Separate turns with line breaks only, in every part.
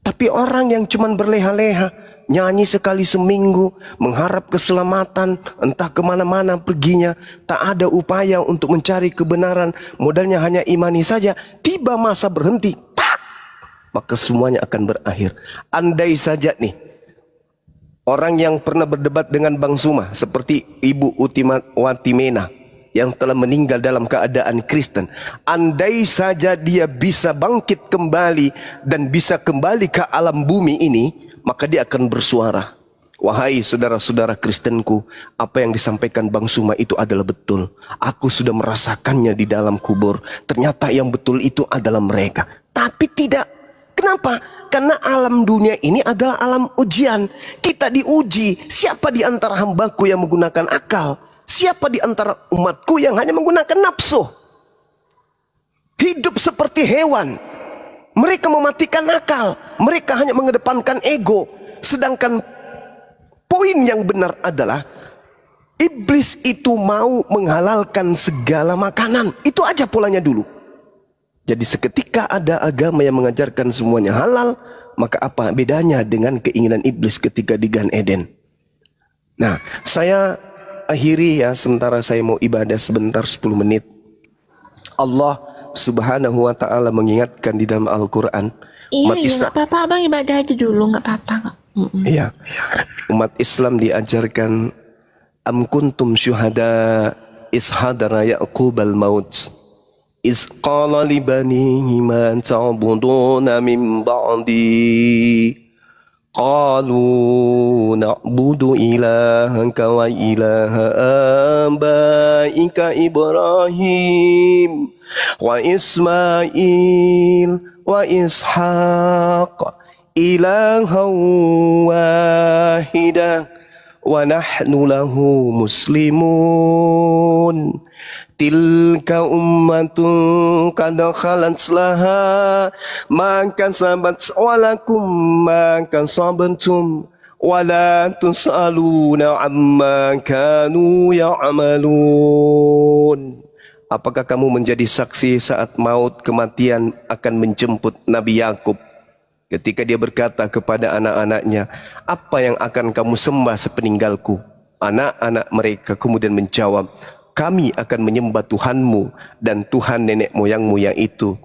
Tapi orang yang cuman berleha-leha, nyanyi sekali seminggu, mengharap keselamatan, entah kemana-mana perginya, tak ada upaya untuk mencari kebenaran, modalnya hanya imani saja, tiba masa berhenti, tak, maka semuanya akan berakhir. Andai saja nih, orang yang pernah berdebat dengan Bang Suma, seperti Ibu Utimawati Mena, yang telah meninggal dalam keadaan Kristen, andai saja dia bisa bangkit kembali dan bisa kembali ke alam bumi ini, maka dia akan bersuara, wahai saudara-saudara Kristenku, apa yang disampaikan Bang Suma itu adalah betul. Aku sudah merasakannya di dalam kubur. Ternyata yang betul itu adalah mereka. Tapi tidak. Kenapa? Karena alam dunia ini adalah alam ujian. Kita diuji. Siapa di antara hambaku yang menggunakan akal? Siapa di antara umatku yang hanya menggunakan nafsu? Hidup seperti hewan. Mereka mematikan akal. Mereka hanya mengedepankan ego. Sedangkan poin yang benar adalah iblis itu mau menghalalkan segala makanan. Itu aja polanya dulu. Jadi seketika ada agama yang mengajarkan semuanya halal, maka apa bedanya dengan keinginan iblis ketika di Gan Eden? Nah, saya akhiri ya, sementara saya mau ibadah sebentar 10 menit. Allah Subhanahu wa ta'ala mengingatkan di dalam Al-Quran.
Iya, nggak apa-apa, abang ibadah aja dulu, nggak apa-apa.
Iya, umat Islam diajarkan, am kuntum syuhada is hadara ya'qubal maut is qala li banihi ma ta'buduna min ba'di qalu na'budu ilahaka wa ilaha abaika Ibrahim wa Ismail wa Ishaq ilaha wahida wa nahnu lahu muslimun. Tilka ummatun qad khalat laha ma kasabat walakum ma kasabtum wala tusaluna amma kanu ya'malun. Apakah kamu menjadi saksi saat maut kematian akan menjemput Nabi Yakub, ketika dia berkata kepada anak-anaknya, apa yang akan kamu sembah sepeninggalku? Anak-anak mereka kemudian menjawab, kami akan menyembah Tuhanmu dan Tuhan nenek moyangmu, yaitu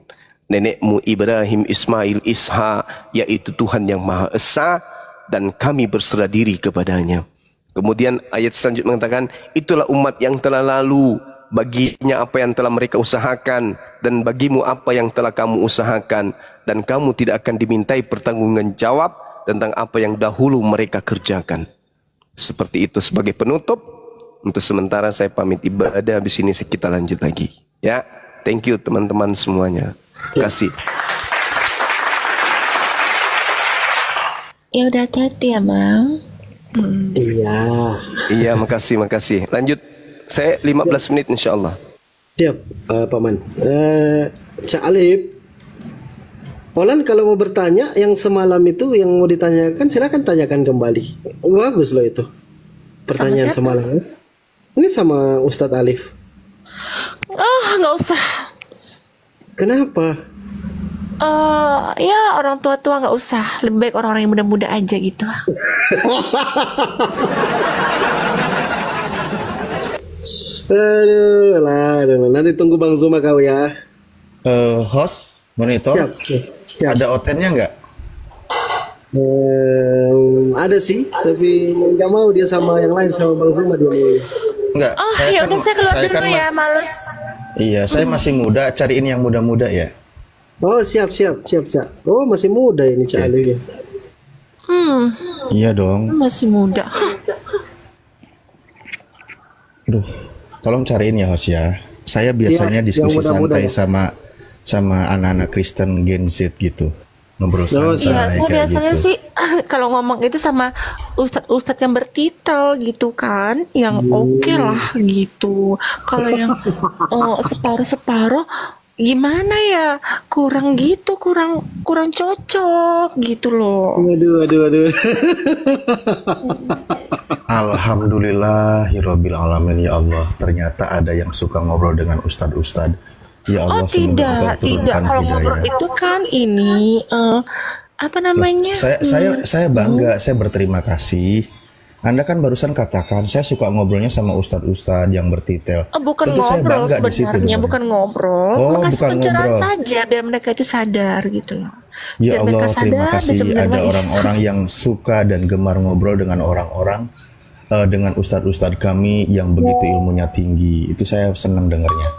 nenekmu Ibrahim, Ismail, Ishak, yaitu Tuhan yang Maha Esa, dan kami berserah diri kepadanya. Kemudian ayat selanjutnya mengatakan, itulah umat yang telah lalu, baginya apa yang telah mereka usahakan, dan bagimu apa yang telah kamu usahakan, dan kamu tidak akan dimintai pertanggungan jawab tentang apa yang dahulu mereka kerjakan. Seperti itu sebagai penutup. Untuk sementara saya pamit ibadah, habis ini kita lanjut lagi. Ya, thank you teman-teman semuanya. Kasih.
Ya udah, hati-hati ya Bang.
Iya.
Iya, makasih. Lanjut. Saya 15 menit insya Allah.
Siap, Paman. Cak Alif, Olan kalau mau bertanya yang semalam itu yang mau ditanyakan, silakan tanyakan kembali. Bagus loh itu pertanyaan semalam. Ini sama Ustadz Alif.
Nggak usah.
Kenapa?
Ya orang tua-tua nggak usah. Lebih baik orang-orang yang muda-muda aja gitu.
Aduh, nanti tunggu Bang Zuma kau ya.
Host, monitor,
siap.
ada otennya nggak?
Ada sih, tapi nggak mau dia sama yang lain, sama Bang Zuma dia.
Enggak.
Ya udah, saya keluar dulu ya, males.
Iya, saya masih muda, cariin yang muda-muda ya.
Oh siap. Oh masih muda ini Cak Alif ya.
Iya dong.
Masih muda.
Duh, tolong cariin ya host ya. Saya biasanya diskusi santai sama anak-anak Kristen Gen Z gitu. Ngobrol santai.
Iya, saya biasanya
gitu.
sih kalau ngomong itu sama ustadz yang bertitel gitu kan, yang oke lah gitu. Kalau yang separuh gimana ya, kurang gitu, kurang cocok gitu loh.
Aduh.
Alhamdulillahirabbil alamin, ya Allah, ternyata ada yang suka ngobrol dengan ustadz. Ya Allah,
tidak. Kalau ngobrol itu kan ini apa namanya?
Saya bangga, saya berterima kasih. Anda kan barusan katakan saya suka ngobrolnya sama ustadz-ustadz yang bertitel.
Oh, bukan
Tentu saya
ngobrol
bangga di situ.
sebenarnya, bukan ngobrol.
Oh,
Kasih
bukan
pencerahan
ngobrol.
saja biar mereka itu sadar gitu loh.
Ya
Biar mereka
Allah, terima
sadar
kasih
bisa menerima
ada
Yesus.
orang-orang yang suka dan gemar ngobrol dengan orang-orang, dengan ustadz-ustadz kami yang begitu ilmunya tinggi. Itu saya senang dengarnya.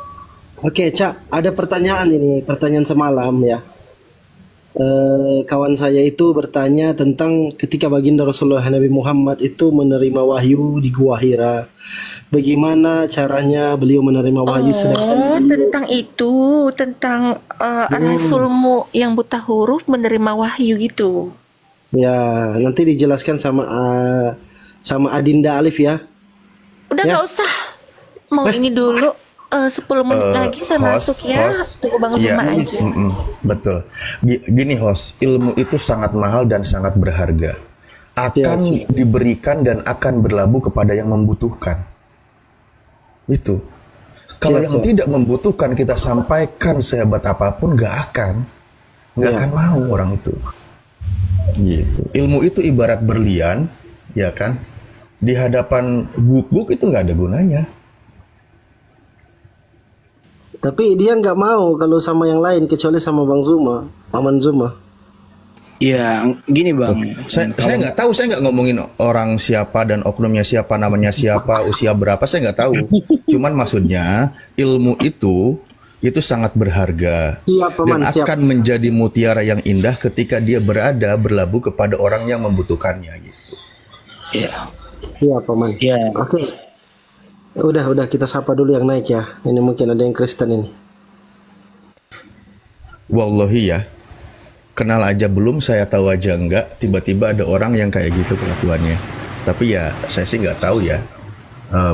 Oke, Cak, ada pertanyaan ini, pertanyaan semalam ya. Kawan saya itu bertanya tentang ketika baginda Rasulullah Nabi Muhammad itu menerima wahyu di Gua Hira. Bagaimana caranya beliau menerima wahyu sedangkan
Tentang itu, tentang Rasulmu yang buta huruf menerima wahyu gitu.
ya nanti dijelaskan sama Adinda Alif ya.
Udah
Ya.
nggak usah. Mau ini dulu 10 menit lagi saya masuk ya. Tunggu Bang
Iya,
Zuma aja.
betul. Gini host, ilmu itu sangat mahal dan sangat berharga. Akan diberikan dan akan berlabuh kepada yang membutuhkan. Itu. Kalau yang tidak membutuhkan kita sampaikan sehebat apapun nggak akan mau orang itu. Gitu. Ilmu itu ibarat berlian, ya kan? Di hadapan guk-guk itu nggak ada gunanya.
Tapi dia nggak mau kalau sama yang lain kecuali sama Bang Zuma, Paman Zuma.
Ya, gini Bang.
Saya nggak tahu, saya nggak ngomongin orang siapa dan oknumnya siapa, namanya siapa, usia berapa, saya nggak tahu. Cuman maksudnya ilmu itu sangat berharga
Siap, Paman,
dan
siap.
akan menjadi mutiara yang indah ketika dia berlabuh kepada orang yang membutuhkannya gitu.
Ya.
Iya, Paman.
Ya.
Oke. Udah kita sapa dulu yang naik ya. Ini mungkin ada yang Kristen ini.
Wallahi ya, kenal aja belum, saya tahu aja enggak, tiba-tiba ada orang yang kayak gitu kelakuannya. Tapi ya saya sih nggak tahu ya,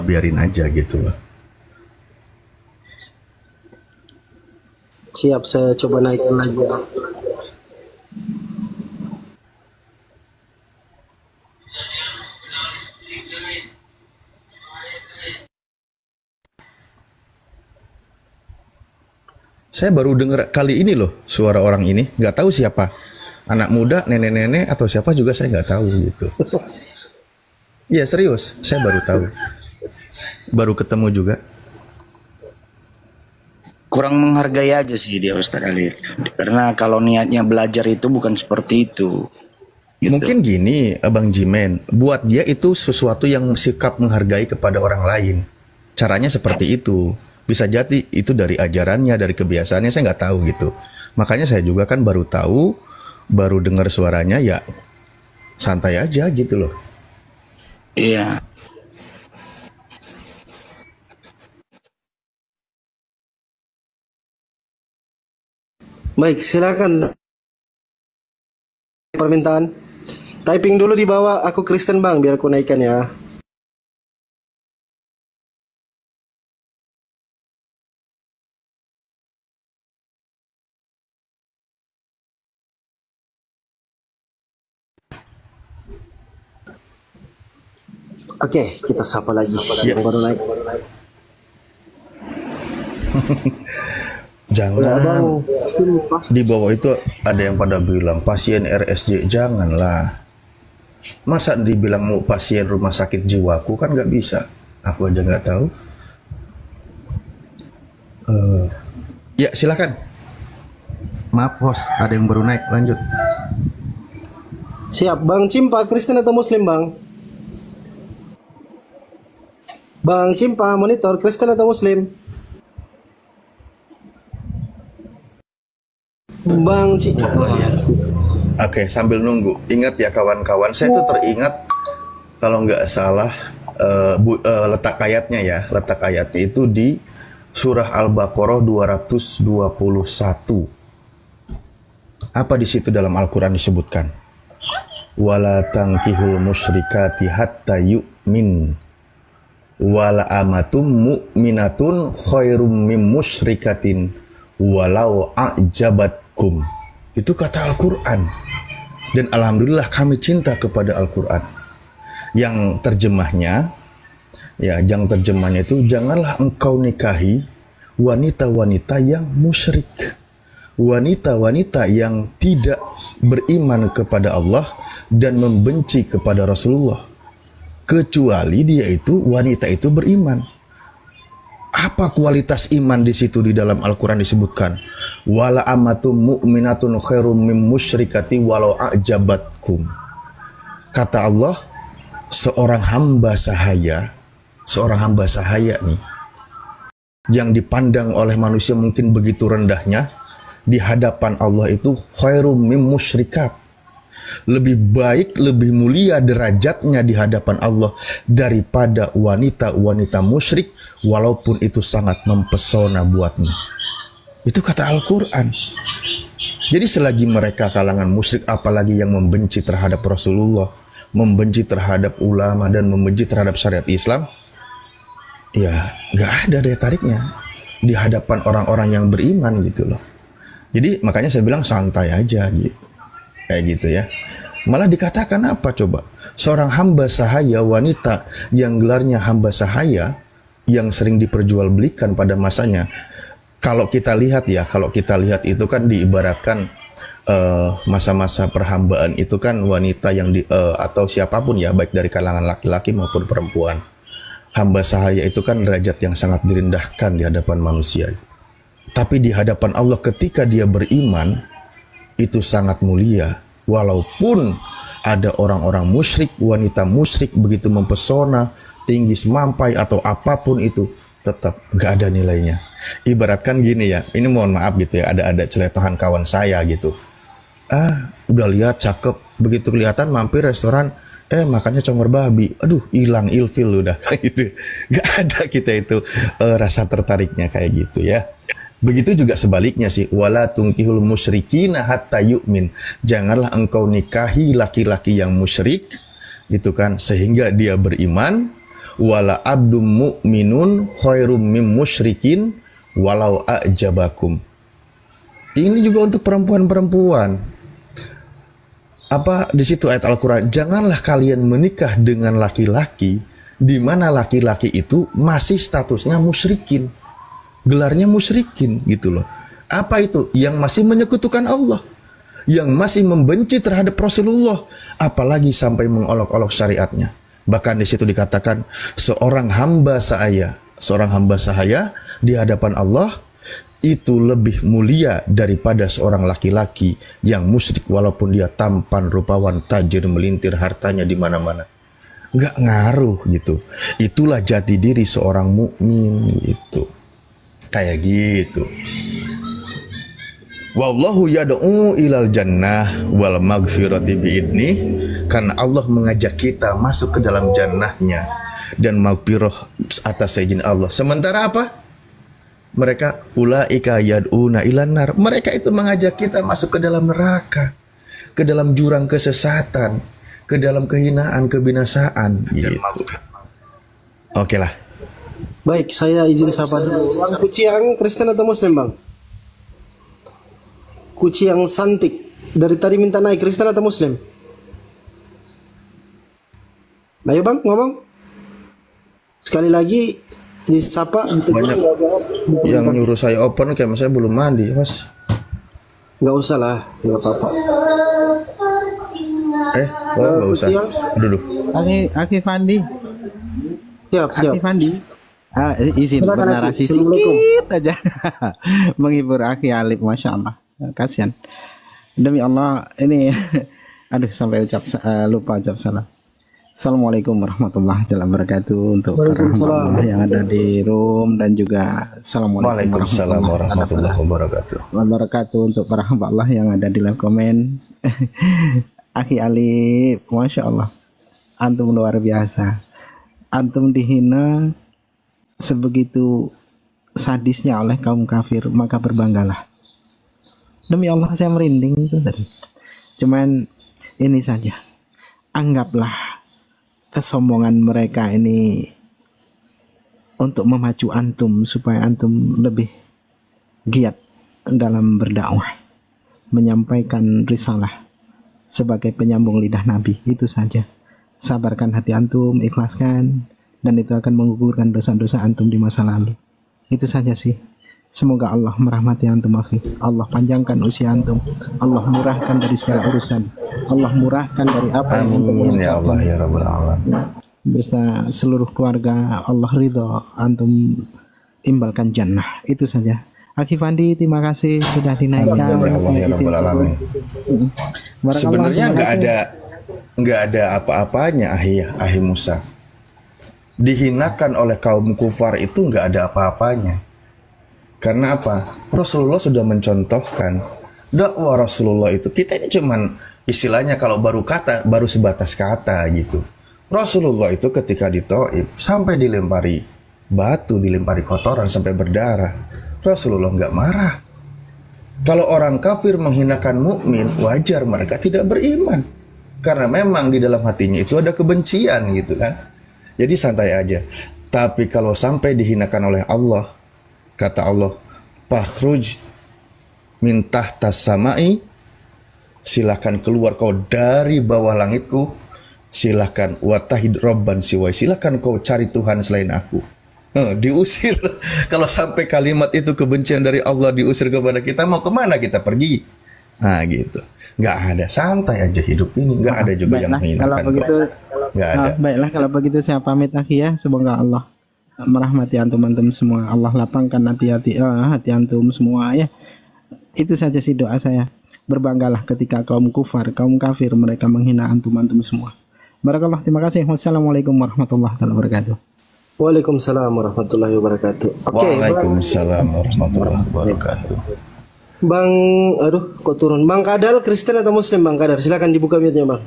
biarin aja gitu loh.
Siap, saya coba naikin lagi ya.
Saya baru dengar kali ini loh suara orang ini, nggak tahu siapa, anak muda, nenek-nenek atau siapa juga saya nggak tahu gitu. Iya serius, saya baru tahu, baru ketemu juga.
Kurang menghargai aja sih dia Ustadz Alif. Karena kalau niatnya belajar itu bukan seperti itu. Gitu.
Mungkin gini, Bang Jimen, buat dia itu sesuatu yang sikap menghargai kepada orang lain. Caranya seperti itu. Bisa jadi itu dari ajarannya, dari kebiasaannya, saya nggak tahu gitu. Makanya saya juga kan baru tahu, baru dengar suaranya, ya santai aja gitu loh.
Iya.
Baik, silakan. Permintaan. Typing dulu di bawah aku Kristen Bang biar aku naikkan ya. Oke, kita sapa lagi yang baru naik.
Jangan. Di bawah itu ada yang pada bilang pasien RSJ, janganlah. Masa dibilang mau pasien rumah sakit jiwaku, kan nggak bisa. Aku aja nggak tahu. Ya silakan. Maaf host, ada yang baru naik, lanjut.
Siap, Bang Cimpa Kristen atau Muslim Bang? Bang Cimpa monitor Kristen atau Muslim? Bang Cimpa.
Oke, sambil nunggu, ingat ya kawan-kawan, saya tuh teringat kalau nggak salah letak ayatnya ya, letak ayatnya itu di surah Al-Baqarah 221. Apa di situ dalam Al-Quran disebutkan? Wala tankihul musyrikati hatta yu'min wala amatum mu'minatun khairum mim musyrikatin walau a'jabatkum. Itu kata Al-Quran. Dan alhamdulillah kami cinta kepada Al-Quran. Yang terjemahnya itu janganlah engkau nikahi wanita-wanita yang musyrik wanita-wanita yang tidak beriman kepada Allah dan membenci kepada Rasulullah, kecuali dia itu wanita itu beriman. Apa kualitas iman di situ? Di dalam Al-Quran disebutkan, wala amatum mu'minatun khairum mim musyrikati walau a'jabatkum. Kata Allah, seorang hamba sahaya nih, yang dipandang oleh manusia mungkin begitu rendahnya, di hadapan Allah itu khairum mim musyrikat, lebih baik, lebih mulia derajatnya di hadapan Allah daripada wanita-wanita musyrik, walaupun itu sangat mempesona buatmu. Itu kata Al-Quran. Jadi selagi mereka kalangan musyrik, apalagi yang membenci terhadap Rasulullah, membenci terhadap ulama, dan membenci terhadap syariat Islam, ya gak ada daya tariknya di hadapan orang-orang yang beriman gitu loh. Jadi makanya saya bilang santai aja gitu, kayak gitu ya. Malah dikatakan apa coba? Seorang hamba sahaya, wanita yang gelarnya hamba sahaya, yang sering diperjualbelikan pada masanya. Kalau kita lihat itu kan diibaratkan masa-masa perhambaan itu kan wanita yang atau siapapun ya, baik dari kalangan laki-laki maupun perempuan. Hamba sahaya itu kan derajat yang sangat direndahkan di hadapan manusia. Tapi di hadapan Allah ketika dia beriman, itu sangat mulia. Walaupun ada orang-orang musyrik, wanita musyrik begitu mempesona, tinggi semampai atau apapun itu, tetap gak ada nilainya. Ibaratkan gini ya, ini mohon maaf gitu ya, ada celetohan kawan saya gitu. Udah lihat cakep, begitu kelihatan mampir restoran, makannya congor babi, aduh hilang ilfil udah gitu. Gak ada kita itu rasa tertariknya kayak gitu ya. Begitu juga sebaliknya sih, wala tungkihul musyrikina hatta yu'min. Janganlah engkau nikahi laki-laki yang musyrik gitu kan sehingga dia beriman. Wala abdum mu'minun khairum mim musyrikin walau a'jabakum. Ini juga untuk perempuan-perempuan. Apa di situ ayat Al-Qur'an, janganlah kalian menikah dengan laki-laki di mana laki-laki itu masih statusnya musyrikin. Gelarnya musyrikin gitu loh. Apa itu? Yang masih menyekutukan Allah, yang masih membenci terhadap Rasulullah, apalagi sampai mengolok-olok syariatnya. Bahkan di situ dikatakan seorang hamba sahaya di hadapan Allah itu lebih mulia daripada seorang laki-laki yang musyrik walaupun dia tampan, rupawan, tajir, melintir, hartanya di mana-mana. Nggak ngaruh gitu. Itulah jati diri seorang mukmin gitu. Kayak gitu. Wallahu yad'u ilal jannah wal maghfirati biidni. Karena Allah mengajak kita masuk ke dalam jannahnya dan maghfirah atas izin Allah. Sementara apa? Mereka ulaika yad'una ilan nar. Mereka itu mengajak kita masuk ke dalam neraka, ke dalam jurang kesesatan, ke dalam kehinaan, kebinasaan gitu. Oke lah.
Baik, saya izin sapa dulu. Bang Kuciang Kristen atau Muslim, Bang? Kuciang Santik. Dari tadi minta naik, Kristen atau Muslim? Ayo Bang, ngomong. Sekali lagi disapa.
Banyak yang nyuruh saya open, kayak saya belum mandi, Mas.
Gak usah lah, gak apa-apa.
Gak usah. Duduk.
Aki Fandi.
Siap.
Aki Fandi. Izin
Silakan,
bernarasi
Aki.
sedikit aja. Menghibur Aki Alif, Masya Allah. Kasihan. Demi Allah, ini aduh sampai lupa ucap salam. Assalamualaikum warahmatullahi wabarakatuh untuk para hamba yang ada di room, dan juga assalamualaikum
warahmatullahi
wabarakatuh untuk para hamba Allah yang ada di live komen. Aki Alif, Masya Allah, antum luar biasa. Antum dihina sebegitu sadisnya oleh kaum kafir, maka berbanggalah. Demi Allah saya merinding itu tadi. Cuman ini saja, anggaplah kesombongan mereka ini untuk memacu antum supaya antum lebih giat dalam berdakwah, menyampaikan risalah sebagai penyambung lidah Nabi. Itu saja. Sabarkan hati antum, ikhlaskan, dan itu akan menggugurkan dosa-dosa antum di masa lalu. Itu saja sih. Semoga Allah merahmati antum akhi. Allah panjangkan usia antum. Allah murahkan dari segala urusan. Allah murahkan dari apa yang antum
Amin ya
ucapkan.
Allah ya Rabbal Alamin.
Beserta seluruh keluarga, Allah ridho antum timbalkan jannah. Itu saja. Akhi Fandi, terima kasih sudah dinaikkan.
Amin ya Allah ya Rabbal Alamin.
Barakallah,
Sebenarnya
terima kasih.
nggak ada apa-apanya ahi Musa. Dihinakan oleh kaum kufar itu nggak ada apa-apanya. Karena apa? Rasulullah sudah mencontohkan dakwah Rasulullah itu. Kita ini cuman istilahnya kalau baru sebatas kata gitu. Rasulullah itu ketika di Thaif sampai dilempari batu, dilempari kotoran sampai berdarah. Rasulullah nggak marah. Kalau orang kafir menghinakan mukmin, wajar mereka tidak beriman. Karena memang di dalam hatinya itu ada kebencian gitu kan. Jadi santai aja. Tapi kalau sampai dihinakan oleh Allah, kata Allah, "Fakhruj min tahtas samai", silakan keluar kau dari bawah langitku, silakan watahid robban siwai, silakan kau cari Tuhan selain aku. Diusir. Kalau sampai kalimat itu kebencian dari Allah diusir kepada kita, mau kemana kita pergi? Nah gitu. Nggak ada, santai aja hidup ini. Nggak ada juga yang menghinakan.
Kalau begitu,
nggak ada.
baiklah kalau begitu saya pamit akhi ya. Semoga Allah merahmati antum-antum semua. Allah lapangkan hati antum semua ya. Itu saja sih doa saya. Berbanggalah ketika kaum kufar, kaum kafir mereka menghina antum-antum semua. Barakallah, terima kasih. Wassalamualaikum warahmatullahi wabarakatuh.
Waalaikumsalam warahmatullahi wabarakatuh. Oke,
Waalaikumsalam warahmatullahi wabarakatuh.
Bang, aduh, kok turun? Bang Kadal, Kristen atau Muslim Bang Kadal? Silakan dibuka mute-nya Bang.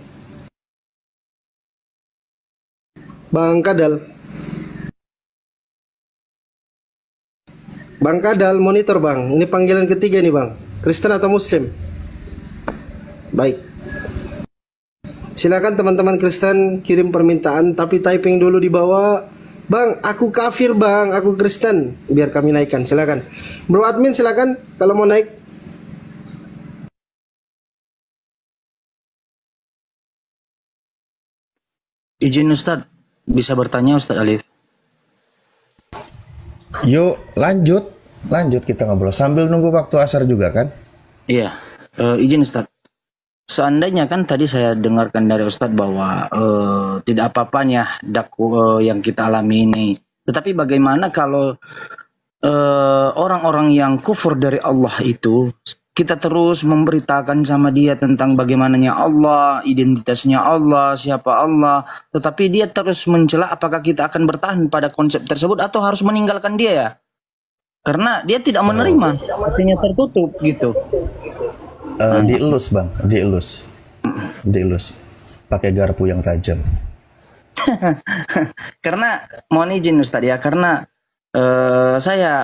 Bang Kadal. Bang Kadal, monitor Bang. Ini panggilan ketiga nih Bang. Kristen atau Muslim? Baik. Silakan teman-teman Kristen kirim permintaan, tapi typing dulu di bawah. Bang, aku kafir Bang, aku Kristen. Biar kami naikkan, silakan. Bro admin silakan kalau mau naik.
Izin Ustadz, bisa bertanya Ustadz Alif?
Yuk lanjut kita ngobrol sambil nunggu waktu asar juga kan?
Iya, izin Ustadz. Seandainya kan tadi saya dengarkan dari Ustadz bahwa tidak apa-apanya yang kita alami ini. Tetapi bagaimana kalau orang-orang yang kufur dari Allah itu, kita terus memberitakan sama dia tentang bagaimananya Allah, identitasnya Allah, siapa Allah, tetapi dia terus mencela, apakah kita akan bertahan pada konsep tersebut atau harus meninggalkan dia ya? Karena dia tidak menerima, hatinya tertutup gitu.
Dielus Bang, dielus pakai garpu yang tajam.
Karena mohon izin Ustadz ya, karena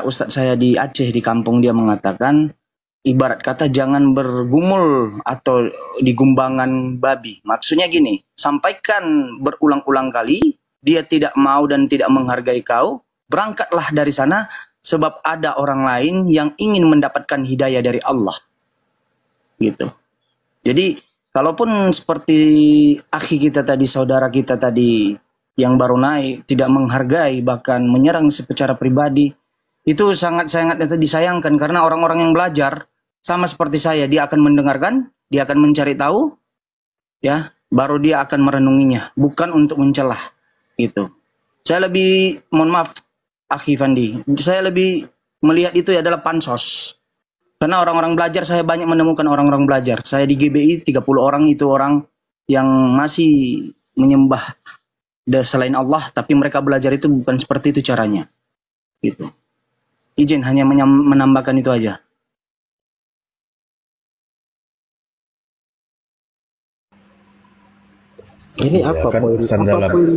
Ustadz saya di Aceh di kampung dia mengatakan ibarat kata jangan bergumul atau digumbangan babi. Maksudnya gini, sampaikan berulang-ulang kali dia tidak mau dan tidak menghargai kau, berangkatlah dari sana sebab ada orang lain yang ingin mendapatkan hidayah dari Allah. Gitu. Jadi kalaupun seperti akhi kita tadi, saudara kita tadi yang baru naik tidak menghargai bahkan menyerang secara pribadi, itu sangat-sangat disayangkan karena orang-orang yang belajar sama seperti saya, dia akan mendengarkan, dia akan mencari tahu, ya, baru dia akan merenunginya, bukan untuk mencelah, gitu. Saya lebih, mohon maaf, Akhi Fandi, saya lebih melihat itu adalah pansos. Karena orang-orang belajar, saya banyak menemukan orang-orang belajar. Saya di GBI 30 orang itu orang yang masih menyembah selain Allah, tapi mereka belajar itu bukan seperti itu caranya, gitu. Izin hanya menambahkan itu aja.
Ini
Ya,
apa
kan
poin?
pesan
Apa
dalam-
poin?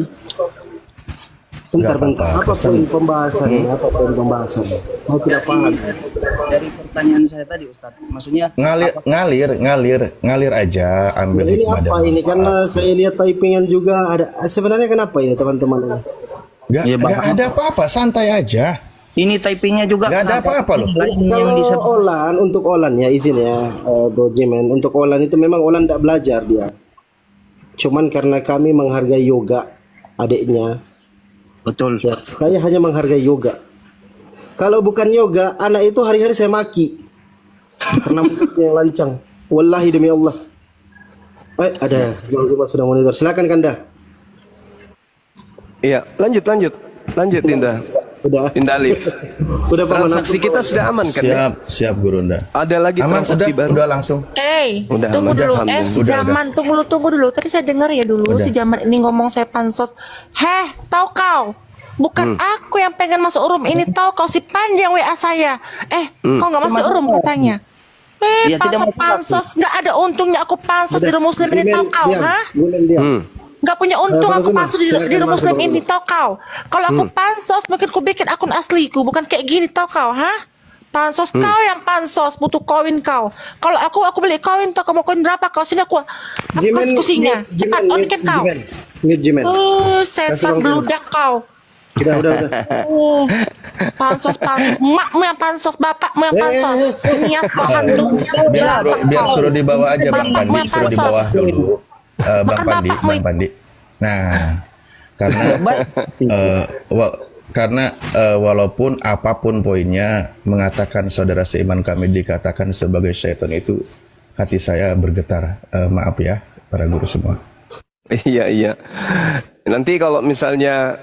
Bentar,
Nggak
bentar.
apa-apa,
Apa
pesan.
poin pembahasannya? Apa poin pembahasannya? Saya tidak paham.
Dari pertanyaan saya tadi Ustadz, maksudnya
ngalir aja, ambil
Ini
hikmah dan
apa ini? Karena saya lihat typingan juga ada. Sebenarnya kenapa ini teman-teman ini?
nggak ada apa-apa, santai aja.
ini typingnya juga
Nggak ada apa-apa loh.
Kalau Olan, untuk Olan ya izin ya, Bro Jemen. Untuk Olan itu memang Olan tidak belajar dia. Cuman karena kami menghargai yoga adiknya,
betul.
ya, saya hanya menghargai yoga. Kalau bukan yoga, anak itu hari-hari saya maki karena mulutnya yang lancang. Wallahi demi Allah. Ada Bang Zuma sudah monitor. Silakan Kanda.
Iya, lanjut Dinda.
Udah.
Dinda Alif.
Udah Paman.
Transaksi kita sudah aman kan ya?
Siap Gurunda.
Ada lagi
Aman,
transaksi baru?
udah langsung.
Udah,
Tunggu dulu.
alhamdulillah.
Zaman, tunggu dulu. Tadi saya dengar ya dulu,
Udah.
si Zaman ini ngomong saya pansos. Tahu kau? Bukan aku yang pengen masuk room ini, tahu kau si panjang WA saya. Kau nggak masuk room katanya.
Iya, tidak mau
pansos, nggak ada untungnya aku pansos di room muslim ini, tahu kau?
Diam.
Nggak punya untung
Pak
aku
Zuma,
pansos di
silakan
room
masuk,
muslim
Pak
ini,
Zuma.
tahu kau? Kalau aku pansos, mungkin ku bikin akun asliku, bukan kayak gini, tahu kau? Pansos kau yang pansos, butuh koin kau. Kalau aku beli koin, tau kamu koin berapa? Kau sini aku diskusinya. Cepat on cam kau.
Jimen.
Setan beludak kau.
Udah.
Pansos, emakmu yang pansos, bapakmu yang pansos. Nias kau hantu.
Biar suruh di bawah aja Bang
Bapakmu
Pandi,
yang
suruh di
pansos.
bawah dulu.
Makan bapakmu.
Bang Pandi. Nah, karena walaupun apapun poinnya mengatakan saudara seiman kami dikatakan sebagai syaitan itu, hati saya bergetar. Maaf ya para guru semua.
Iya. Nanti kalau misalnya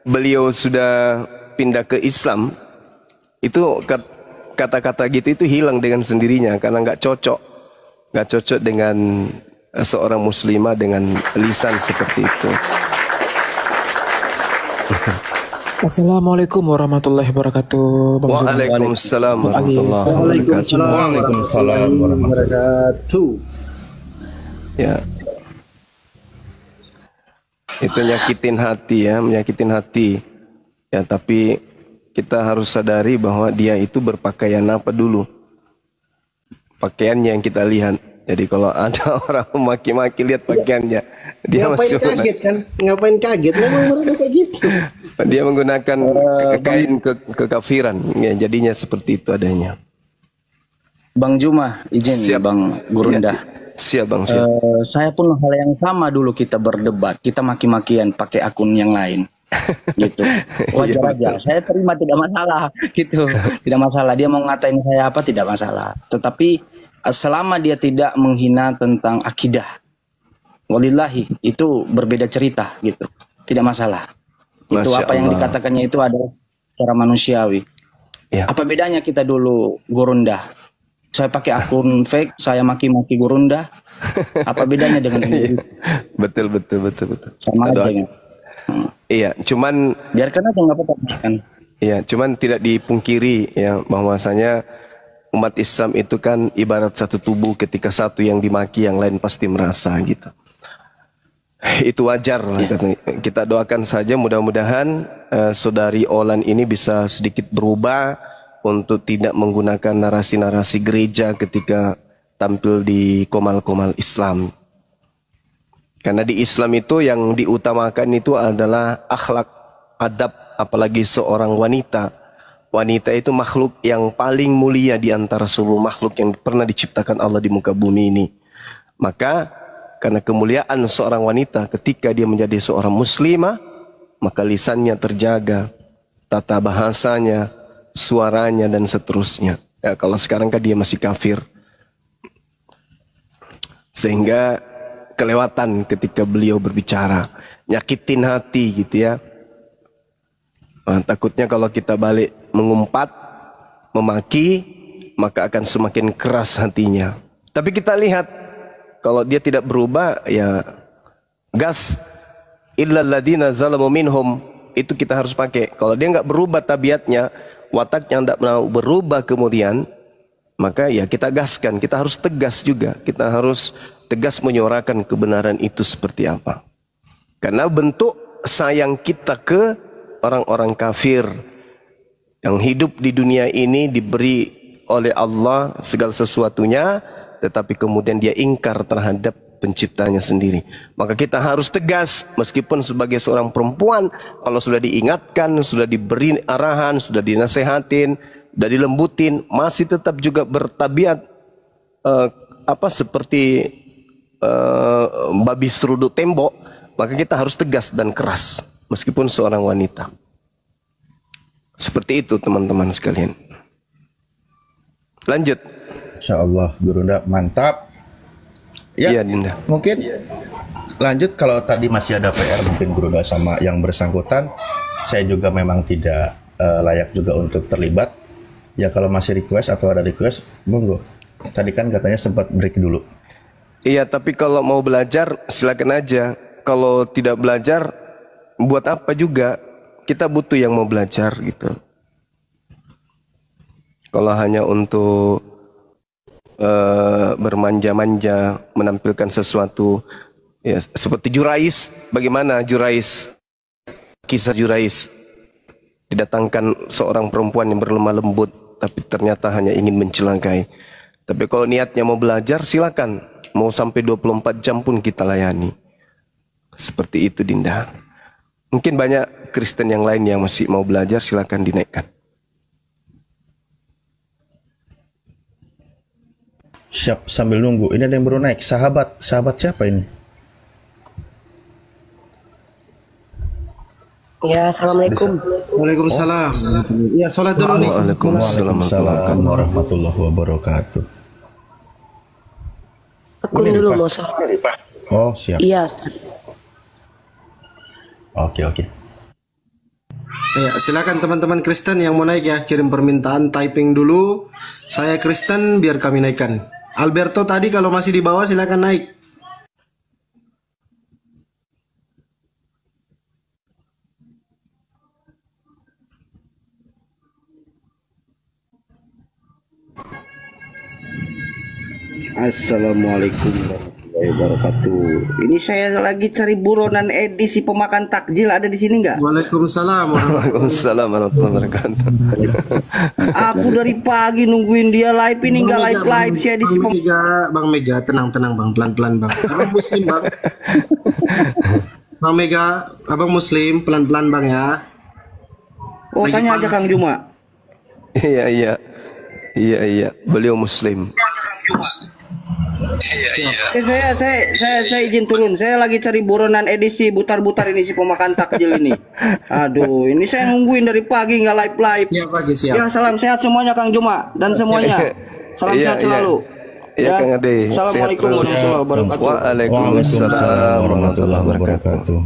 beliau sudah pindah ke Islam, itu kata-kata gitu itu hilang dengan sendirinya karena nggak cocok dengan seorang muslimah dengan lisan seperti itu.
Assalamualaikum warahmatullahi wabarakatuh. Bang Zuma.
Waalaikumsalam warahmatullahi wabarakatuh.
Waalaikumsalam warahmatullahi
wabarakatuh.
Ya. Itu menyakitkan hati. Ya, tapi kita harus sadari bahwa dia itu berpakaian apa dulu. Pakaiannya yang kita lihat. Jadi kalau ada orang memaki-maki, lihat pakaiannya. Dia
Ngapain kaget kan? Ngapain kaget? Memang mereka kayak gitu.
Dia menggunakan kain kekafiran. Ya, jadinya seperti itu adanya.
Bang Zuma, izin
Siap.
Bang Gurunda.
Siap Bang.
Saya pun hal yang sama dulu kita berdebat, kita maki-makian pakai akun yang lain, gitu. Wajar aja, saya terima tidak masalah, gitu. Tidak masalah. Dia mau ngatain saya apa tidak masalah. Tetapi selama dia tidak menghina tentang akidah, walillahi itu berbeda cerita, gitu. Tidak masalah. Itu
Masya
apa yang
Allah.
dikatakannya itu adalah secara manusiawi.
Ya.
Apa bedanya kita dulu Gurunda? Saya pakai akun fake, saya maki-maki Gurunda. Apa bedanya dengan ini?
Betul.
Sama aja ya.
Iya, cuman
Biarkan aja nggak apa-apa kan.
iya, cuman tidak dipungkiri ya bahwasanya umat Islam itu kan ibarat satu tubuh, ketika satu yang dimaki yang lain pasti merasa gitu. Itu wajar lah. Kita doakan saja mudah-mudahan saudari Olan ini bisa sedikit berubah untuk tidak menggunakan narasi-narasi gereja ketika tampil di komal-komal Islam. Karena di Islam itu yang diutamakan itu adalah akhlak, adab, apalagi seorang wanita. Wanita itu makhluk yang paling mulia di antara seluruh makhluk yang pernah diciptakan Allah di muka bumi ini. Maka karena kemuliaan seorang wanita ketika dia menjadi seorang muslimah, maka lisannya terjaga, tata bahasanya, suaranya dan seterusnya. Ya, kalau sekarang kan dia masih kafir, sehingga kelewatan ketika beliau berbicara, nyakitin hati gitu ya. Takutnya kalau kita balik mengumpat, memaki, maka akan semakin keras hatinya. Tapi kita lihat kalau dia tidak berubah, ya gas. Illal ladina zalamu minhum, itu kita harus pakai. Kalau dia nggak berubah tabiatnya, wataknya tidak mau berubah kemudian, maka ya kita gaskan. Kita harus tegas juga. Kita harus tegas menyuarakan kebenaran itu seperti apa. Karena bentuk sayang kita ke orang-orang kafir yang hidup di dunia ini diberi oleh Allah segala sesuatunya, tetapi kemudian dia ingkar terhadap penciptanya sendiri. Maka kita harus tegas, meskipun sebagai seorang perempuan, kalau sudah diingatkan, sudah diberi arahan, sudah dinasehatin, sudah dilembutin, masih tetap juga bertabiat seperti babi seruduk tembok, maka kita harus tegas dan keras, meskipun seorang wanita. Seperti itu teman-teman sekalian. Lanjut.
Insya Allah, Gurunda mantap. Ya,
Iya Dinda.
mungkin lanjut kalau tadi masih ada PR mungkin Gurunda sama yang bersangkutan. Saya juga memang tidak layak juga untuk terlibat. Ya kalau masih request atau ada request, monggo. Tadi kan katanya sempat break dulu.
Iya, tapi kalau mau belajar silakan aja. Kalau tidak belajar, buat apa juga? Kita butuh yang mau belajar gitu. Kalau hanya untuk bermanja-manja, menampilkan sesuatu, ya seperti Jurais. Bagaimana Jurais? Kisah Jurais. Didatangkan seorang perempuan yang berlemah lembut, tapi ternyata hanya ingin mencelakai. Tapi kalau niatnya mau belajar, silakan. Mau sampai 24 jam pun kita layani. Seperti itu Dinda. Mungkin banyak Kristen yang lain yang masih mau belajar, silakan dinaikkan.
Siap, sambil nunggu. Ini ada yang baru naik. Sahabat siapa ini?
Ya, assalamualaikum.
Waalaikumsalam. Iya, sholat dulu nih.
Waalaikumsalam
Warahmatullahi wabarakatuh.
Tekun dulu mau sholat.
Oh, siap.
Iya.
Oke.
Ya, silakan teman-teman Kristen yang mau naik ya, kirim permintaan, typing dulu. Saya Kristen, biar kami naikkan. Alberto tadi kalau masih di bawah silakan naik.
Assalamualaikum warahmatullahi wabarakatuh. Ini saya lagi cari buronan edisi pemakan takjil, ada di sini nggak?
Waalaikumsalam.
Waalaikumsalam warahmatullahi wabarakatuh.
Aku dari pagi nungguin dia live ini nggak live sih edisi
Bang Mega, tenang bang, pelan-pelan bang. Abang Muslim bang. Bang Mega, abang Muslim, pelan-pelan bang ya.
Oh, tanya aja Kang Juma.
Iya. Beliau Muslim.
Saya izin turun. Saya lagi cari buronan edisi butar-butar ini si pemakan takjil ini. Aduh, ini saya nungguin dari pagi nggak live.
Iya pagi siap.
Ya, salam sehat semuanya Kang Juma dan semuanya. Salam sehat selalu.
Iya Kang Ade.
Assalamualaikum warahmatullahi wabarakatuh.
Waalaikumsalam warahmatullahi wabarakatuh.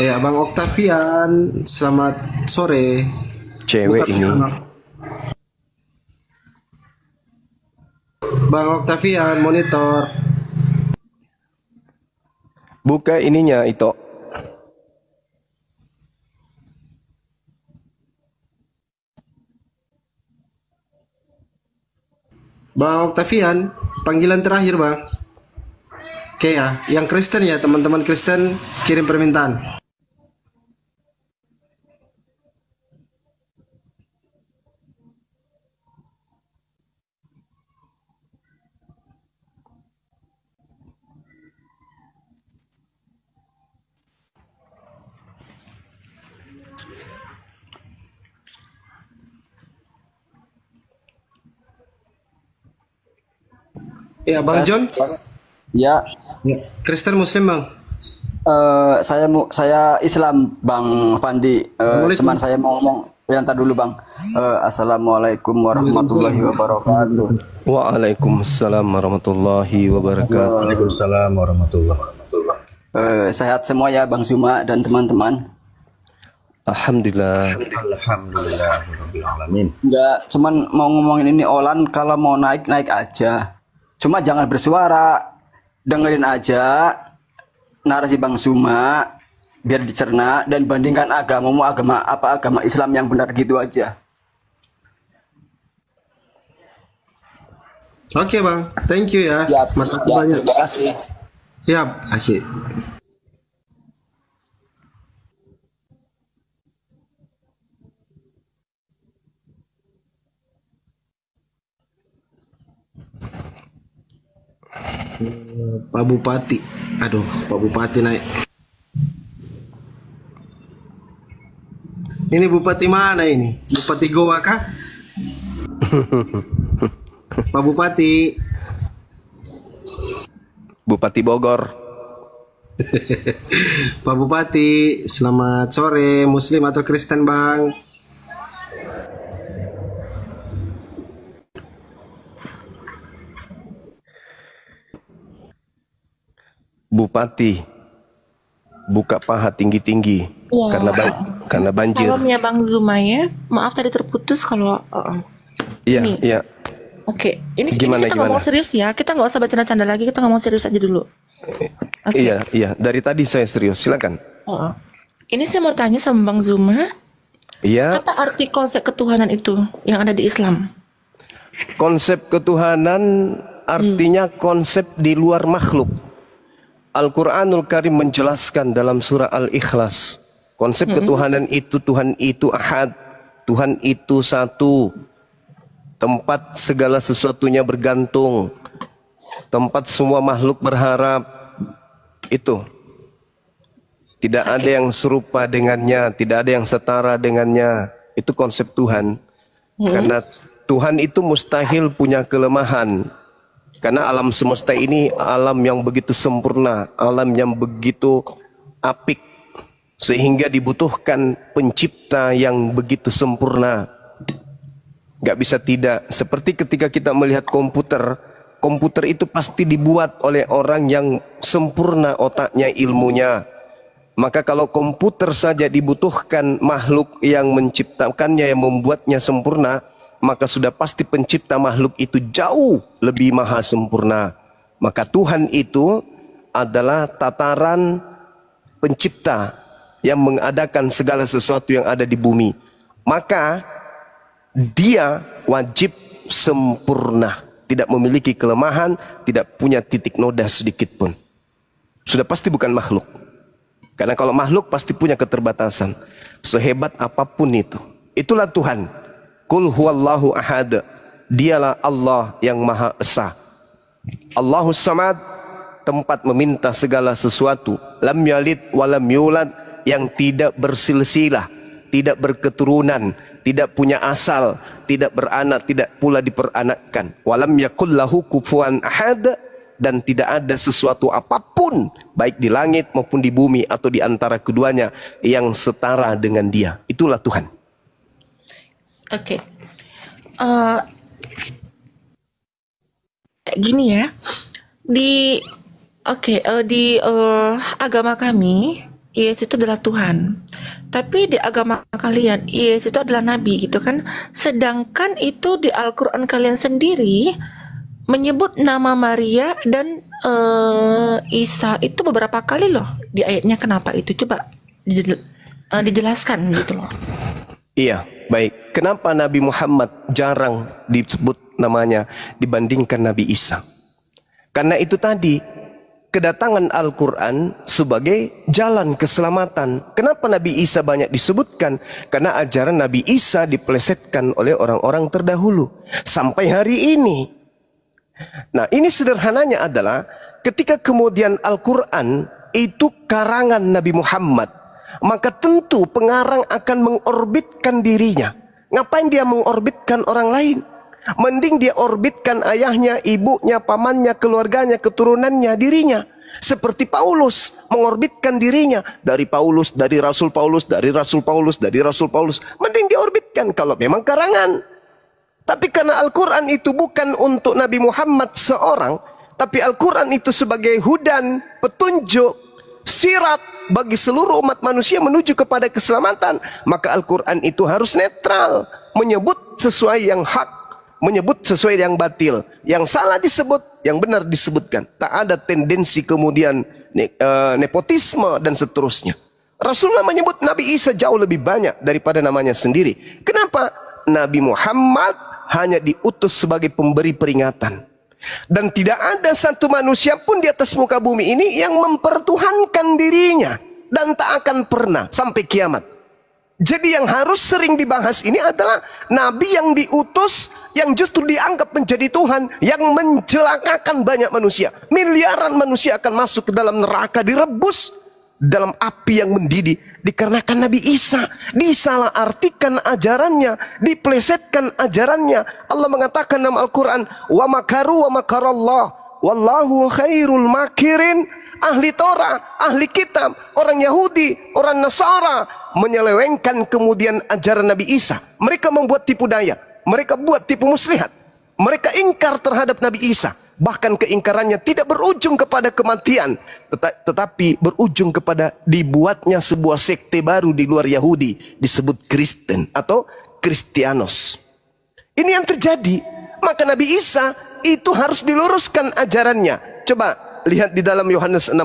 Ya, Bang Octavian, selamat sore.
Cewek ini.
Bang Octavian, monitor.
Buka ininya itu.
Bang Octavian, panggilan terakhir bang. Oke ya, yang Kristen ya, teman-teman Kristen kirim permintaan. Ya, Bang John.
Ya,
Kristen Muslim bang.
saya Islam Bang Pandi. Cuman saya mau ngomong yang tadi dulu Bang. Assalamualaikum warahmatullahi wabarakatuh.
Waalaikumsalam warahmatullahi wabarakatuh.
Waalaikumsalam warahmatullahi wabarakatuh.
Sehat semua ya Bang Zuma dan teman-teman.
Alhamdulillah.
Alhamdulillahirrahmanirrahim.
Enggak, cuman mau ngomongin ini Olan, kalau mau naik aja. Cuma jangan bersuara. Dengerin aja narasi Bang Zuma biar dicerna dan bandingkan agamamu agama Islam yang benar gitu aja.
Oke bang, thank you ya. Makasih banyak.
Terima kasih.
Siap, asyik. Pak Bupati, aduh, Pak Bupati naik. Ini Bupati mana ini? Bupati Goa kah? Pak Bupati.
Bupati Bogor.
Pak Bupati, selamat sore. Muslim atau Kristen, Bang?
Bupati, buka paha tinggi-tinggi
Ya.
karena banjir.
Salam ya Bang Zuma ya. Maaf tadi terputus kalau
Iya,
ini.
iya.
Oke, ini
Gimana,
kita ngomong serius ya. Kita nggak usah bercanda-canda lagi. Kita ngomong serius aja dulu. Oke.
Iya, iya. Dari tadi saya serius. Silakan.
Ini saya mau tanya sama Bang Zuma.
Iya.
Apa arti konsep ketuhanan itu yang ada di Islam?
Konsep ketuhanan artinya konsep di luar makhluk. Al-Quranul Karim menjelaskan dalam surah Al-Ikhlas. Konsep ketuhanan itu, Tuhan itu ahad. Tuhan itu satu. Tempat segala sesuatunya bergantung. Tempat semua makhluk berharap. Itu. Tidak ada yang serupa dengannya. Tidak ada yang setara dengannya. Itu konsep Tuhan. Karena Tuhan itu mustahil punya kelemahan. Karena alam semesta ini alam yang begitu sempurna, alam yang begitu apik, sehingga dibutuhkan pencipta yang begitu sempurna. Gak bisa tidak. Seperti ketika kita melihat komputer, komputer itu pasti dibuat oleh orang yang sempurna otaknya, ilmunya. Maka kalau komputer saja dibutuhkan makhluk yang menciptakannya, yang membuatnya sempurna, maka sudah pasti pencipta makhluk itu jauh lebih maha sempurna. Maka Tuhan itu adalah tataran pencipta yang mengadakan segala sesuatu yang ada di bumi. Maka dia wajib sempurna, tidak memiliki kelemahan, tidak punya titik noda sedikit pun. Sudah pasti bukan makhluk. Karena kalau makhluk pasti punya keterbatasan. Sehebat apapun itu. Itulah Tuhan. Qul huwallahu ahad. Dialah Allah yang Maha Esa. Allahus Samad, tempat meminta segala sesuatu. Lam yalid walam yulad, yang tidak bersilsilah, tidak berketurunan, tidak punya asal, tidak beranak, tidak pula diperanakkan. Walam yakul lahu kufuwan ahad, dan tidak ada sesuatu apapun baik di langit maupun di bumi atau di antara keduanya yang setara dengan Dia. Itulah Tuhan.
Oke. Gini ya. Di agama kami, Yesus itu adalah Tuhan. Tapi di agama kalian, Yesus itu adalah nabi gitu kan. Sedangkan itu di Al-Qur'an kalian sendiri menyebut nama Maria dan Isa itu beberapa kali loh di ayatnya. Kenapa itu? Coba dijelaskan gitu loh.
Iya, baik. Kenapa Nabi Muhammad jarang disebut namanya dibandingkan Nabi Isa? Karena itu tadi, kedatangan Al-Quran sebagai jalan keselamatan. Kenapa Nabi Isa banyak disebutkan? Karena ajaran Nabi Isa dipelesetkan oleh orang-orang terdahulu. Sampai hari ini. Nah, ini sederhananya adalah ketika kemudian Al-Quran itu karangan Nabi Muhammad, maka tentu pengarang akan mengorbitkan dirinya. Ngapain dia mengorbitkan orang lain? Mending dia orbitkan ayahnya, ibunya, pamannya, keluarganya, keturunannya, dirinya. Seperti Paulus mengorbitkan dirinya. Dari Paulus, dari Rasul Paulus, dari Rasul Paulus, dari Rasul Paulus. Mending dia orbitkan kalau memang karangan. Tapi karena Al-Quran itu bukan untuk Nabi Muhammad seorang, tapi Al-Quran itu sebagai hudan, petunjuk, sirat bagi seluruh umat manusia menuju kepada keselamatan, maka Al-Quran itu harus netral, menyebut sesuai yang hak, menyebut sesuai yang batil, yang salah disebut, yang benar disebutkan. Tak ada tendensi kemudian nepotisme dan seterusnya. Rasulullah menyebut Nabi Isa jauh lebih banyak daripada namanya sendiri. Kenapa? Nabi Muhammad hanya diutus sebagai pemberi peringatan. Dan tidak ada satu manusia pun di atas muka bumi ini yang mempertuhankan dirinya. Dan tak akan pernah sampai kiamat. Jadi yang harus sering dibahas ini adalah Nabi yang diutus, yang justru dianggap menjadi Tuhan, yang mencelakakan banyak manusia. Miliaran manusia akan masuk ke dalam neraka, direbus dalam api yang mendidih dikarenakan Nabi Isa disalah artikan ajarannya, diplesetkan ajarannya. Allah mengatakan dalam Al-Quran, wa makaru wa makarallah wallahu khairul makirin. ahli Torah, ahli kitab, orang Yahudi, orang Nasara menyelewengkan kemudian ajaran Nabi Isa. Mereka membuat tipu daya, mereka buat tipu muslihat, mereka ingkar terhadap Nabi Isa. Bahkan keingkarannya tidak berujung kepada kematian, tetapi berujung kepada dibuatnya sebuah sekte baru di luar Yahudi, disebut Kristen atau Kristianos. Ini yang terjadi. Maka Nabi Isa itu harus diluruskan ajarannya. Coba lihat di dalam Yohanes 16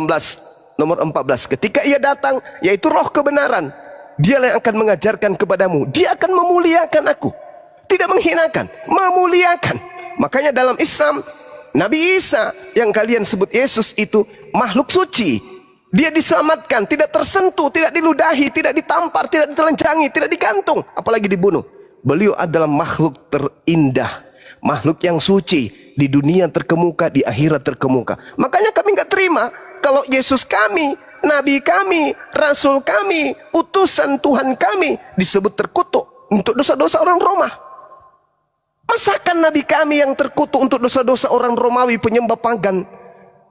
nomor 14. Ketika ia datang, yaitu roh kebenaran, dialah yang akan mengajarkan kepadamu. Dia akan memuliakan aku. Tidak menghinakan, memuliakan. Makanya dalam Islam, Nabi Isa yang kalian sebut Yesus itu makhluk suci. Dia diselamatkan, tidak tersentuh, tidak diludahi, tidak ditampar, tidak ditelanjangi, tidak digantung, apalagi dibunuh. Beliau adalah makhluk terindah, makhluk yang suci, di dunia terkemuka, di akhirat terkemuka. Makanya kami nggak terima kalau Yesus kami, Nabi kami, Rasul kami, utusan Tuhan kami disebut terkutuk untuk dosa-dosa orang Roma. Masakan Nabi kami yang terkutuk untuk dosa-dosa orang Romawi penyembah pagan?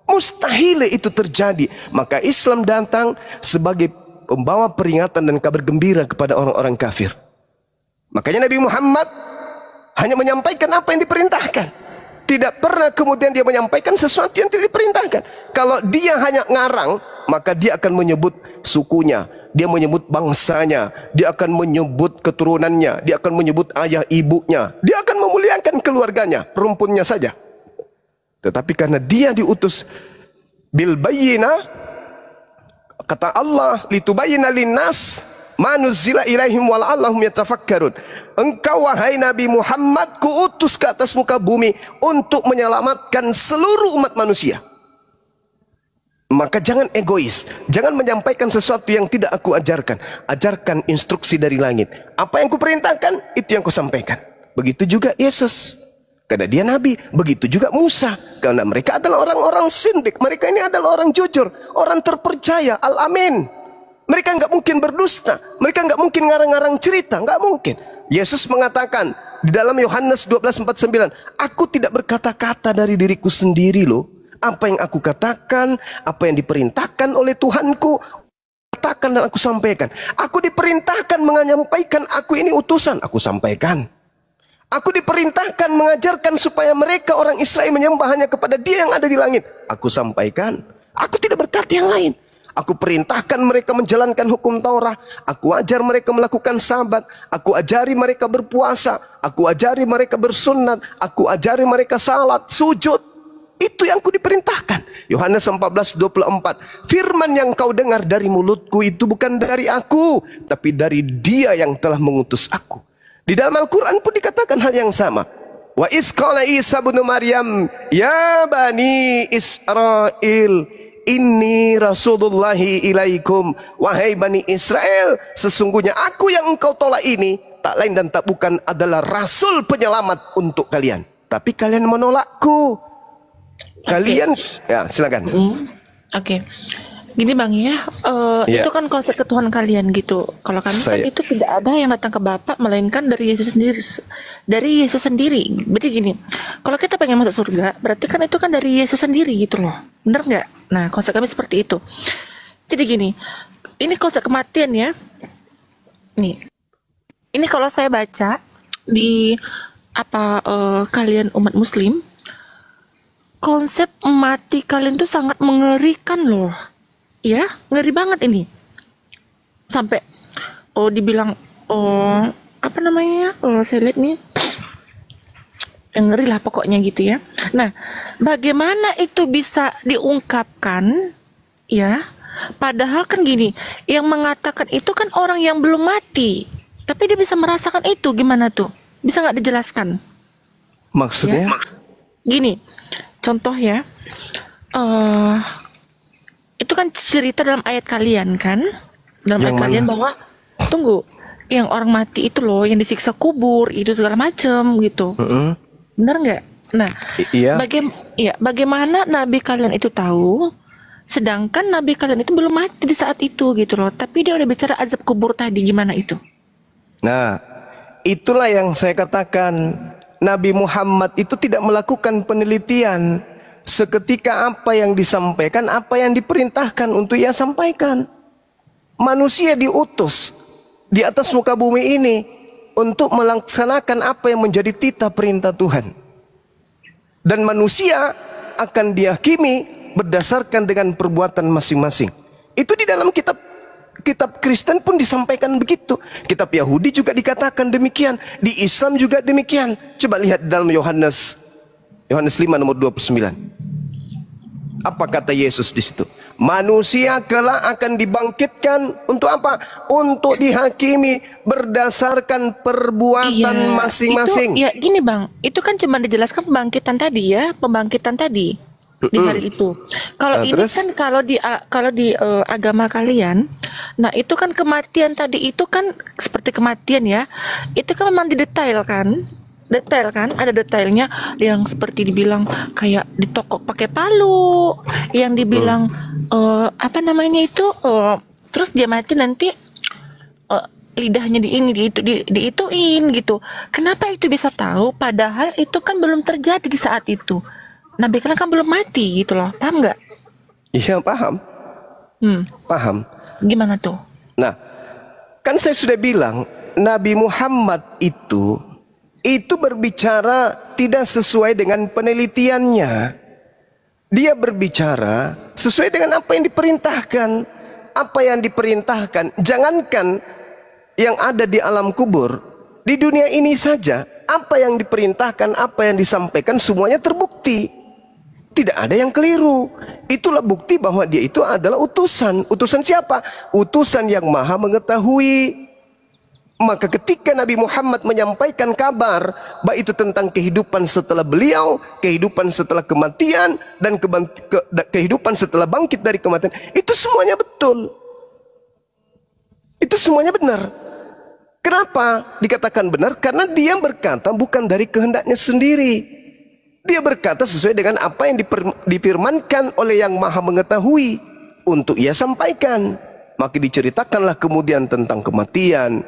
Mustahil itu terjadi. Maka Islam datang sebagai pembawa peringatan dan kabar gembira kepada orang-orang kafir. Makanya Nabi Muhammad hanya menyampaikan apa yang diperintahkan. Tidak pernah kemudian dia menyampaikan sesuatu yang tidak diperintahkan. Kalau dia hanya ngarang, maka dia akan menyebut sukunya, dia menyebut bangsanya, dia akan menyebut keturunannya, dia akan menyebut ayah ibunya, dia akan memuliakan keluarganya, rumpunnya saja. Tetapi karena dia diutus bil bayyinah, kata Allah, litubayyina linnas ma nuzila ilaihim wa la'allahum yatafakkarun. Engkau wahai Nabi Muhammad, kuutus ke atas muka bumi untuk menyelamatkan seluruh umat manusia. Maka jangan egois, jangan menyampaikan sesuatu yang tidak aku ajarkan. Ajarkan instruksi dari langit. Apa yang kuperintahkan, itu yang kusampaikan. Begitu juga Yesus, karena dia Nabi. Begitu juga Musa, karena mereka adalah orang-orang sindik. Mereka ini adalah orang jujur, orang terpercaya, al-amin. Mereka nggak mungkin berdusta, mereka nggak mungkin ngarang-ngarang cerita, nggak mungkin. Yesus mengatakan di dalam Yohanes 12:49, aku tidak berkata-kata dari diriku sendiri loh. Apa yang aku katakan, apa yang diperintahkan oleh Tuhanku, katakan dan aku sampaikan. Aku diperintahkan menyampaikan, aku ini utusan, aku sampaikan. Aku diperintahkan mengajarkan supaya mereka orang Israel menyembah hanya kepada Dia yang ada di langit, aku sampaikan. Aku tidak berkata yang lain. Aku perintahkan mereka menjalankan hukum Taurat. Aku ajar mereka melakukan sabat. Aku ajari mereka berpuasa. Aku ajari mereka bersunat. Aku ajari mereka salat, sujud. Itu yang ku diperintahkan. Yohanes 14:24. Firman yang kau dengar dari mulutku itu bukan dari aku, tapi dari Dia yang telah mengutus aku. Di dalam Al-Quran pun dikatakan hal yang sama. Wa iz qala Isa ibnu Maryam, ya bani Israel, inni rasulullahi ilaikum. Wahai Bani Israel, sesungguhnya aku yang engkau tolak ini tak lain dan tak bukan adalah rasul penyelamat untuk kalian. Tapi kalian menolakku. Kalian, ya silakan.
Oke. Gini Bang ya, itu kan konsep ketuhanan kalian gitu. Kalau kami kan itu tidak ada yang datang ke Bapa melainkan dari Yesus sendiri. Dari Yesus sendiri. Berarti gini, kalau kita pengen masuk surga, berarti kan itu kan dari Yesus sendiri gitu loh. Bener nggak? Nah, konsep kami seperti itu. Jadi gini, ini konsep kematian ya. Nih, ini kalau saya baca di kalian umat Muslim, konsep mati kalian tuh sangat mengerikan loh. Ya, ngeri banget ini. Sampai dibilang saya lihat nih, ngeri lah pokoknya gitu ya. Nah, bagaimana itu bisa diungkapkan ya? Padahal kan gini, yang mengatakan itu kan orang yang belum mati, tapi dia bisa merasakan itu, gimana tuh? Bisa nggak dijelaskan?
Maksudnya?
Ya? Gini, contoh ya, itu kan cerita dalam ayat kalian kan, dalam ayat kalian bahwa tunggu, yang orang mati itu loh, yang disiksa kubur itu segala macem gitu. Bener nggak? Nah, bagaimana nabi kalian itu tahu, sedangkan nabi kalian itu belum mati di saat itu gitu loh, tapi dia udah bicara azab kubur tadi, gimana itu?
Nah, itulah yang saya katakan, Nabi Muhammad itu tidak melakukan penelitian. seketika apa yang disampaikan, apa yang diperintahkan untuk ia sampaikan. Manusia diutus di atas muka bumi ini untuk melaksanakan apa yang menjadi titah perintah Tuhan. Dan manusia akan dihakimi berdasarkan dengan perbuatan masing-masing. Itu di dalam kitab Kristen pun disampaikan begitu. Kitab Yahudi juga dikatakan demikian. Di Islam juga demikian. Coba lihat dalam Yohanes 5 nomor 29. Apa kata Yesus di situ? Manusia kelak akan dibangkitkan untuk apa? Untuk dihakimi berdasarkan perbuatan masing-masing.
Itu, ya gini Bang, itu kan cuma dijelaskan pembangkitan tadi ya, pembangkitan tadi di hari itu. Kalau ini
terus?
kan kalau di agama kalian, nah itu kan kematian tadi itu kan seperti kematian ya, itu kan memang didetail kan. Detail kan, ada detailnya yang seperti dibilang kayak ditokok pakai palu, yang dibilang apa namanya itu, terus dia mati nanti lidahnya diituin gitu. Kenapa itu bisa tahu? Padahal itu kan belum terjadi di saat itu. Nabi kan belum mati gitu loh, paham nggak?
Iya paham. Paham.
Gimana tuh?
Nah, kan saya sudah bilang Nabi Muhammad itu berbicara tidak sesuai dengan penelitiannya. Dia berbicara sesuai dengan apa yang diperintahkan. Apa yang diperintahkan, jangankan yang ada di alam kubur, di dunia ini saja, apa yang diperintahkan, apa yang disampaikan, semuanya terbukti. Tidak ada yang keliru. Itulah bukti bahwa dia itu adalah utusan. Utusan siapa? Utusan yang maha mengetahui. Maka ketika Nabi Muhammad menyampaikan kabar, baik itu tentang kehidupan setelah beliau, kehidupan setelah kematian, dan kehidupan setelah bangkit dari kematian, itu semuanya betul. Itu semuanya benar. Kenapa dikatakan benar? Karena dia berkata bukan dari kehendaknya sendiri. Dia berkata sesuai dengan apa yang difirmankan oleh yang maha mengetahui untuk ia sampaikan. Maka diceritakanlah kemudian tentang kematian.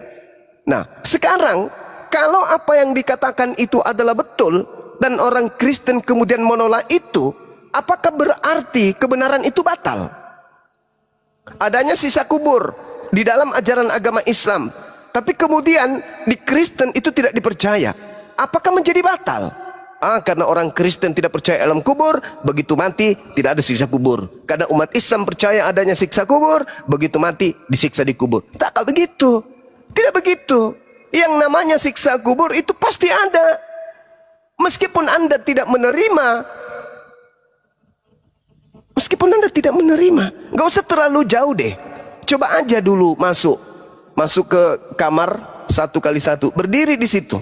Nah, sekarang kalau apa yang dikatakan itu adalah betul dan orang Kristen kemudian menolak itu, apakah berarti kebenaran itu batal? Adanya sisa kubur di dalam ajaran agama Islam, tapi kemudian di Kristen itu tidak dipercaya. Apakah menjadi batal? Karena orang Kristen tidak percaya alam kubur, begitu mati tidak ada siksa kubur. Karena umat Islam percaya adanya siksa kubur, begitu mati disiksa di kubur. Tak begitu. Tidak begitu. Yang namanya siksa kubur itu pasti ada. Meskipun Anda tidak menerima, nggak usah terlalu jauh deh. Coba aja dulu masuk ke kamar 1x1, berdiri di situ,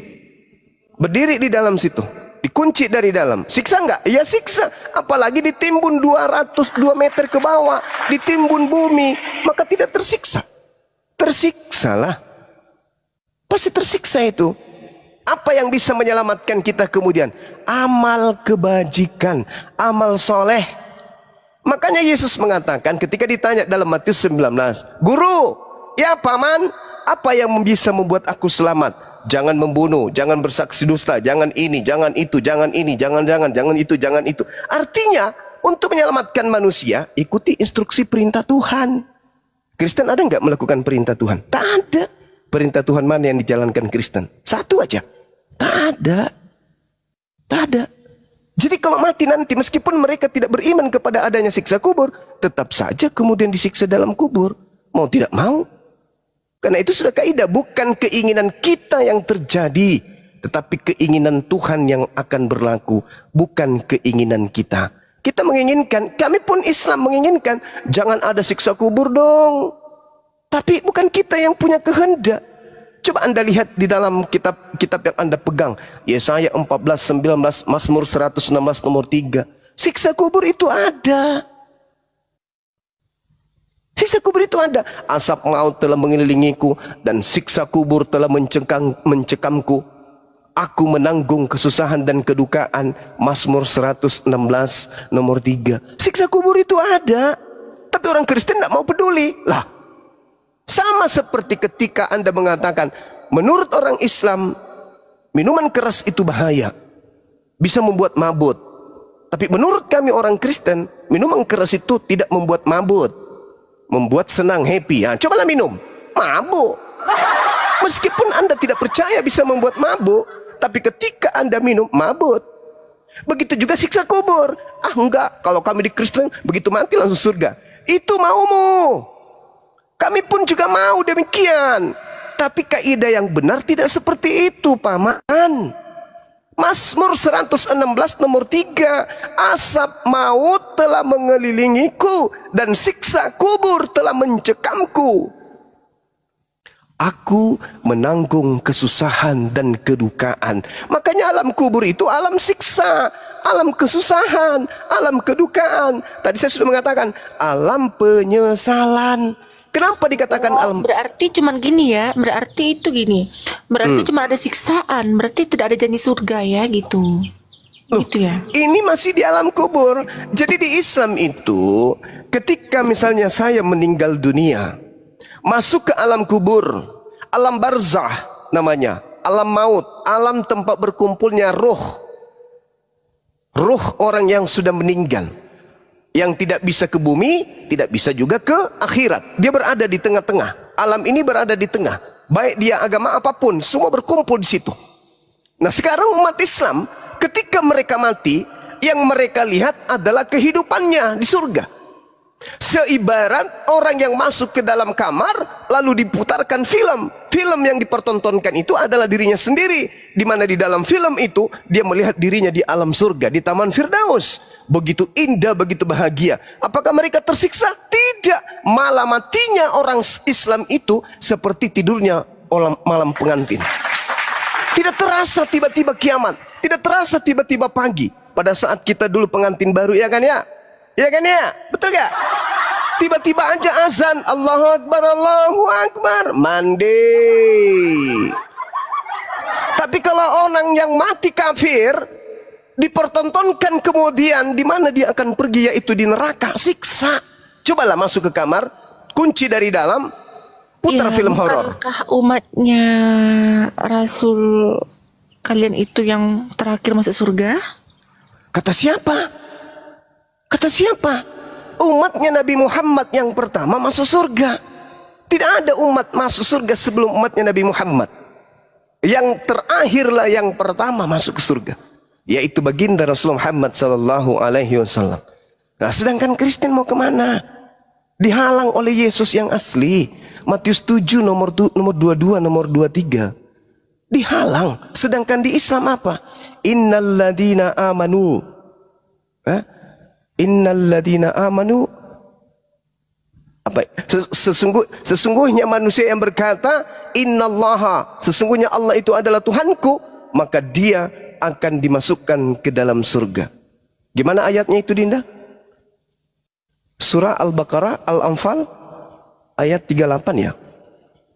berdiri di dalam situ, dikunci dari dalam. Siksa nggak? Ya siksa. Apalagi ditimbun 202 meter ke bawah, ditimbun bumi, maka tidak tersiksa. Tersiksalah. Pasti tersiksa itu. Apa yang bisa menyelamatkan kita kemudian? Amal kebajikan, amal soleh. Makanya Yesus mengatakan ketika ditanya dalam Matius 19, Guru, ya paman, apa yang bisa membuat aku selamat? Jangan membunuh, jangan bersaksi dusta, jangan ini, jangan itu, jangan ini, jangan itu, jangan itu. Artinya, untuk menyelamatkan manusia, ikuti instruksi perintah Tuhan. Kristen ada nggak melakukan perintah Tuhan? Tak ada. Perintah Tuhan mana yang dijalankan Kristen? Satu aja. Tak ada. Tak ada. Jadi kalau mati nanti, meskipun mereka tidak beriman kepada adanya siksa kubur, tetap saja kemudian disiksa dalam kubur. Mau tidak mau. Karena itu sudah kaidah, bukan keinginan kita yang terjadi, tetapi keinginan Tuhan yang akan berlaku, bukan keinginan kita. Kita menginginkan, kami pun Islam menginginkan, jangan ada siksa kubur dong. Tapi bukan kita yang punya kehendak. Coba Anda lihat di dalam kitab yang Anda pegang, Yesaya 14, 19, Mazmur 116 nomor 3. Siksa kubur itu ada. Siksa kubur itu ada. Asap maut telah mengelilingiku dan siksa kubur telah mencekamku. Aku menanggung kesusahan dan kedukaan. Mazmur 116 nomor 3. Siksa kubur itu ada. Tapi orang Kristen tidak mau peduli. Lah, sama seperti ketika Anda mengatakan, menurut orang Islam, minuman keras itu bahaya. Bisa membuat mabut. Tapi menurut kami orang Kristen, minuman keras itu tidak membuat mabuk, membuat senang, happy. Cobalah minum, mabuk. Meskipun Anda tidak percaya bisa membuat mabuk, tapi ketika Anda minum, mabuk. Begitu juga siksa kubur. Enggak, kalau kami di Kristen, begitu mati langsung surga. Itu maumu. Kami pun juga mau demikian. Tapi kaidah yang benar tidak seperti itu, Paman. Mazmur 116 nomor 3, asap maut telah mengelilingiku dan siksa kubur telah mencekamku. Aku menanggung kesusahan dan kedukaan. Makanya alam kubur itu alam siksa, alam kesusahan, alam kedukaan. Tadi saya sudah mengatakan alam penyesalan. Kenapa dikatakan alam?
Berarti cuman gini ya, berarti itu gini. Berarti cuma ada siksaan, berarti tidak ada janji surga ya gitu. Gitu ya.
Ini masih di alam kubur. Jadi di Islam itu ketika misalnya saya meninggal dunia, masuk ke alam kubur, alam barzah namanya, alam maut, alam tempat berkumpulnya ruh. Ruh orang yang sudah meninggal. Yang tidak bisa ke bumi, tidak bisa juga ke akhirat. Dia berada di tengah-tengah. Alam ini berada di tengah. Baik dia agama apapun, semua berkumpul di situ. Nah sekarang umat Islam, ketika mereka mati, yang mereka lihat adalah kehidupannya di surga. Seibarat orang yang masuk ke dalam kamar, lalu diputarkan film. Film yang dipertontonkan itu adalah dirinya sendiri. Di mana di dalam film itu, dia melihat dirinya di alam surga, di Taman Firdaus. Begitu indah, begitu bahagia. Apakah mereka tersiksa? Tidak. Malah matinya orang Islam itu seperti tidurnya malam pengantin. Tidak terasa tiba-tiba kiamat. Tidak terasa tiba-tiba pagi. Pada saat kita dulu pengantin baru, ya kan ya? Ya kan ya? Betul gak? Tiba-tiba aja azan, Allahu Akbar, Allahu Akbar, mandi. Tapi kalau orang yang mati kafir dipertontonkan kemudian di mana dia akan pergi, yaitu di neraka, siksa. Cobalah masuk ke kamar, kunci dari dalam, putar film horor.
Bukankah umatnya Rasul kalian itu yang terakhir masuk surga?
Kata siapa? Kata siapa? Umatnya Nabi Muhammad yang pertama masuk surga. Tidak ada umat masuk surga sebelum umatnya Nabi Muhammad. Yang terakhirlah yang pertama masuk ke surga, yaitu baginda Rasulullah Muhammad sallallahu alaihi wasallam. Nah, sedangkan Kristen mau kemana? Dihalang oleh Yesus yang asli. Matius 7 nomor 22, nomor 23. Dihalang. Sedangkan di Islam apa? Innalladzina amanu. Innalladzina amanu. Apa? Sesungguhnya manusia yang berkata innallaha, sesungguhnya Allah itu adalah Tuhanku, maka dia akan dimasukkan ke dalam surga. Gimana ayatnya itu, Dinda? Surah Al-Baqarah, Al-Anfal ayat 38 ya.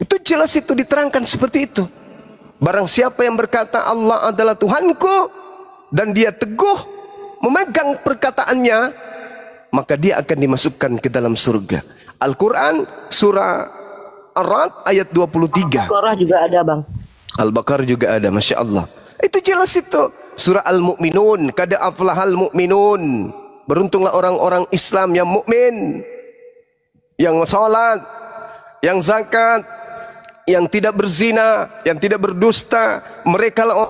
Itu jelas, itu diterangkan seperti itu. Barang siapa yang berkata Allah adalah Tuhanku dan dia teguh memegang perkataannya, maka dia akan dimasukkan ke dalam surga. Al-Quran surah Ar-Ra'd ayat 23.
Al-Baqarah juga ada, Bang.
Al-Baqarah juga ada, Masya Allah. Itu jelas itu. Surah Al-Mu'minun, kad aflahal mu'minun. Beruntunglah orang-orang Islam yang mukmin, yang salat, yang zakat, yang tidak berzina, yang tidak berdusta. Mereka lah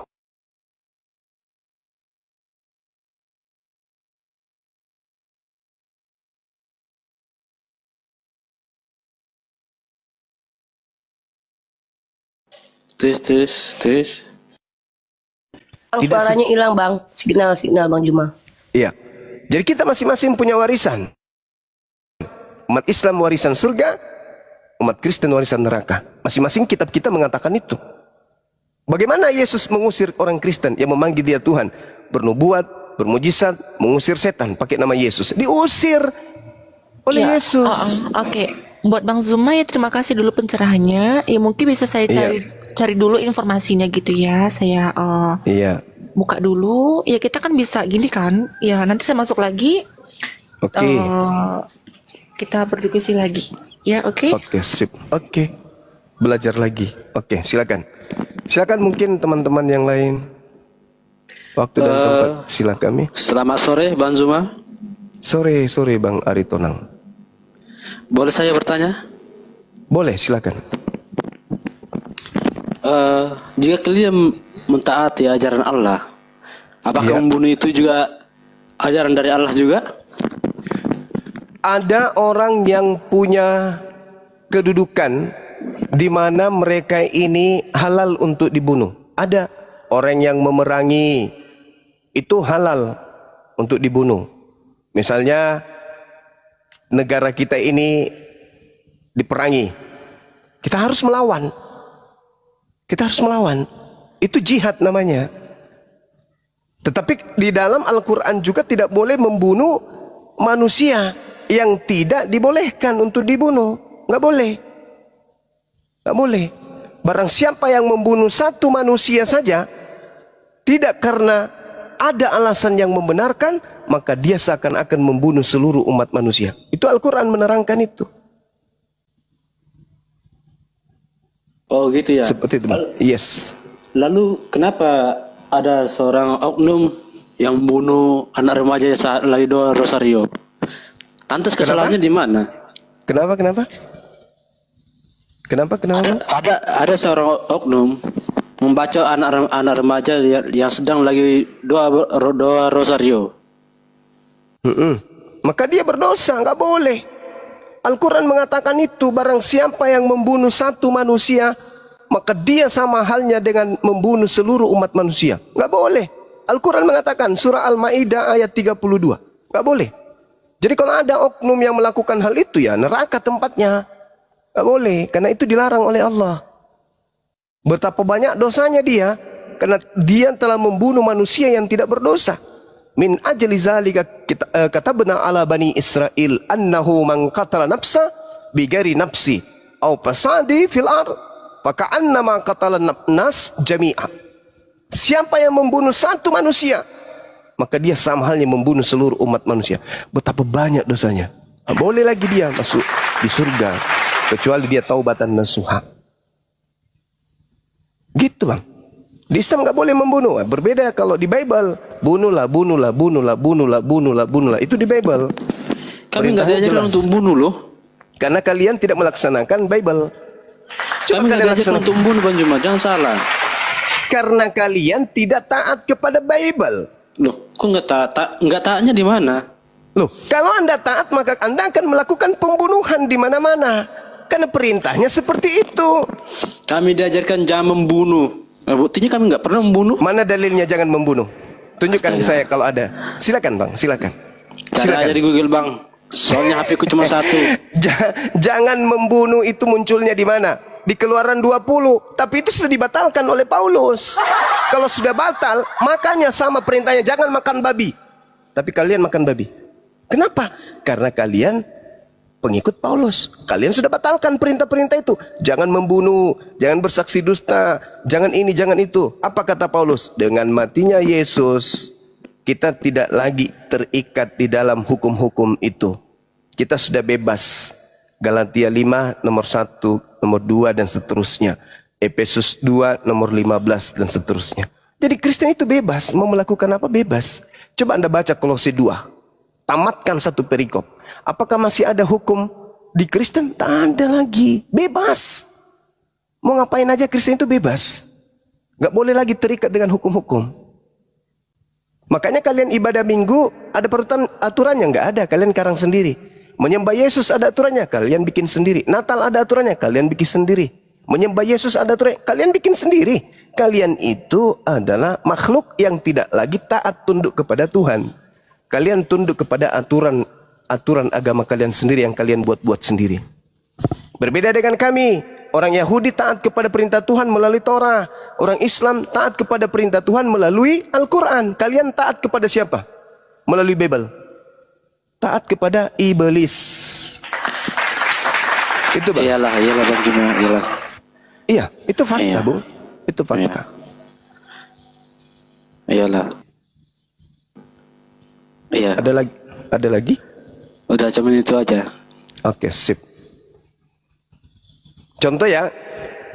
Tes.
Bang, suaranya hilang, Bang. Signal Bang Juma.
Iya. Jadi kita masing-masing punya warisan. Umat Islam warisan surga, umat Kristen warisan neraka. Masing-masing kitab kita mengatakan itu. Bagaimana Yesus mengusir orang Kristen yang memanggil dia Tuhan, bernubuat, bermujizat, mengusir setan pakai nama Yesus? Diusir oleh
Ya,
Yesus.
Oke. Buat Bang Zuma ya, terima kasih dulu pencerahannya. Ya mungkin bisa saya cari dulu informasinya gitu ya. Saya
Iya.
buka dulu. Ya kita kan bisa gini kan. Ya nanti saya masuk lagi.
Oke.
Kita berdiskusi lagi. Ya oke.
Oke, sip. Oke. Belajar lagi. Oke, silakan. Silakan mungkin teman-teman yang lain. Waktu dan tempat silakan kami.
Selamat sore Bang Zuma.
Sore Bang Aritonang.
Boleh saya bertanya?
Boleh, silakan.
Jika kalian mentaati ajaran Allah, apakah membunuh itu juga ajaran dari Allah juga?
Ada orang yang punya kedudukan di mana mereka ini halal untuk dibunuh. Ada orang yang memerangi, itu halal untuk dibunuh. Misalnya negara kita ini diperangi, kita harus melawan. Kita harus melawan. Itu jihad namanya. Tetapi di dalam Al-Quran juga tidak boleh membunuh manusia yang tidak dibolehkan untuk dibunuh. Nggak boleh. Nggak boleh. Barang siapa yang membunuh satu manusia saja, tidak karena ada alasan yang membenarkan, maka dia seakan-akan membunuh seluruh umat manusia. Itu Al-Quran menerangkan itu.
Oh gitu ya.
Seperti itu. Yes.
Lalu kenapa ada seorang oknum yang membunuh anak remaja saat lagi doa rosario? Lantas kesalahannya di mana?
Kenapa?
Ada seorang oknum membaca anak remaja yang sedang lagi doa rosario.
Maka dia berdosa, nggak boleh. Al-Quran mengatakan itu, barang siapa yang membunuh satu manusia, maka dia sama halnya dengan membunuh seluruh umat manusia. Nggak boleh. Al-Quran mengatakan, surah Al-Ma'idah ayat 32. Nggak boleh. Jadi kalau ada oknum yang melakukan hal itu, ya neraka tempatnya. Nggak boleh, karena itu dilarang oleh Allah. Betapa banyak dosanya dia, karena dia telah membunuh manusia yang tidak berdosa. Min ajli zalika katabna ala bani Israel annahu man qatala nafsa bighairi nafsi aw fasadi fil ard faka'annama qatala nas jami'a. Siapa yang membunuh satu manusia, maka dia sama halnya membunuh seluruh umat manusia. Betapa banyak dosanya. Boleh lagi dia masuk di surga kecuali dia taubatan nasuha. Gitu Bang. Di Islam nggak boleh membunuh. Berbeda kalau di Bible, bunuhlah. Itu di Bible.
Kami nggak diajarkan untuk bunuh loh.
Karena kalian tidak melaksanakan Bible.
Kami nggak diajarkan untuk bunuh Bang Juma, jangan salah.
Karena kalian tidak taat kepada Bible.
Loh, kok nggak taatnya di mana?
Loh, kalau Anda taat maka Anda akan melakukan pembunuhan di mana-mana. Karena perintahnya seperti itu.
Kami diajarkan jangan membunuh. Nah, buktinya kami nggak pernah membunuh.
Mana dalilnya jangan membunuh? Tunjukkan ke saya kalau ada. Silakan Bang, silakan.
Cari aja di Google Bang. Soalnya HP ku cuma satu.
Jangan membunuh itu munculnya di mana? Di Keluaran 20. Tapi itu sudah dibatalkan oleh Paulus. Kalau sudah batal, makanya sama perintahnya jangan makan babi. Tapi kalian makan babi. Kenapa? Karena kalian pengikut Paulus. Kalian sudah batalkan perintah-perintah itu. Jangan membunuh, jangan bersaksi dusta, jangan ini, jangan itu. Apa kata Paulus? Dengan matinya Yesus, kita tidak lagi terikat di dalam hukum-hukum itu. Kita sudah bebas. Galatia 5 nomor 1, nomor 2 dan seterusnya. Efesus 2 nomor 15 dan seterusnya. Jadi Kristen itu bebas, mau melakukan apa bebas. Coba Anda baca Kolose 2. Tamatkan satu perikop. Apakah masih ada hukum di Kristen? Tak ada lagi. Bebas. Mau ngapain aja Kristen itu bebas. Gak boleh lagi terikat dengan hukum-hukum. Makanya kalian ibadah minggu ada aturannya? Nggak ada. Kalian karang sendiri. Menyembah Yesus ada aturannya? Kalian bikin sendiri. Natal ada aturannya? Kalian bikin sendiri. Menyembah Yesus ada aturannya? Kalian bikin sendiri. Kalian itu adalah makhluk yang tidak lagi taat tunduk kepada Tuhan. Kalian tunduk kepada aturan agama kalian sendiri yang kalian buat-buat sendiri. Berbeda dengan kami, orang Yahudi taat kepada perintah Tuhan melalui Torah. Orang Islam taat kepada perintah Tuhan melalui Al-Quran. Kalian taat kepada siapa? Melalui Bible. Taat kepada iblis. Itu Bang.
Iyalah Bang Juma, iyalah.
Iya, itu fakta, Bu. Itu fakta.
Iyalah. Iya.
Ada lagi?
Udah cuman itu aja.
Oke, sip. Contoh ya,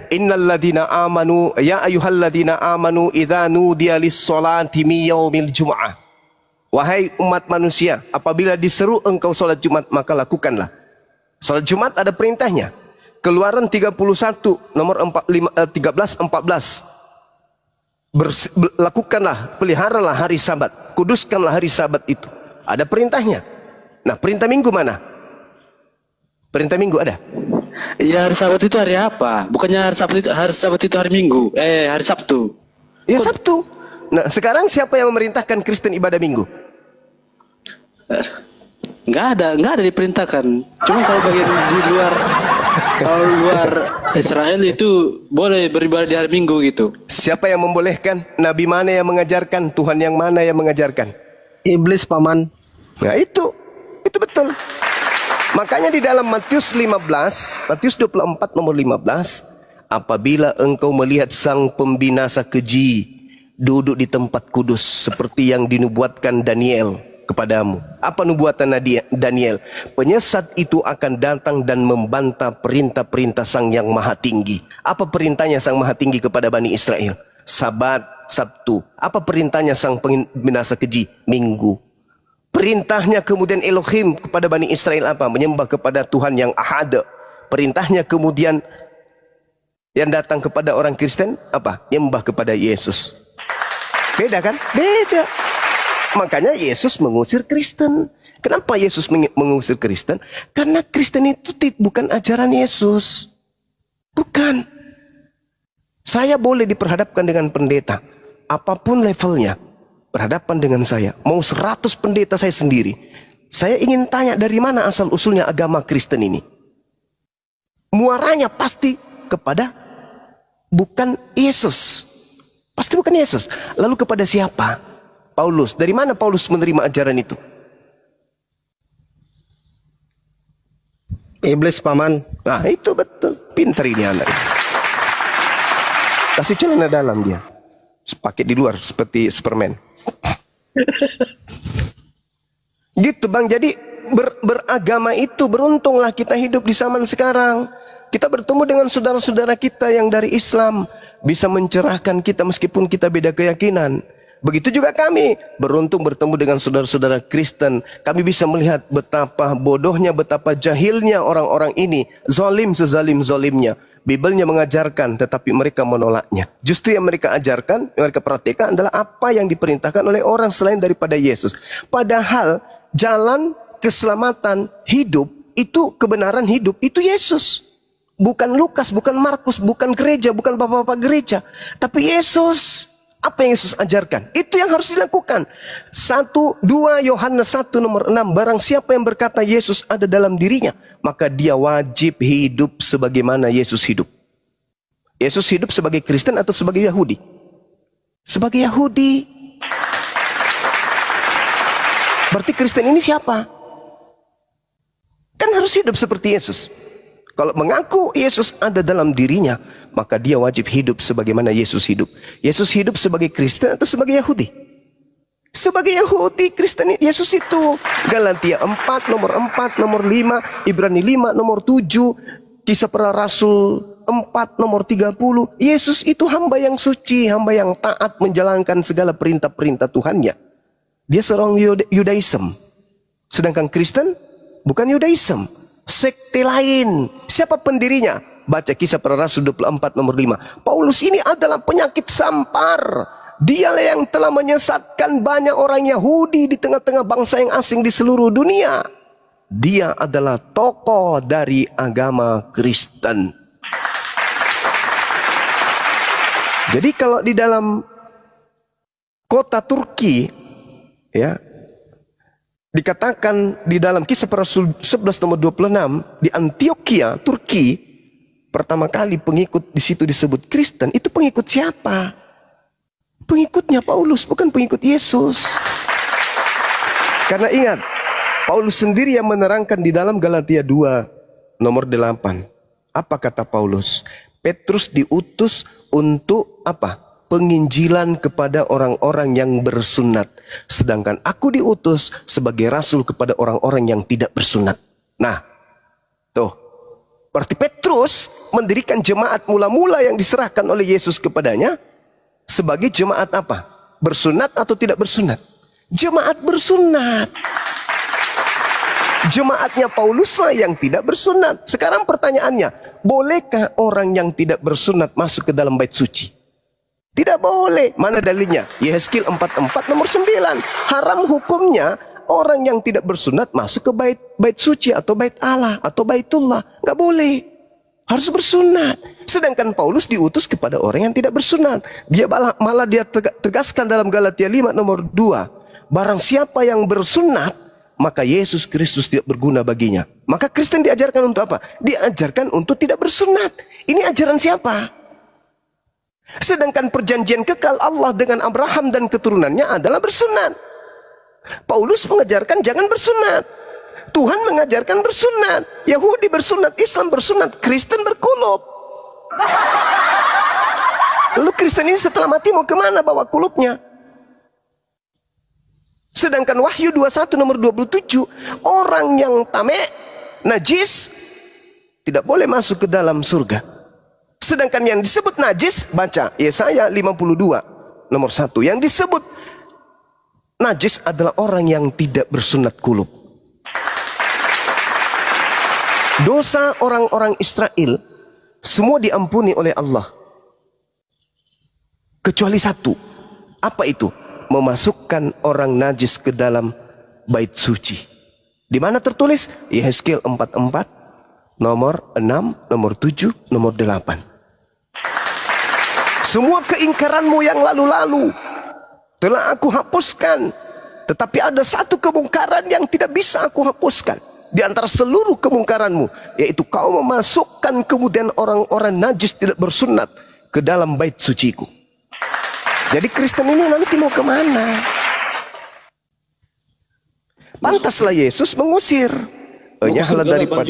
Innalladzina amanu ya ayyuhalladzina amanu idza nudiya lis-sholati min yaumil jumu'ah. Wahai umat manusia, apabila diseru engkau salat Jumat, maka lakukanlah. Salat Jumat ada perintahnya. Keluaran 31 nomor 13-14. Lakukanlah, peliharalah hari Sabat, kuduskanlah hari Sabat itu. Ada perintahnya. Nah, perintah Minggu mana? Perintah Minggu ada?
Iya, hari Sabat itu hari apa? Bukannya hari Sabat itu hari Minggu? Hari Sabtu.
Ya, Sabtu. Nah, sekarang siapa yang memerintahkan Kristen ibadah Minggu?
Nggak ada diperintahkan. Cuma kalau bagian di luar Israel itu boleh beribadah di hari Minggu gitu.
Siapa yang membolehkan? Nabi mana yang mengajarkan? Tuhan yang mana yang mengajarkan?
Iblis, Paman.
Nah, itu betul. Makanya di dalam Matius 24 nomor 15, apabila engkau melihat sang pembinasa keji duduk di tempat kudus seperti yang dinubuatkan Daniel kepadamu. Apa nubuatan Daniel? Penyesat itu akan datang dan membantah perintah-perintah Sang Yang Maha Tinggi. Apa perintahnya Sang Maha Tinggi kepada Bani Israel? Sabat, Sabtu. Apa perintahnya sang pembinasa keji? Minggu. Perintahnya kemudian Elohim kepada Bani Israel apa? Menyembah kepada Tuhan yang Ahad. Perintahnya kemudian yang datang kepada orang Kristen apa? Menyembah kepada Yesus. Beda kan? Beda. Makanya Yesus mengusir Kristen. Kenapa Yesus mengusir Kristen? Karena Kristen itu bukan ajaran Yesus. Bukan. Saya boleh diperhadapkan dengan pendeta. Apapun levelnya. Berhadapan dengan saya. Mau 100 pendeta saya sendiri. Saya ingin tanya dari mana asal usulnya agama Kristen ini. Muaranya pasti kepada bukan Yesus. Pasti bukan Yesus. Lalu kepada siapa? Paulus. Dari mana Paulus menerima ajaran itu?
Iblis, Paman.
Nah, itu betul. Pintar ini anak. Kasih celana dalam dia. Pakai di luar seperti Superman. Gitu Bang. Jadi beragama itu beruntunglah kita hidup di zaman sekarang. Kita bertemu dengan saudara-saudara kita yang dari Islam. Bisa mencerahkan kita meskipun kita beda keyakinan. Begitu juga kami beruntung bertemu dengan saudara-saudara Kristen. Kami bisa melihat betapa bodohnya, betapa jahilnya orang-orang ini. Zalim sezalim-zalimnya. Bibelnya mengajarkan tetapi mereka menolaknya. Justru yang mereka ajarkan, yang mereka praktikkan adalah apa yang diperintahkan oleh orang selain daripada Yesus. Padahal jalan keselamatan hidup itu, kebenaran hidup itu Yesus. Bukan Lukas, bukan Markus, bukan gereja, bukan bapak-bapak gereja. Tapi Yesus. Apa yang Yesus ajarkan? Itu yang harus dilakukan. 2 Yohanes 1 nomor 6. Barang siapa yang berkata Yesus ada dalam dirinya, maka dia wajib hidup sebagaimana Yesus hidup. Yesus hidup sebagai Kristen atau sebagai Yahudi? Sebagai Yahudi. Berarti Kristen ini siapa? Kan harus hidup seperti Yesus. Kalau mengaku Yesus ada dalam dirinya, maka dia wajib hidup sebagaimana Yesus hidup. Yesus hidup sebagai Kristen atau sebagai Yahudi? Sebagai Yahudi. Kristen Yesus itu Galatia 4 nomor 4 nomor 5, Ibrani 5 nomor 7, Kisah Para Rasul 4 nomor 30. Yesus itu hamba yang suci, hamba yang taat menjalankan segala perintah-perintah Tuhannya. Dia seorang Yudaism. Sedangkan Kristen bukan Yudaism. Sekte lain. Siapa pendirinya? Baca Kisah Para Rasul 24 nomor 5. Paulus ini adalah penyakit sampar. Dialah yang telah menyesatkan banyak orang Yahudi di tengah-tengah bangsa yang asing di seluruh dunia. Dia adalah tokoh dari agama Kristen. Jadi kalau di dalam kota Turki, ya, dikatakan di dalam Kisah Para Rasul 11 nomor 26 di Antioquia, Turki, pertama kali pengikut di situ disebut Kristen. Itu pengikut siapa? Pengikutnya Paulus, bukan pengikut Yesus. Karena ingat, Paulus sendiri yang menerangkan di dalam Galatia 2 nomor 8. Apa kata Paulus? Petrus diutus untuk apa? Penginjilan kepada orang-orang yang bersunat. Sedangkan aku diutus sebagai rasul kepada orang-orang yang tidak bersunat. Nah, tuh. Berarti Petrus mendirikan jemaat mula-mula yang diserahkan oleh Yesus kepadanya sebagai jemaat apa? Bersunat atau tidak bersunat? Jemaat bersunat. Jemaatnya Pauluslah yang tidak bersunat. Sekarang pertanyaannya, bolehkah orang yang tidak bersunat masuk ke dalam bait suci? Tidak boleh. Mana dalilnya? Yehezkiel 44 nomor 9. Haram hukumnya orang yang tidak bersunat masuk ke bait suci atau bait Allah atau baitullah. Nggak boleh. Harus bersunat. Sedangkan Paulus diutus kepada orang yang tidak bersunat. Dia malah dia tegaskan dalam Galatia 5 nomor 2. Barang siapa yang bersunat, maka Yesus Kristus tidak berguna baginya. Maka Kristen diajarkan untuk apa? Diajarkan untuk tidak bersunat. Ini ajaran siapa? Sedangkan perjanjian kekal Allah dengan Abraham dan keturunannya adalah bersunat. Paulus mengajarkan jangan bersunat. Tuhan mengajarkan bersunat. Yahudi bersunat, Islam bersunat, Kristen berkulub. Lalu Kristen ini setelah mati mau kemana bawa kulubnya? Sedangkan Wahyu 21 nomor 27, orang yang tamek, najis, tidak boleh masuk ke dalam surga. Sedangkan yang disebut najis, baca Yesaya 52 nomor 1. Yang disebut najis adalah orang yang tidak bersunat kulub. Dosa orang-orang Israel semua diampuni oleh Allah. Kecuali satu. Apa itu? Memasukkan orang najis ke dalam bait suci. Di mana tertulis? Yehezkiel 44 nomor 6, nomor 7, nomor 8. Semua keingkaranmu yang lalu-lalu telah aku hapuskan. Tetapi ada satu kemungkaran yang tidak bisa aku hapuskan. Di antara seluruh kemungkaranmu, yaitu kau memasukkan kemudian orang-orang najis tidak bersunat ke dalam bait suciku. Jadi Kristen ini nanti mau kemana? Pantaslah Yesus mengusir. Nyahlah daripada.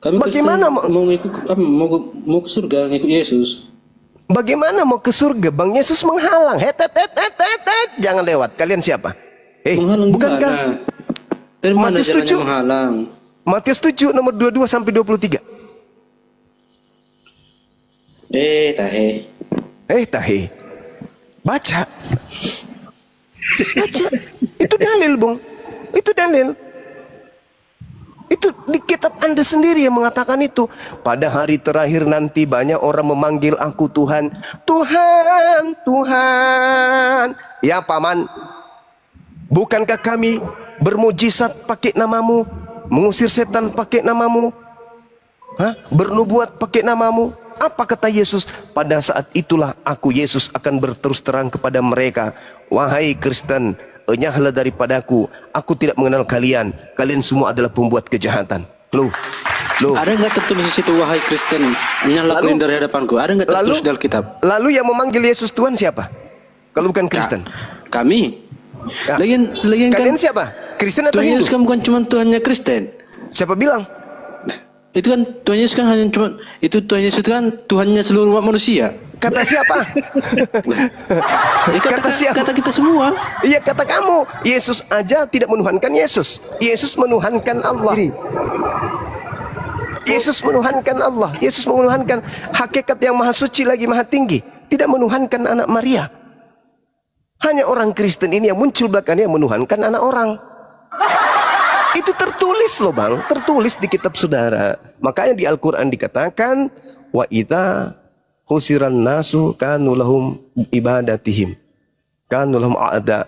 Kami
bagaimana
mau ke surga ngikut Yesus?
Bagaimana mau ke surga? Bang Yesus menghalang. Jangan lewat. Kalian siapa? Bukankah Matius 7 menghalang? Matius 7 nomor 22 sampai 23. Tahe. Baca. Itu dalil, Bung. Itu dalil. Itu di kitab Anda sendiri yang mengatakan itu. Pada hari terakhir nanti banyak orang memanggil aku Tuhan. Tuhan, Tuhan. Ya paman, bukankah kami bermujizat pakai namamu, mengusir setan pakai namamu, bernubuat pakai namamu? Apa kata Yesus? Pada saat itulah aku Yesus akan berterus terang kepada mereka, wahai Kristen, enyahlah daripadaku, aku tidak mengenal kalian. Kalian semua adalah pembuat kejahatan. Loh.
Ada nggak tertulis di situ wahai Kristen, enyahlah kalian dari hadapanku? Ada nggak tertulis dalam kitab?
Lalu yang memanggil Yesus Tuhan siapa? Kalau bukan Kristen?
Kami.
Ya. Kalian kan siapa? Kristen atau
Tuhan
Hindu?
Yesus kan bukan cuma Tuhannya Kristen.
Siapa bilang?
Itu kan Tuhan Yesus kan hanya cuma itu Tuhan Yesus kan Tuhannya seluruh umat manusia.
Kata siapa?
Kata siapa? Kata kita semua.
Iya, kata kamu. Yesus aja tidak menuhankan Yesus. Yesus menuhankan Allah. Yesus menuhankan Allah. Yesus menuhankan hakikat yang maha suci lagi maha tinggi. Tidak menuhankan anak Maria. Hanya orang Kristen ini yang muncul belakangnya menuhankan anak orang. Itu tertulis loh bang, tertulis di kitab saudara. Makanya di Al-Quran dikatakan, wa idza husiran nasu kanu lahum ibadatihim, kanu lahum a'da,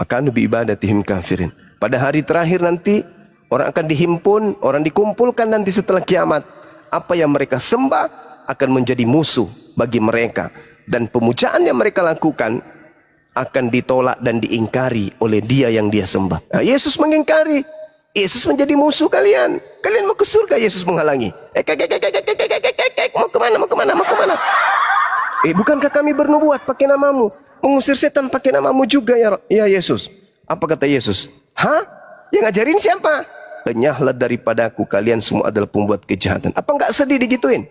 makanu bi ibadatihim kafirin. Pada hari terakhir nanti orang akan dihimpun, orang dikumpulkan nanti setelah kiamat. Apa yang mereka sembah akan menjadi musuh bagi mereka, dan pemujaan yang mereka lakukan akan ditolak dan diingkari oleh dia yang dia sembah. Nah, Yesus mengingkari. Yesus menjadi musuh kalian. Kalian mau ke surga, Yesus menghalangi. Mau kemana, mau kemana, mau kemana? Bukankah kami bernubuat pakai namamu? Mengusir setan pakai namamu juga ya Yesus. Apa kata Yesus? Yang ngajarin siapa? Enyahlah daripadaku, kalian semua adalah pembuat kejahatan. Apa nggak sedih digituin?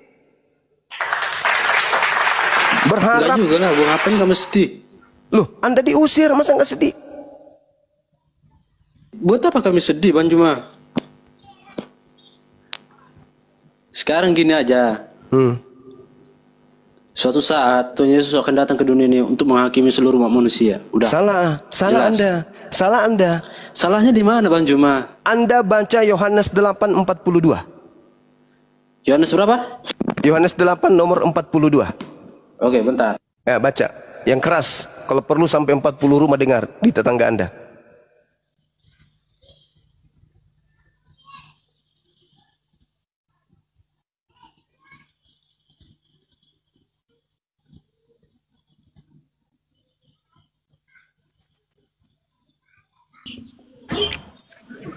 Berharap.
Enggak juga lah, buat ngapain kamu sedih?
Loh, Anda diusir, masa nggak sedih?
Buat apa kami sedih, Bang Juma? Sekarang gini aja. Suatu saat Tuhan Yesus akan datang ke dunia ini untuk menghakimi seluruh umat manusia. Udah.
Salah
Jelas.
Anda. Salah Anda.
Salahnya di mana Bang Juma?
Anda baca Yohanes 8:42.
Yohanes berapa?
Yohanes 8 nomor 42.
Oke, bentar.
Ya, baca. Yang keras. Kalau perlu sampai 40 rumah dengar di tetangga Anda.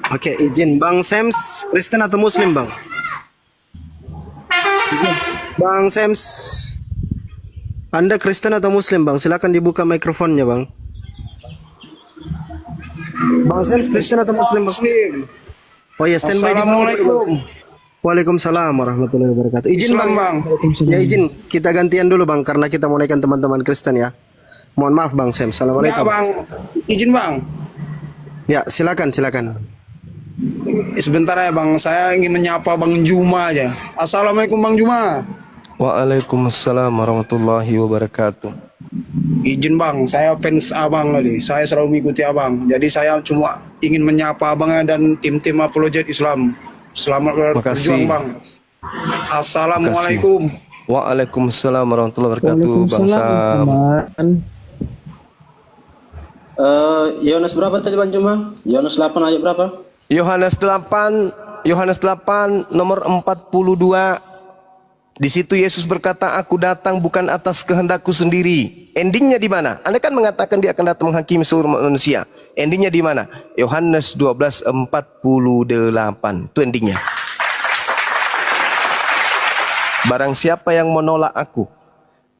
Oke, izin Bang Sems, Kristen atau Muslim Bang? Bang Sems, Anda Kristen atau Muslim Bang? Silakan dibuka mikrofonnya Bang. Bang Sems, Kristen atau Muslim Bang? Oh ya, standby di
Assalamualaikum.
Waalaikumsalam warahmatullahi wabarakatuh. Izin
Islam,
Bang.
Bang.
Ya izin, kita gantian dulu Bang karena kita mau naikkan teman-teman Kristen ya. Mohon maaf Bang Sems.
Ya
Assalamualaikum.
Bang, izin Bang.
Ya, silakan.
Sebentar ya Bang, saya ingin menyapa Bang Juma aja. Assalamualaikum Bang Juma.
Waalaikumsalam warahmatullahi wabarakatuh.
Izin Bang, saya fans Abang tadi. Saya selalu mengikuti Abang. Jadi saya cuma ingin menyapa Abangnya dan tim-tim apologet Islam. Selamat berjuang Bang. Assalamualaikum.
Waalaikumsalam warahmatullahi wabarakatuh. Bangsa.
Yohanes berapa tadi Bang Juma? Yohanes 8 ayat berapa?
Yohanes 8 nomor 42. Di situ Yesus berkata, aku datang bukan atas kehendakku sendiri. Endingnya di mana? Anda kan mengatakan dia akan datang menghakimi seluruh manusia. Endingnya di mana? Yohanes 12:48. Itu endingnya. Barang siapa yang menolak aku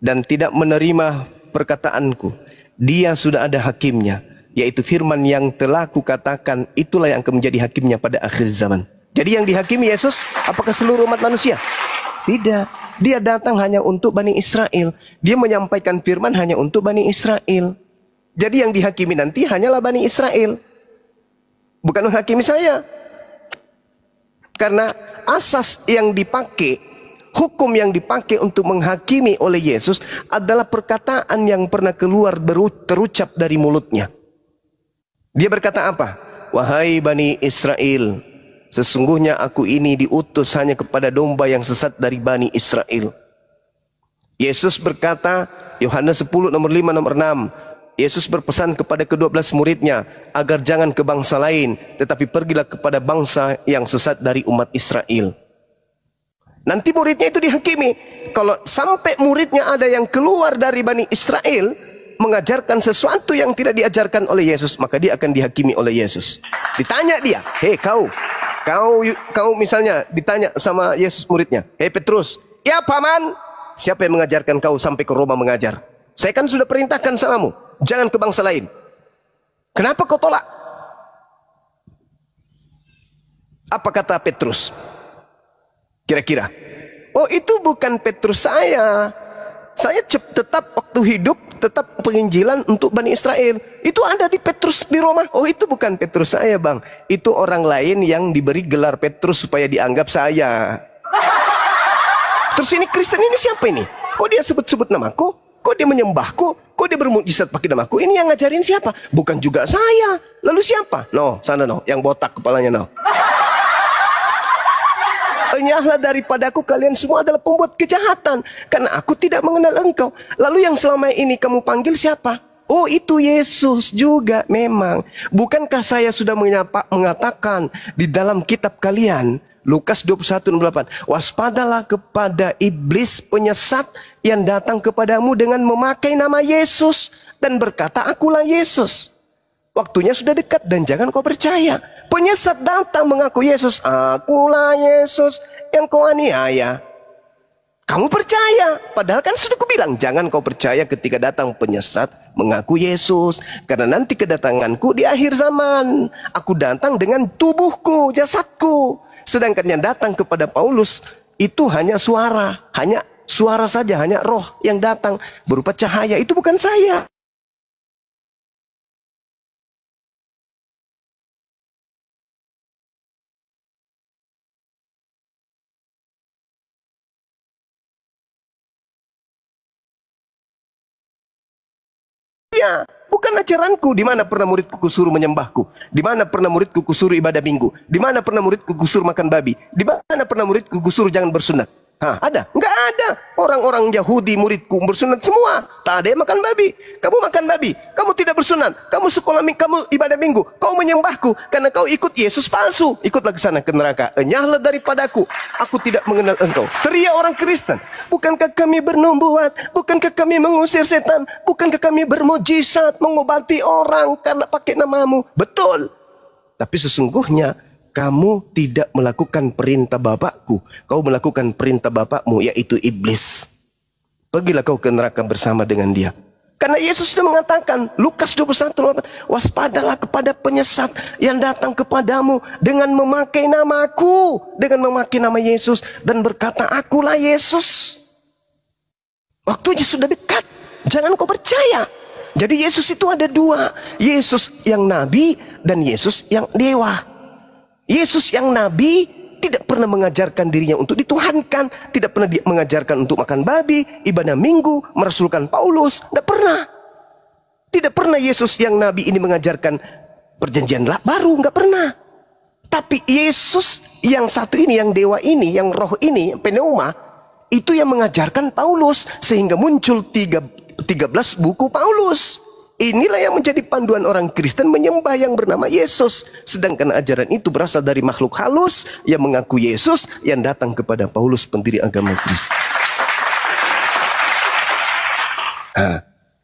dan tidak menerima perkataanku, dia sudah ada hakimnya, yaitu firman yang telah kukatakan, itulah yang akan menjadi hakimnya pada akhir zaman. Jadi yang dihakimi Yesus, apakah seluruh umat manusia? Tidak. Dia datang hanya untuk Bani Israel. Dia menyampaikan firman hanya untuk Bani Israel. Jadi yang dihakimi nanti hanyalah Bani Israel. Bukan menghakimi saya. Karena asas yang dipakai, hukum yang dipakai untuk menghakimi oleh Yesus adalah perkataan yang pernah keluar terucap dari mulutnya. Dia berkata apa? Wahai Bani Israel, sesungguhnya aku ini diutus hanya kepada domba yang sesat dari Bani Israel. Yesus berkata, Yohanes 10 nomor 5 nomor 6, Yesus berpesan kepada ke-12 muridnya agar jangan ke bangsa lain, tetapi pergilah kepada bangsa yang sesat dari umat Israel. Nanti muridnya itu dihakimi. Kalau sampai muridnya ada yang keluar dari Bani Israel mengajarkan sesuatu yang tidak diajarkan oleh Yesus, maka dia akan dihakimi oleh Yesus. Ditanya dia, hei kau misalnya ditanya sama Yesus muridnya, hei Petrus, ya paman, siapa yang mengajarkan kau sampai ke Roma mengajar? Saya kan sudah perintahkan samamu, jangan ke bangsa lain. Kenapa kau tolak? Apa kata Petrus? Kira-kira, oh itu bukan Petrus saya. Saya tetap waktu hidup, tetap penginjilan untuk Bani Israel. Itu ada di Petrus di Roma. Oh itu bukan Petrus saya bang. Itu orang lain yang diberi gelar Petrus supaya dianggap saya. Terus ini Kristen ini siapa ini? Kok dia sebut-sebut namaku? Kok dia menyembahku? Kok dia bermujizat pakai namaku? Ini yang ngajarin siapa? Bukan juga saya. Lalu siapa? No, sana no, yang botak kepalanya no. Enyahlah daripadaku kalian semua adalah pembuat kejahatan, karena aku tidak mengenal engkau. Lalu yang selama ini kamu panggil siapa? Oh itu Yesus juga memang. Bukankah saya sudah mengatakan di dalam kitab kalian, Lukas 21:8, waspadalah kepada iblis penyesat yang datang kepadamu dengan memakai nama Yesus dan berkata akulah Yesus. Waktunya sudah dekat dan jangan kau percaya. Penyesat datang mengaku Yesus, akulah Yesus yang kau aniaya. Kamu percaya, padahal kan sudah kubilang jangan kau percaya ketika datang penyesat mengaku Yesus, karena nanti kedatanganku di akhir zaman. Aku datang dengan tubuhku, jasadku. Sedangkan yang datang kepada Paulus itu hanya suara saja, hanya roh yang datang berupa cahaya. Itu bukan saya. setia. Bukan ajaranku. Di mana pernah muridku kusuruh menyembahku? Di mana pernah muridku kusuruh ibadah minggu? Di mana pernah muridku kusuruh makan babi? Di mana pernah muridku kusuruh jangan bersunat? Hah, ada? Enggak ada. Orang-orang Yahudi muridku bersunat semua. Tak ada yang makan babi. Kamu makan babi. Kamu tidak bersunat. Kamu sekolah kamu ibadah minggu. Kau menyembahku karena kau ikut Yesus palsu. Ikutlah ke sana ke neraka. Enyahlah daripadaku. Aku tidak mengenal engkau. Teriak orang Kristen. Bukankah kami bernubuat? Bukankah kami mengusir setan? Bukankah kami bermujizat mengobati orang karena pakai namamu? Betul. Tapi sesungguhnya kamu tidak melakukan perintah Bapakku. Kau melakukan perintah Bapakmu, yaitu iblis. Pergilah kau ke neraka bersama dengan dia. Karena Yesus sudah mengatakan, Lukas 21, waspadalah kepada penyesat yang datang kepadamu dengan memakai namaku, dengan memakai nama Yesus, dan berkata, akulah Yesus. Waktunya sudah dekat. Jangan kau percaya. Jadi Yesus itu ada dua. Yesus yang nabi dan Yesus yang dewa. Yesus yang nabi tidak pernah mengajarkan dirinya untuk dituhankan, tidak pernah mengajarkan untuk makan babi, ibadah minggu, merasulkan Paulus, tidak pernah. Tidak pernah Yesus yang nabi ini mengajarkan perjanjian baru, nggak pernah. Tapi Yesus yang satu ini, yang dewa ini, yang roh ini, pneuma, itu yang mengajarkan Paulus, sehingga muncul 13 buku Paulus. Inilah yang menjadi panduan orang Kristen menyembah yang bernama Yesus. Sedangkan ajaran itu berasal dari makhluk halus yang mengaku Yesus yang datang kepada Paulus pendiri agama Kristen.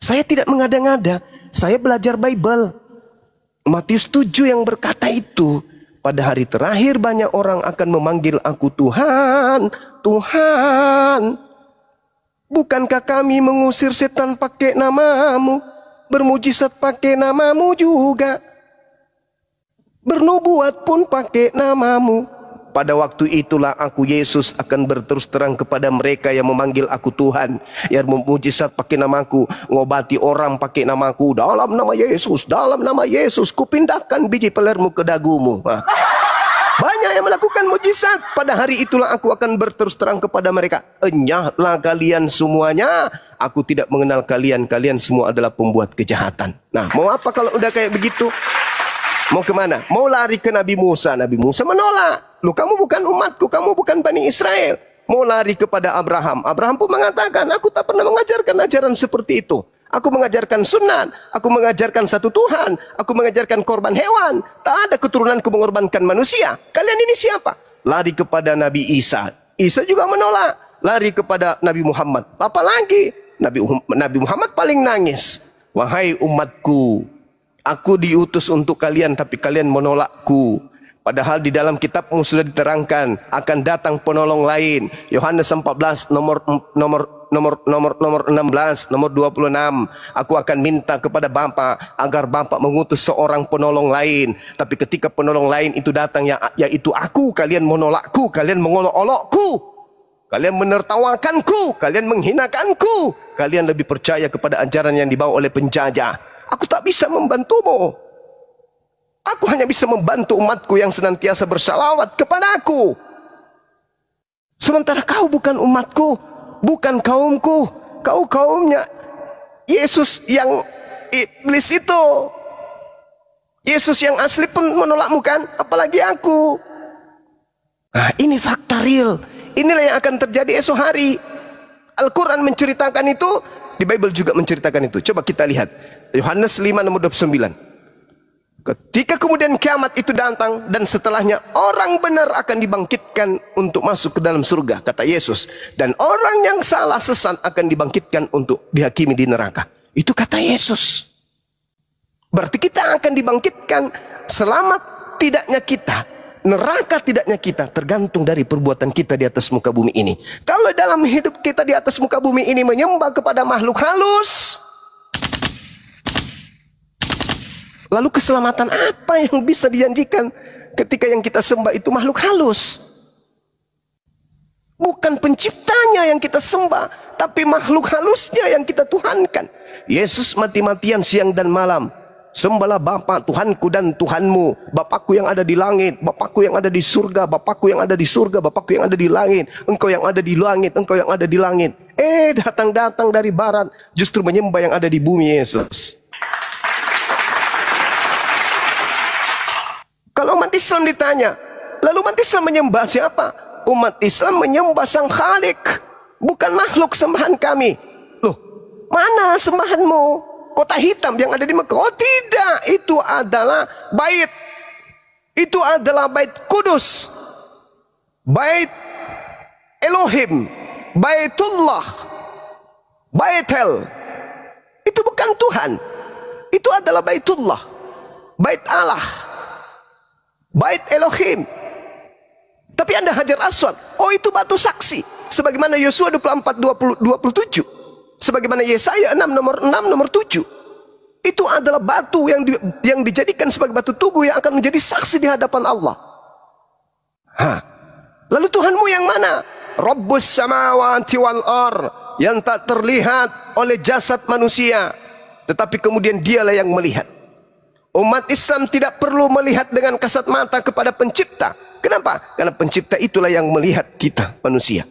Saya tidak mengada-ngada. Saya belajar Bible. Matius 7 yang berkata itu. Pada hari terakhir banyak orang akan memanggil aku Tuhan, Tuhan. Bukankah kami mengusir setan pakai namamu? Bermujizat pakai namamu juga. Bernubuat pun pakai namamu. Pada waktu itulah aku Yesus akan berterus terang kepada mereka yang memanggil aku Tuhan, yang memujizat pakai namaku, ngobati orang pakai namaku. Dalam nama Yesus, dalam nama Yesus, kupindahkan biji pelermu ke dagumu. Banyak yang melakukan mujizat. Pada hari itulah aku akan berterus terang kepada mereka. Enyahlah kalian semuanya. Aku tidak mengenal kalian. Kalian semua adalah pembuat kejahatan. Nah, mau apa kalau udah kayak begitu? Mau kemana? Mau lari ke Nabi Musa. Nabi Musa menolak. Loh, kamu bukan umatku. Kamu bukan Bani Israel. Mau lari kepada Abraham. Abraham pun mengatakan, aku tak pernah mengajarkan ajaran seperti itu. Aku mengajarkan sunat, aku mengajarkan satu Tuhan, aku mengajarkan korban hewan. Tak ada keturunanku mengorbankan manusia. Kalian ini siapa? Lari kepada Nabi Isa. Isa juga menolak. Lari kepada Nabi Muhammad. Apalagi Nabi Muhammad paling nangis. Wahai umatku, aku diutus untuk kalian tapi kalian menolakku. Padahal di dalam kitabmu sudah diterangkan akan datang penolong lain. Yohanes 14 nomor 16, nomor 26. Aku akan minta kepada Bapa agar Bapa mengutus seorang penolong lain. Tapi ketika penolong lain itu datang, yaitu aku, kalian menolakku, kalian mengolok-olokku, kalian menertawakanku, kalian menghinakanku. Kalian lebih percaya kepada ajaran yang dibawa oleh penjajah. Aku tak bisa membantumu. Aku hanya bisa membantu umatku yang senantiasa bersalawat kepada aku. Sementara kau bukan umatku, bukan kaumku. Kau kaumnya Yesus yang iblis itu. Yesus yang asli pun menolakmu kan, apalagi aku. Nah, ini fakta real. Inilah yang akan terjadi esok hari. Al-Quran menceritakan itu, di Bible juga menceritakan itu. Coba kita lihat Yohanes 5 nomor 29. Ketika kemudian kiamat itu datang dan setelahnya orang benar akan dibangkitkan untuk masuk ke dalam surga, kata Yesus. Dan orang yang salah sesat akan dibangkitkan untuk dihakimi di neraka. Itu kata Yesus. Berarti kita akan dibangkitkan. Selamat tidaknya kita, neraka tidaknya kita, tergantung dari perbuatan kita di atas muka bumi ini. Kalau dalam hidup kita di atas muka bumi ini menyembah kepada makhluk halus, lalu keselamatan apa yang bisa dijanjikan ketika yang kita sembah itu makhluk halus? Bukan penciptanya yang kita sembah, tapi makhluk halusnya yang kita tuhankan. Yesus mati-matian siang dan malam. Sembahlah Bapa, Tuhanku dan Tuhanmu. Bapakku yang ada di langit, Bapakku yang ada di surga, Bapakku yang ada di surga, Bapakku yang ada di langit. Engkau yang ada di langit, Engkau yang ada di langit. Datang-datang dari barat, justru menyembah yang ada di bumi Yesus. Kalau umat Islam ditanya, lalu umat Islam menyembah siapa? Umat Islam menyembah Sang Khalik, bukan makhluk sembahan kami. Loh, mana sembahanmu? Kota hitam yang ada di Mekah? Oh tidak, itu adalah bait. Itu adalah bait kudus, bait Elohim, baitullah, baitel. Itu bukan Tuhan. Itu adalah baitullah, bait Allah, bait Elohim. Tapi Anda Hajar Aswad, oh itu batu saksi. Sebagaimana Yosua 24:27. Sebagaimana Yesaya 6 nomor 7. Itu adalah batu yang dijadikan sebagai batu tugu yang akan menjadi saksi di hadapan Allah. Lalu Tuhanmu yang mana? Rabbus samawati wal ar, yang tak terlihat oleh jasad manusia, tetapi kemudian dialah yang melihat. Umat Islam tidak perlu melihat dengan kasat mata kepada pencipta. Kenapa? Karena pencipta itulah yang melihat kita manusia.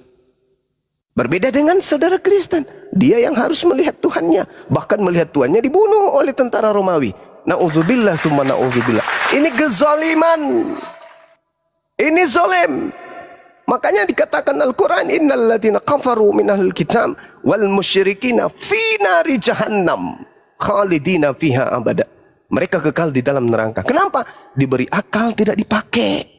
Berbeda dengan saudara Kristen, dia yang harus melihat Tuhannya. Bahkan melihat Tuhannya dibunuh oleh tentara Romawi. Na'udzubillah tsumma na'udzubillah. Ini kezaliman. Ini zalim. Makanya dikatakan Al-Quran, innal ladzina kafaru minal kitab wal musyrikina fi nari jahannam khalidina fiha abada. Mereka kekal di dalam neraka. Kenapa? Diberi akal tidak dipakai.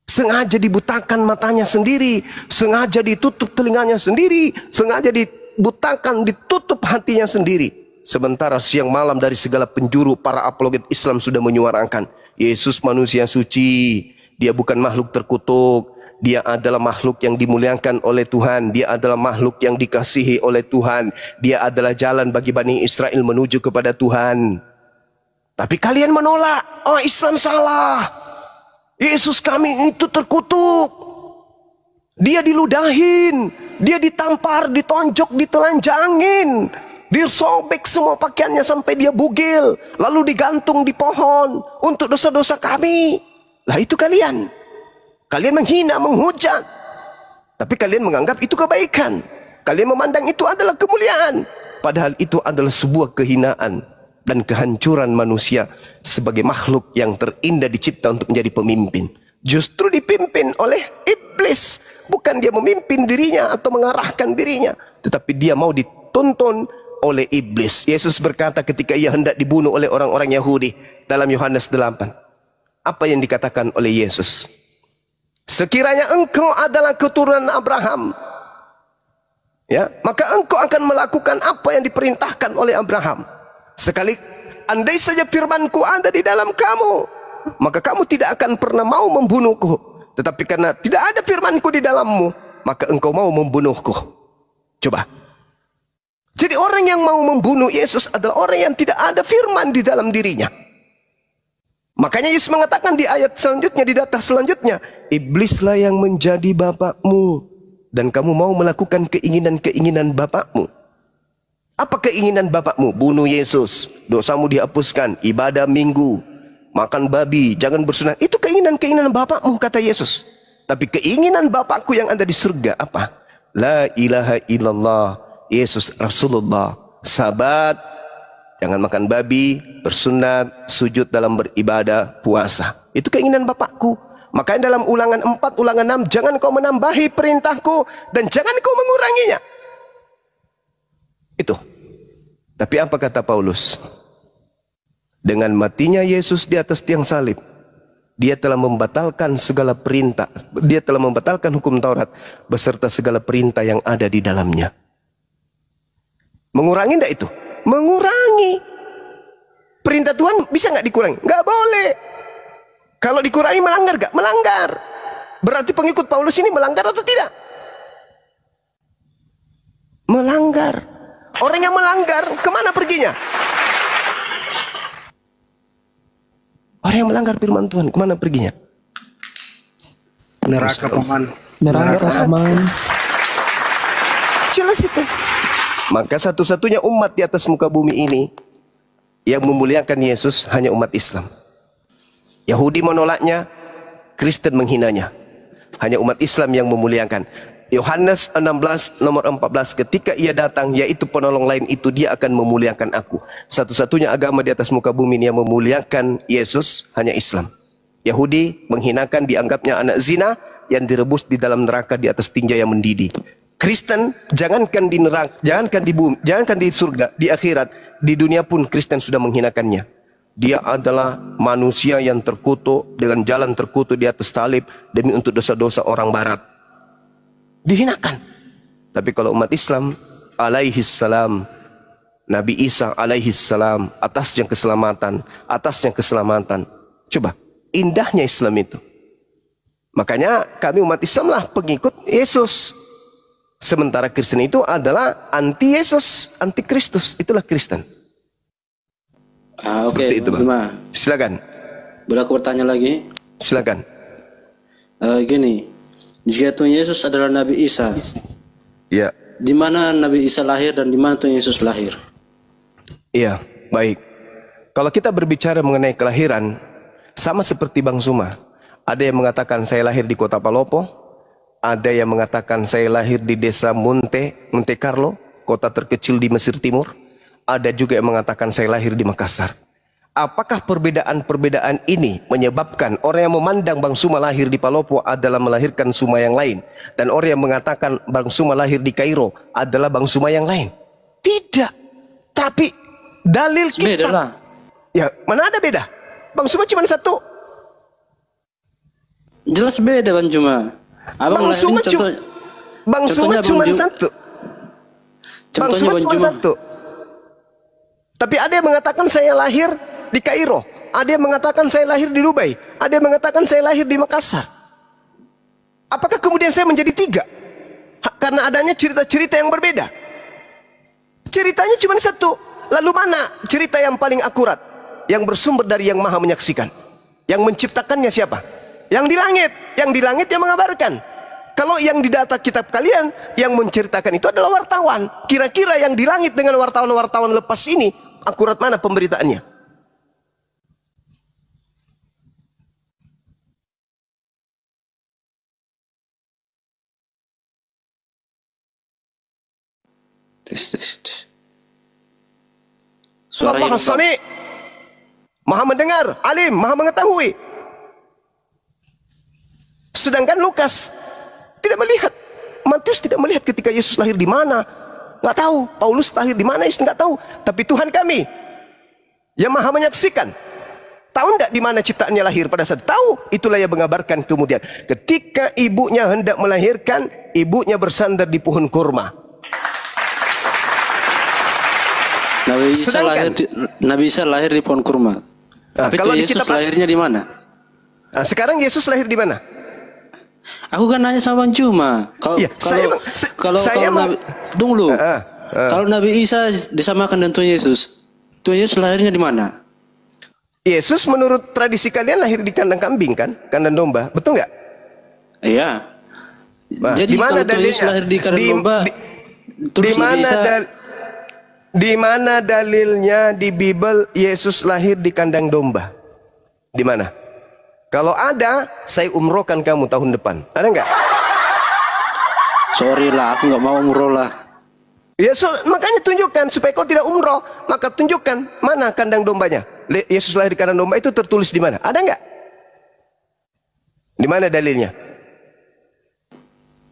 Sengaja dibutakan matanya sendiri, sengaja ditutup telinganya sendiri, sengaja dibutakan, ditutup hatinya sendiri. Sementara siang malam dari segala penjuru para apologet Islam sudah menyuarakan, Yesus manusia suci, dia bukan makhluk terkutuk, dia adalah makhluk yang dimuliakan oleh Tuhan, dia adalah makhluk yang dikasihi oleh Tuhan, dia adalah jalan bagi Bani Israel menuju kepada Tuhan. Tapi kalian menolak, oh Islam salah. Yesus kami itu terkutuk. Dia diludahin, dia ditampar, ditonjok, ditelanjangin, disobek semua pakaiannya sampai dia bugil, lalu digantung di pohon untuk dosa-dosa kami. Lah itu kalian. Kalian menghina, menghujat. Tapi kalian menganggap itu kebaikan. Kalian memandang itu adalah kemuliaan. Padahal itu adalah sebuah kehinaan dan kehancuran manusia sebagai makhluk yang terindah dicipta untuk menjadi pemimpin. Justru dipimpin oleh iblis. Bukan dia memimpin dirinya atau mengarahkan dirinya, tetapi dia mau dituntun oleh iblis. Yesus berkata ketika ia hendak dibunuh oleh orang-orang Yahudi dalam Yohanes 8. Apa yang dikatakan oleh Yesus? Sekiranya engkau adalah keturunan Abraham, ya, maka engkau akan melakukan apa yang diperintahkan oleh Abraham. Sekali andai saja firmanku ada di dalam kamu, maka kamu tidak akan pernah mau membunuhku. Tetapi karena tidak ada firmanku di dalammu, maka engkau mau membunuhku. Coba. Jadi orang yang mau membunuh Yesus adalah orang yang tidak ada firman di dalam dirinya. Makanya Yesus mengatakan di ayat selanjutnya, di data selanjutnya, iblislah yang menjadi bapakmu, dan kamu mau melakukan keinginan-keinginan bapakmu. Apa keinginan bapakmu? Bunuh Yesus, dosamu dihapuskan, ibadah minggu, makan babi, jangan bersunat. Itu keinginan-keinginan bapakmu, kata Yesus. Tapi keinginan bapakku yang ada di surga apa? La ilaha illallah, Yesus Rasulullah, sabat, jangan makan babi, bersunat, sujud dalam beribadah, puasa. Itu keinginan bapakku. Makanya dalam Ulangan 4, Ulangan 6, jangan kau menambahi perintahku dan jangan kau menguranginya. Itu. Tapi apa kata Paulus? Dengan matinya Yesus di atas tiang salib, dia telah membatalkan segala perintah, dia telah membatalkan hukum Taurat beserta segala perintah yang ada di dalamnya. Mengurangi enggak itu? Mengurangi. Perintah Tuhan bisa nggak dikurangi? Nggak boleh. Kalau dikurangi melanggar nggak? Melanggar. Berarti pengikut Paulus ini melanggar atau tidak? Melanggar. Orang yang melanggar kemana perginya? Orang yang melanggar firman Tuhan kemana perginya?
Neraka, paman.
Neraka, paman.
Jelas itu. Maka satu-satunya umat di atas muka bumi ini yang memuliakan Yesus hanya umat Islam. Yahudi menolaknya, Kristen menghinanya. Hanya umat Islam yang memuliakan. Yohanes 16 nomor 14, ketika ia datang, yaitu penolong lain itu, dia akan memuliakan aku. Satu-satunya agama di atas muka bumi ini yang memuliakan Yesus hanya Islam. Yahudi menghinakan, dianggapnya anak zina yang direbus di dalam neraka di atas tinja yang mendidih. Kristen, jangankan di neraka, jangankan di bumi, jangankan di surga, di akhirat, di dunia pun Kristen sudah menghinakannya. Dia adalah manusia yang terkutuk dengan jalan terkutuk di atas salib demi untuk dosa-dosa orang barat. Dihinakan. Tapi kalau umat Islam alaihi salam, Nabi Isa alaihi salam, atasnya keselamatan, atasnya keselamatan. Coba, indahnya Islam itu. Makanya kami umat Islam lah pengikut Yesus. Sementara Kristen itu adalah anti Yesus, anti Kristus. Itulah Kristen.
Oke,
silakan.
Boleh aku bertanya lagi?
Silakan.
Gini, jika Tuhan Yesus adalah Nabi Isa,
ya.
Di mana Nabi Isa lahir dan di mana Tuhan Yesus lahir?
Iya, baik. Kalau kita berbicara mengenai kelahiran, sama seperti Bang Suma. Ada yang mengatakan saya lahir di kota Palopo, ada yang mengatakan saya lahir di desa Monte Carlo, kota terkecil di Mesir Timur. Ada juga yang mengatakan saya lahir di Makassar. Apakah perbedaan-perbedaan ini menyebabkan orang yang memandang Bang Suma lahir di Palopo adalah melahirkan Suma yang lain, dan orang yang mengatakan Bang Suma lahir di Kairo adalah Bang Suma yang lain? Tidak. Tapi dalil kita.
Beda lah.
Ya, mana ada beda? Bang Suma cuma satu.
Jelas beda Bang Juma. Abang
Bang Suma cuma satu. Bang Suma cuma satu. Tapi ada yang mengatakan saya lahir di Kairo, ada yang mengatakan saya lahir di Dubai, ada yang mengatakan saya lahir di Makassar. Apakah kemudian saya menjadi tiga? Karena adanya cerita-cerita yang berbeda. Ceritanya cuma satu. Lalu mana cerita yang paling akurat? Yang bersumber dari Yang Maha Menyaksikan. Yang menciptakannya siapa? Yang di langit. Yang di langit yang mengabarkan. Kalau yang di data kitab kalian, yang menceritakan itu adalah wartawan. Kira-kira yang di langit dengan wartawan-wartawan lepas ini, akurat mana pemberitaannya?
Suara
Allah Maha Sami, Maha mendengar, alim, Maha mengetahui. Sedangkan Lukas tidak melihat, Matius tidak melihat ketika Yesus lahir di mana, nggak tahu. Paulus lahir di mana, Yesus nggak tahu. Tapi Tuhan kami yang Maha Menyaksikan, tahu nggak di mana ciptaannya lahir pada saat tahu. Itulah yang mengabarkan kemudian ketika ibunya hendak melahirkan, ibunya bersandar di pohon kurma.
Nabi Isa lahir di pohon kurma. Tapi kalau Yesus lahirnya di mana?
Nah, sekarang Yesus lahir di mana?
Aku kan nanya sama Bang Juma. Kalau Nabi Isa disamakan dengan Tuhan Yesus lahirnya di mana?
Yesus menurut tradisi kalian lahir di kandang kambing kan, kandang domba, betul nggak?
Iya.
Nah,
jadi kalau Tuhan Yesus lahir di kandang domba, terus Nabi Isa
di mana dalilnya di Bible Yesus lahir di kandang domba? Di mana? Kalau ada, saya umrohkan kamu tahun depan. Ada nggak?
Sorry lah, aku nggak mau umroh lah.
Ya, makanya tunjukkan supaya kau tidak umroh. Maka tunjukkan mana kandang dombanya. Yesus lahir di kandang domba itu tertulis di mana? Ada nggak? Di mana dalilnya?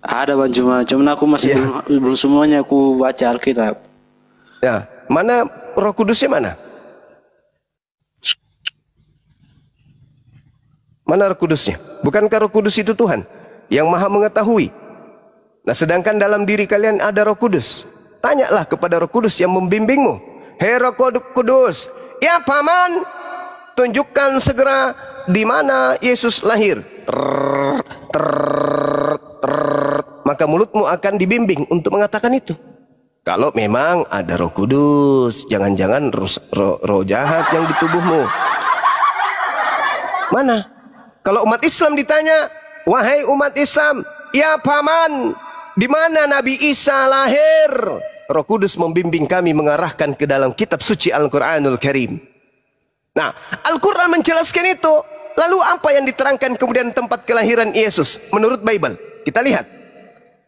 Ada Bang Juma, cuman aku masih belum semuanya aku baca Alkitab.
Ya, mana Roh Kudusnya mana? Mana Roh Kudusnya? Bukankah Roh Kudus itu Tuhan yang Maha mengetahui? Nah, sedangkan dalam diri kalian ada Roh Kudus. Tanyalah kepada Roh Kudus yang membimbingmu. Hei Roh Kudus, ya Paman, tunjukkan segera di mana Yesus lahir. Maka mulutmu akan dibimbing untuk mengatakan itu. Kalau memang ada Roh Kudus, jangan-jangan roh jahat yang di tubuhmu. Mana? Kalau umat Islam ditanya, wahai umat Islam, ya Paman, di mana Nabi Isa lahir? Roh Kudus membimbing kami mengarahkan ke dalam kitab suci Al-Quranul Karim. Nah, Al-Quran menjelaskan itu. Lalu apa yang diterangkan kemudian tempat kelahiran Yesus menurut Bible? Kita lihat.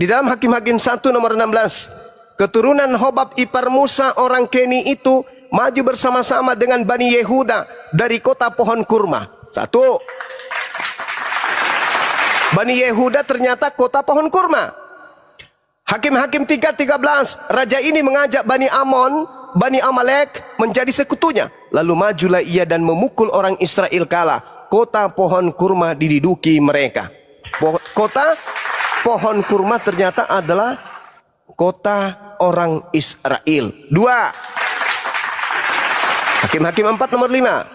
Di dalam Hakim-Hakim 1 nomor 16. Keturunan Hobab ipar Musa orang Keni itu maju bersama-sama dengan Bani Yehuda dari kota pohon kurma. 1. Bani Yehuda ternyata kota pohon kurma. Hakim-Hakim 3:13, raja ini mengajak Bani Amon, Bani Amalek menjadi sekutunya. Lalu majulah ia dan memukul orang Israel kalah. Kota pohon kurma diduduki mereka. Kota pohon kurma ternyata adalah kota orang Israel. 2. Hakim-Hakim 4 nomor 5.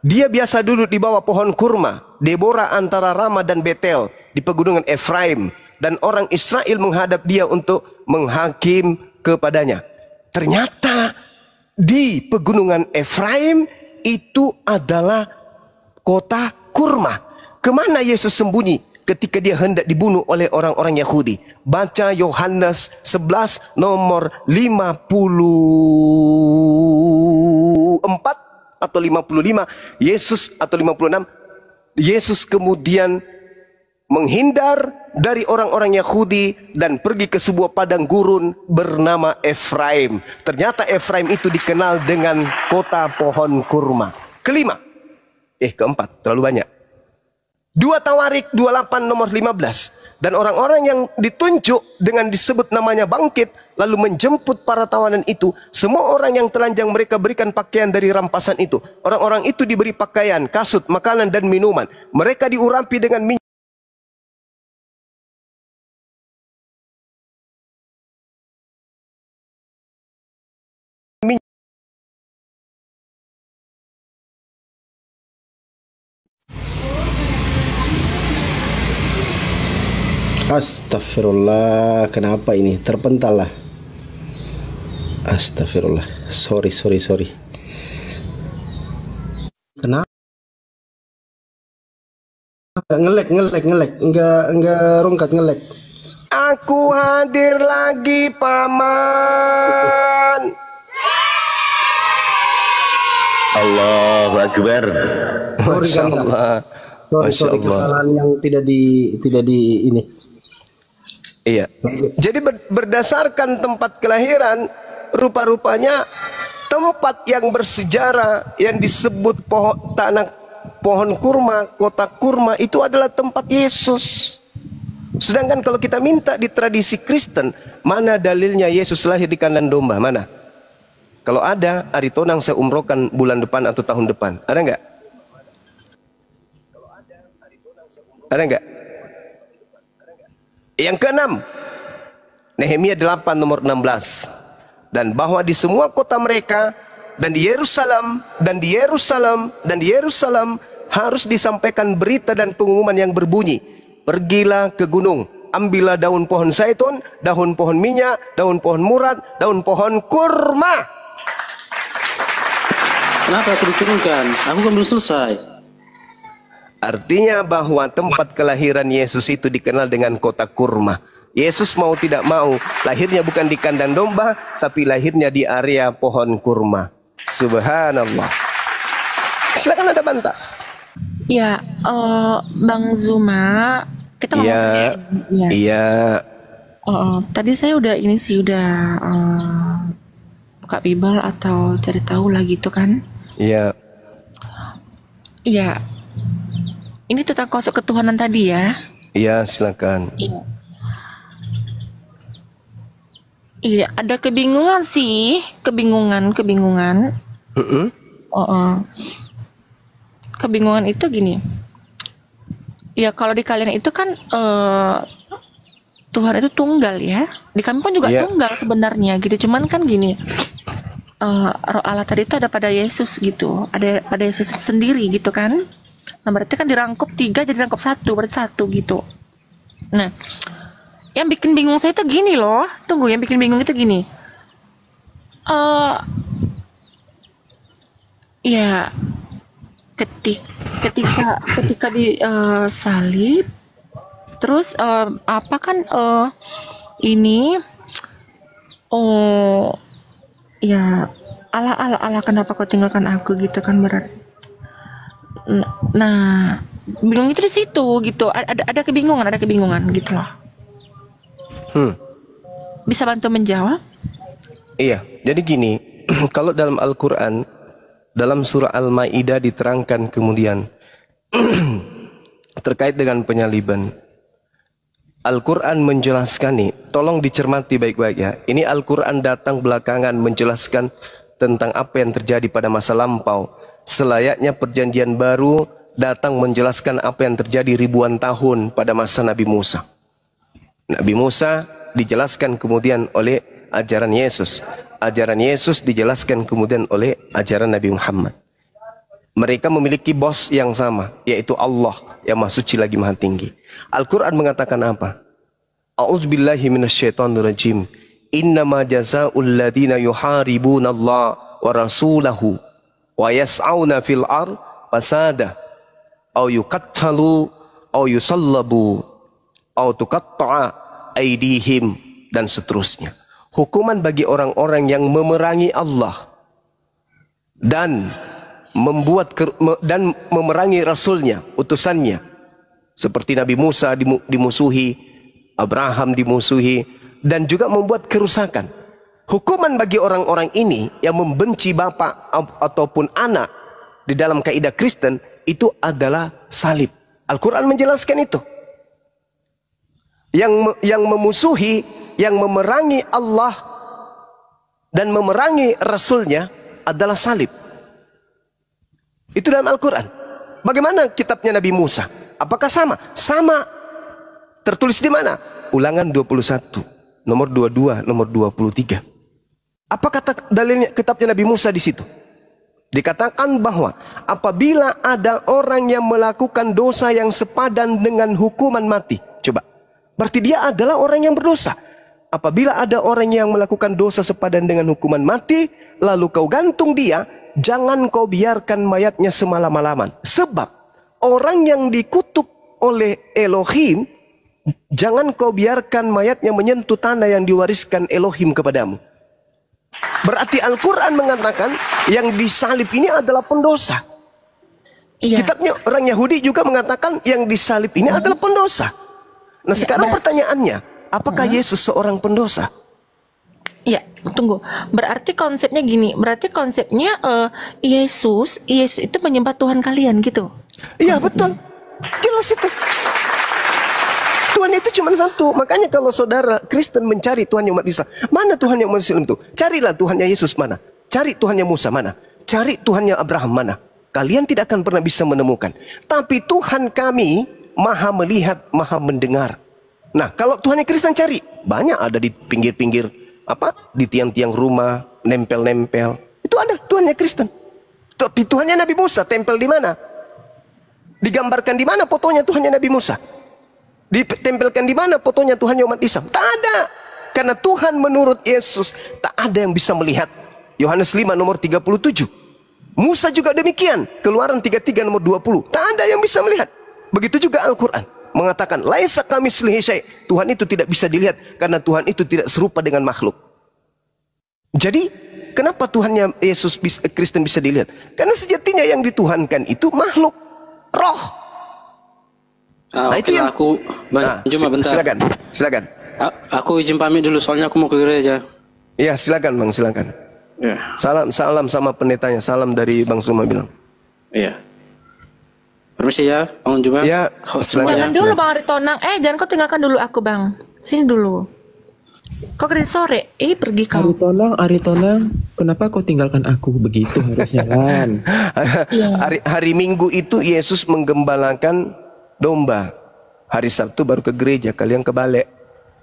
Dia biasa duduk di bawah pohon kurma, Deborah antara Rama dan Betel di pegunungan Efraim. Dan orang Israel menghadap dia untuk menghakim kepadanya. Ternyata di pegunungan Efraim itu adalah kota kurma. Kemana Yesus sembunyi ketika dia hendak dibunuh oleh orang-orang Yahudi? Baca Yohanes 11 nomor 54 atau 55. Yesus atau 56. Yesus kemudian menghindar dari orang-orang Yahudi dan pergi ke sebuah padang gurun bernama Efraim. Ternyata Efraim itu dikenal dengan kota pohon kurma. Keempat, terlalu banyak. 2 Tawarik 28 nomor 15. Dan orang-orang yang ditunjuk dengan disebut namanya bangkit, lalu menjemput para tawanan itu. Semua orang yang telanjang mereka berikan pakaian dari rampasan itu. Orang-orang itu diberi pakaian, kasut, makanan dan minuman. Mereka diurapi dengan minyak.
Astagfirullah, kenapa ini? Terpental lah. Astagfirullah. Sorry. Kenapa? Ngelek. Enggak rungkat ngelek.
Aku hadir lagi, Paman.
Allahu Akbar.
Masya Allah.
Sorry, kesalahan yang tidak di ini.
Iya. Jadi berdasarkan tempat kelahiran, rupa-rupanya tempat yang bersejarah yang disebut pohon kurma, kota kurma itu adalah tempat Yesus. Sedangkan kalau kita minta di tradisi Kristen, mana dalilnya Yesus lahir di kandang domba? Mana? Kalau ada, Ari Tonang saya umrohkan bulan depan atau tahun depan. Ada nggak? Ada nggak? Yang keenam, Nehemia 8 nomor 16. Dan bahwa di semua kota mereka dan di Yerusalem harus disampaikan berita dan pengumuman yang berbunyi, pergilah ke gunung, ambillah daun pohon zaitun, daun pohon minyak, daun pohon murad, daun pohon kurma.
Kenapa aku diturunkan? Aku kan belum selesai.
Artinya bahwa tempat kelahiran Yesus itu dikenal dengan kota kurma. Yesus mau tidak mau, lahirnya bukan di kandang domba, tapi lahirnya di area pohon kurma. Subhanallah. Silakan ada bantah.
Ya, Bang Zuma, kita ngomong
Iya.
Tadi saya udah buka Bible atau cari tahu lah gitu kan?
Iya.
Iya. Ini tentang konsep ketuhanan tadi ya?
Iya, silakan.
Iya, ada kebingungan sih, kebingungan. Kebingungan itu gini. Ya kalau di kalian itu kan Tuhan itu tunggal ya. Di kami pun juga tunggal sebenarnya gitu. Cuman kan gini. Roh Allah tadi itu ada pada Yesus gitu. Ada pada Yesus sendiri gitu kan. Nah berarti kan dirangkup 3 jadi dirangkup 1, berarti 1 gitu. Nah, yang bikin bingung saya itu gini loh. Tunggu, yang bikin bingung itu gini. Ya, ketika di salib, terus apa kan ini, ya Allah kenapa kau tinggalkan aku gitu kan berarti. Nah, bingung itu di situ gitu. Ada kebingungan gitu loh. Bisa bantu menjawab?
Iya, jadi gini, kalau dalam Al-Quran, dalam surah Al-Maidah diterangkan kemudian terkait dengan penyaliban. Al-Quran menjelaskan nih, tolong dicermati baik-baik ya. Ini Al-Quran datang belakangan menjelaskan tentang apa yang terjadi pada masa lampau. Selayaknya perjanjian baru datang menjelaskan apa yang terjadi ribuan tahun pada masa Nabi Musa. Nabi Musa dijelaskan kemudian oleh ajaran Yesus. Ajaran Yesus dijelaskan kemudian oleh ajaran Nabi Muhammad. Mereka memiliki bos yang sama, yaitu Allah yang Maha Suci lagi Maha Tinggi. Al-Quran mengatakan apa? A'udzubillahi minasyaitonirrajim. Innama jazaa'ul ladina yuharibuna Allah wa rasulahu wa yas'auna fil ar fasada au yuqattalu au yusallabu au tuqatta'a aydihim dan seterusnya. Hukuman bagi orang-orang yang memerangi Allah dan memerangi Rasulnya, utusannya. Seperti Nabi Musa dimusuhi, Abraham dimusuhi, dan juga membuat kerusakan. Hukuman bagi orang-orang ini yang membenci bapak ataupun anak di dalam kaidah Kristen itu adalah salib. Al-Quran menjelaskan itu. Yang memusuhi, yang memerangi Allah dan memerangi Rasulnya adalah salib. Itu dalam Al-Quran. Bagaimana kitabnya Nabi Musa? Apakah sama? Sama. Tertulis di mana? Ulangan 21, nomor 22, nomor 23. Apa kata dalilnya kitabnya Nabi Musa di situ? Dikatakan bahwa apabila ada orang yang melakukan dosa yang sepadan dengan hukuman mati. Coba. Berarti dia adalah orang yang berdosa. Apabila ada orang yang melakukan dosa sepadan dengan hukuman mati, lalu kau gantung dia, jangan kau biarkan mayatnya semalam-malaman. Sebab orang yang dikutuk oleh Elohim, jangan kau biarkan mayatnya menyentuh tanah yang diwariskan Elohim kepadamu. Berarti Al-Quran mengatakan yang disalib ini adalah pendosa. Iya. Kitabnya orang Yahudi juga mengatakan yang disalib ini adalah pendosa. Nah sekarang pertanyaannya, apakah Yesus seorang pendosa?
Iya, tunggu. Berarti konsepnya gini. Berarti konsepnya Yesus itu menyembah Tuhan kalian gitu.
Iya betul. Jelas itu. Tuhan itu cuma satu. Makanya kalau saudara Kristen mencari Tuhan umat Islam, mana Tuhan yang umat Islam itu? Carilah Tuhannya Yesus mana? Cari Tuhannya Musa mana? Cari Tuhannya Abraham mana? Kalian tidak akan pernah bisa menemukan. Tapi Tuhan kami maha melihat, maha mendengar. Nah, kalau Tuhannya Kristen cari, banyak ada di pinggir-pinggir di tiang-tiang rumah, nempel-nempel. Itu ada Tuhannya Kristen. Tapi Tuhannya Nabi Musa tempel di mana? Digambarkan di mana fotonya Tuhannya Nabi Musa? Ditempelkan di mana fotonya Tuhannya umat Islam? Tak ada. Karena Tuhan menurut Yesus tak ada yang bisa melihat. Yohanes 5 nomor 37. Musa juga demikian. Keluaran 33 nomor 20. Tak ada yang bisa melihat. Begitu juga Al-Quran mengatakan laisa kamitslihi syai'. Tuhan itu tidak bisa dilihat karena Tuhan itu tidak serupa dengan makhluk. Jadi kenapa Tuhannya Yesus Kristen bisa dilihat? Karena sejatinya yang dituhankan itu makhluk, roh.
Nah, itu yang aku cuma bentar.
Silakan.
Aku izin pamit dulu soalnya aku mau ke gereja.
Iya, silakan Bang, silakan.
Ya.
Salam sama pendetanya. Salam dari Bang Suma bilang.
Iya. Permisi ya, Bang Juma.
Iya.
Jangan dulu Bang Aritonang. Jangan kau tinggalkan dulu aku Bang. Sini dulu. Kok kerja sore? Pergi kau.
Aritonang, kenapa kau tinggalkan aku begitu harusnya kan?
Hari Minggu itu Yesus menggembalakan domba. Hari Sabtu baru ke gereja, kalian ke balik.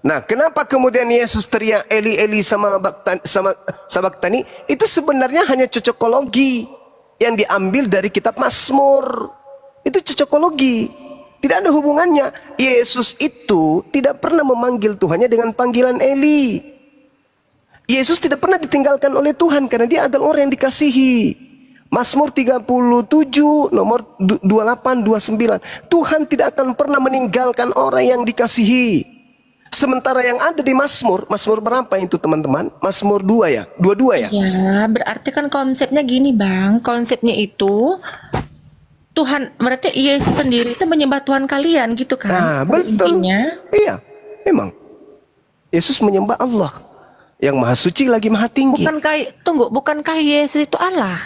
Nah, kenapa kemudian Yesus teriak Eli Eli sama Sabaktani? Itu sebenarnya hanya cocokologi yang diambil dari kitab Mazmur. Itu cocokologi. Tidak ada hubungannya. Yesus itu tidak pernah memanggil Tuhannya dengan panggilan Eli. Yesus tidak pernah ditinggalkan oleh Tuhan karena dia adalah orang yang dikasihi. Mazmur 37 nomor 28 29. Tuhan tidak akan pernah meninggalkan orang yang dikasihi. Sementara yang ada di Mazmur berapa itu teman-teman? Mazmur 2 ya? 22 ya?
Ya, berarti kan konsepnya gini Bang. Konsepnya itu Tuhan, berarti Yesus sendiri itu menyembah Tuhan kalian gitu kan?
Nah, betul. Iya, memang. Yesus menyembah Allah yang maha suci lagi maha tinggi.
Bukankah Yesus itu Allah?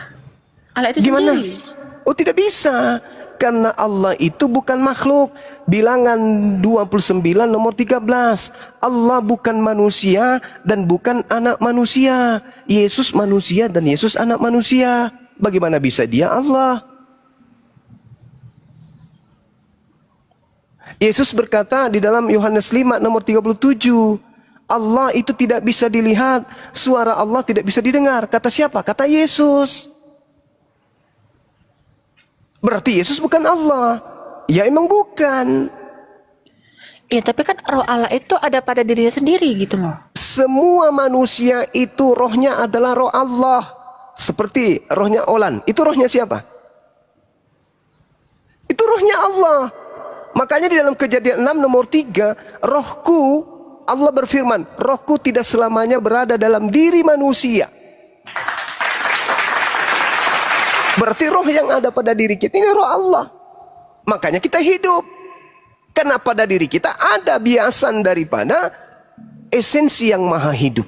Allah itu
gimana?
sendiri.
Oh, tidak bisa. Karena Allah itu bukan makhluk. Bilangan 29 nomor 13. Allah bukan manusia dan bukan anak manusia. Yesus manusia dan Yesus anak manusia. Bagaimana bisa dia Allah? Yesus berkata di dalam Yohanes 5 nomor 37, Allah itu tidak bisa dilihat, suara Allah tidak bisa didengar. Kata siapa? Kata Yesus. Berarti Yesus bukan Allah. Ya emang bukan.
Ya tapi kan roh Allah itu ada pada dirinya sendiri gitu loh.
Semua manusia itu rohnya adalah roh Allah. Seperti rohnya Olan. Itu rohnya siapa? Itu rohnya Allah. Makanya di dalam Kejadian 6 nomor 3, rohku, Allah berfirman, rohku tidak selamanya berada dalam diri manusia. Berarti roh yang ada pada diri kita ini roh Allah. Makanya kita hidup. Karena pada diri kita ada biasan daripada esensi yang maha hidup.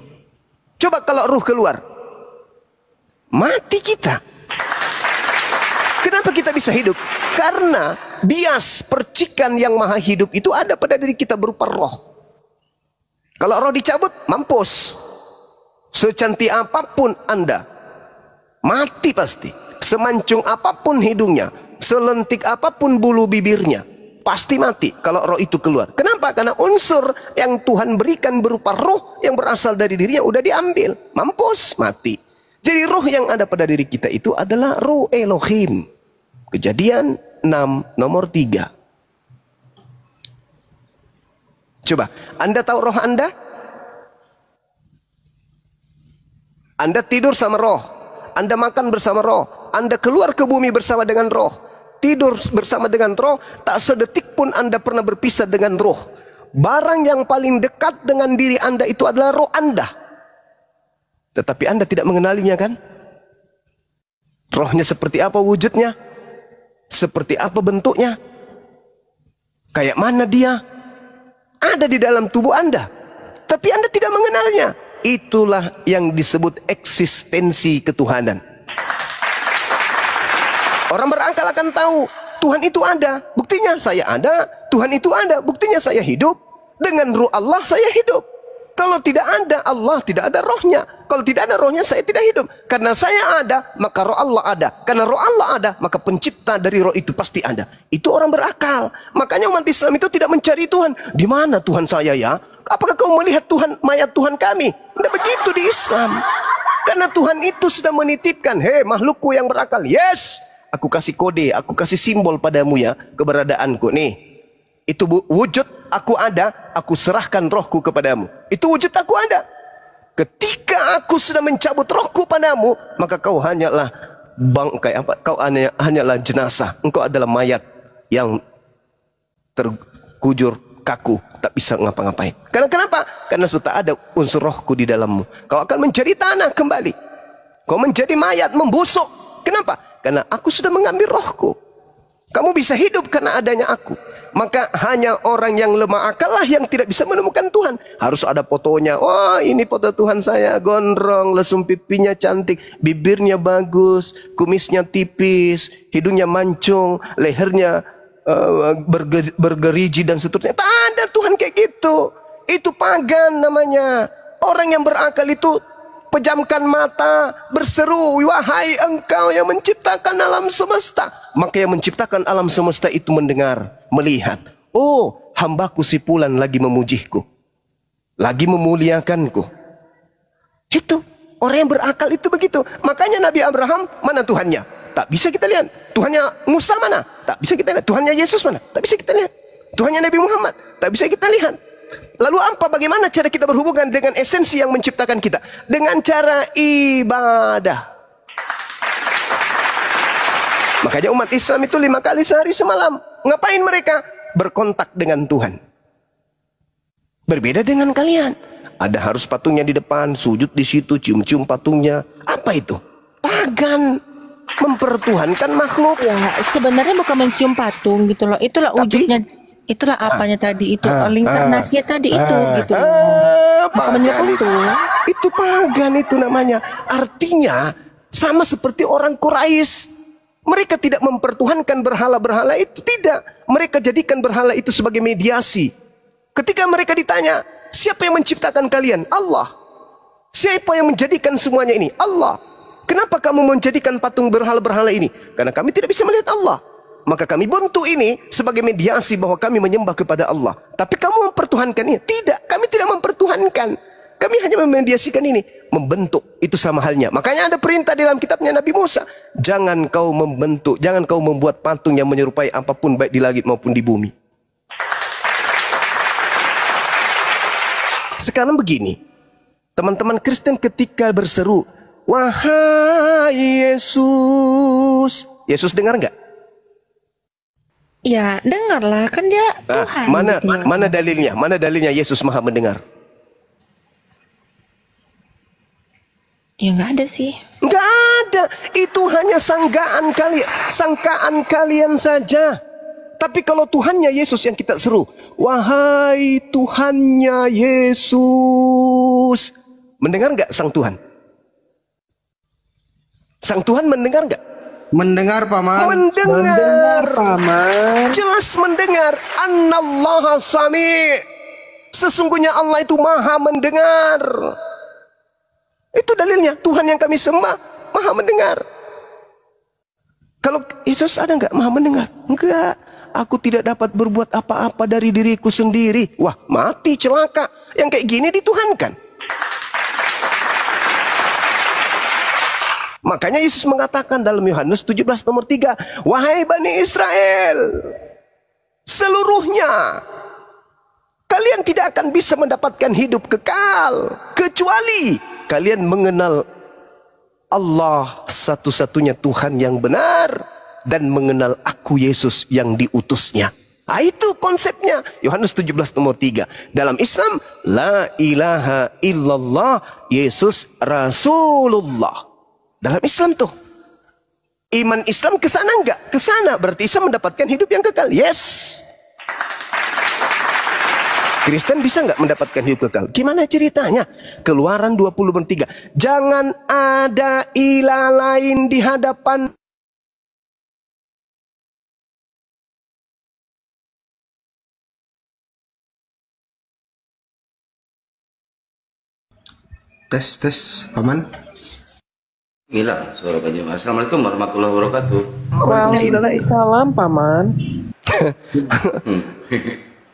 Coba kalau ruh keluar, mati kita. Kenapa kita bisa hidup? Karena bias percikan yang maha hidup itu ada pada diri kita berupa roh. Kalau roh dicabut, mampus. Secantik apapun Anda, mati pasti. Semancung apapun hidungnya, selentik apapun bulu bibirnya, pasti mati kalau roh itu keluar. Kenapa? Karena unsur yang Tuhan berikan berupa roh yang berasal dari dirinya udah diambil. Mampus, mati. Jadi roh yang ada pada diri kita itu adalah roh Elohim. Kejadian 6 nomor 3. Coba, Anda tahu roh Anda? Anda tidur sama roh. Anda makan bersama roh. Anda keluar ke bumi bersama dengan roh. Tidur bersama dengan roh. Tak sedetik pun Anda pernah berpisah dengan roh. Barang yang paling dekat dengan diri Anda itu adalah roh Anda. Tetapi Anda tidak mengenalinya kan? Rohnya seperti apa wujudnya? Seperti apa bentuknya? Kayak mana dia? Ada di dalam tubuh Anda. Tapi Anda tidak mengenalnya. Itulah yang disebut eksistensi ketuhanan. Orang berakal akan tahu Tuhan itu ada. Buktinya saya ada. Tuhan itu ada. Buktinya saya hidup. Dengan ruh Allah saya hidup. Kalau tidak ada Allah, tidak ada rohnya. Kalau tidak ada rohnya, saya tidak hidup. Karena saya ada, maka roh Allah ada. Karena roh Allah ada, maka pencipta dari roh itu pasti ada. Itu orang berakal. Makanya umat Islam itu tidak mencari Tuhan. Di mana Tuhan saya ya? Apakah kau melihat Tuhan, mayat Tuhan kami? Tidak begitu di Islam. Karena Tuhan itu sudah menitipkan, hei makhlukku yang berakal. Yes, aku kasih kode, aku kasih simbol padamu ya, keberadaanku nih. Itu wujud aku ada, aku serahkan rohku kepadamu. Itu wujud aku ada. Ketika aku sudah mencabut rohku padamu, maka kau hanyalah bangkai apa? Kau hanyalah jenazah. Engkau adalah mayat yang terkujur kaku, tak bisa ngapa-ngapain. Karena kenapa? Karena sudah ada unsur rohku di dalammu. Kau akan menjadi tanah kembali. Kau menjadi mayat, membusuk. Kenapa? Karena aku sudah mengambil rohku. Kamu bisa hidup karena adanya aku. Maka hanya orang yang lemah akal lah yang tidak bisa menemukan Tuhan. Harus ada fotonya. Wah, ini foto Tuhan saya, gondrong, lesung pipinya cantik, bibirnya bagus, kumisnya tipis, hidungnya mancung, lehernya bergerigi dan seterusnya. Tak ada Tuhan kayak gitu. Itu pagan namanya. Orang yang berakal itu pejamkan mata, berseru, wahai engkau yang menciptakan alam semesta. Maka yang menciptakan alam semesta itu mendengar, melihat. Oh, hambaku si Fulan lagi memujiku, lagi memuliakanku. Itu, orang yang berakal itu begitu. Makanya Nabi Abraham, mana Tuhannya? Tak bisa kita lihat. Tuhannya Musa mana? Tak bisa kita lihat. Tuhannya Yesus mana? Tak bisa kita lihat. Tuhannya Nabi Muhammad? Tak bisa kita lihat. Lalu apa? Bagaimana cara kita berhubungan dengan esensi yang menciptakan kita? Dengan cara ibadah. Makanya umat Islam itu 5 kali sehari semalam. Ngapain mereka? Berkontak dengan Tuhan. Berbeda dengan kalian. Ada harus patungnya di depan, sujud di situ, cium-cium patungnya. Apa itu? Pagan. Mempertuhankan makhluk.
Ya, sebenarnya bukan mencium patung gitu loh. Itulah wujudnya. Itulah apanya tadi itu, inkarnasinya tadi itu gitu. Pagan
itu pagan itu namanya. Artinya sama seperti orang Quraisy. Mereka tidak mempertuhankan berhala-berhala itu, tidak. Mereka jadikan berhala itu sebagai mediasi. Ketika mereka ditanya, siapa yang menciptakan kalian? Allah. Siapa yang menjadikan semuanya ini? Allah. Kenapa kamu menjadikan patung berhala-berhala ini? Karena kami tidak bisa melihat Allah. Maka kami bentuk ini sebagai mediasi bahwa kami menyembah kepada Allah. Tapi kamu mempertuhankan ini? Tidak, kami tidak mempertuhankan. Kami hanya memediasikan ini. Membentuk, itu sama halnya. Makanya ada perintah dalam kitabnya Nabi Musa. Jangan kau membentuk, jangan kau membuat patung yang menyerupai apapun baik di langit maupun di bumi. Sekarang begini. Teman-teman Kristen ketika berseru, wahai Yesus. Yesus dengar nggak?
Ya, dengarlah, kan dia Tuhan.
Mana dalilnya? Mana dalilnya Yesus Maha mendengar?
Ya nggak ada sih.
Nggak ada. Itu hanya sangkaan kalian saja. Tapi kalau Tuhannya Yesus yang kita seru, wahai Tuhannya Yesus. Mendengar nggak sang Tuhan? Sang Tuhan mendengar nggak?
Mendengar, Paman.
Mendengar, Paman. Jelas mendengar. Annallaha sami'. Sesungguhnya Allah itu Maha mendengar. Itu dalilnya. Tuhan yang kami sembah Maha mendengar. Kalau Yesus ada nggak Maha mendengar? Enggak. Aku tidak dapat berbuat apa-apa dari diriku sendiri. Wah, mati, celaka. Yang kayak gini dituhankan. Makanya Yesus mengatakan dalam Yohanes 17 nomor 3, wahai Bani Israel, seluruhnya kalian tidak akan bisa mendapatkan hidup kekal kecuali kalian mengenal Allah satu-satunya Tuhan yang benar dan mengenal aku Yesus yang diutusnya. Nah, itu konsepnya. Yohanes 17 nomor 3. Dalam Islam, la ilaha illallah Yesus Rasulullah. Dalam Islam tuh. Iman Islam ke sana enggak? Ke sana. Berarti Islam mendapatkan hidup yang kekal. Yes. Kristen bisa enggak mendapatkan hidup kekal? Gimana ceritanya? Keluaran 20:3. Jangan ada ilah lain di hadapan
Tes, Paman.
Hilang suara Pak Jemaah. Assalamualaikum warahmatullahi wabarakatuh.
Waalaikumsalam, Paman.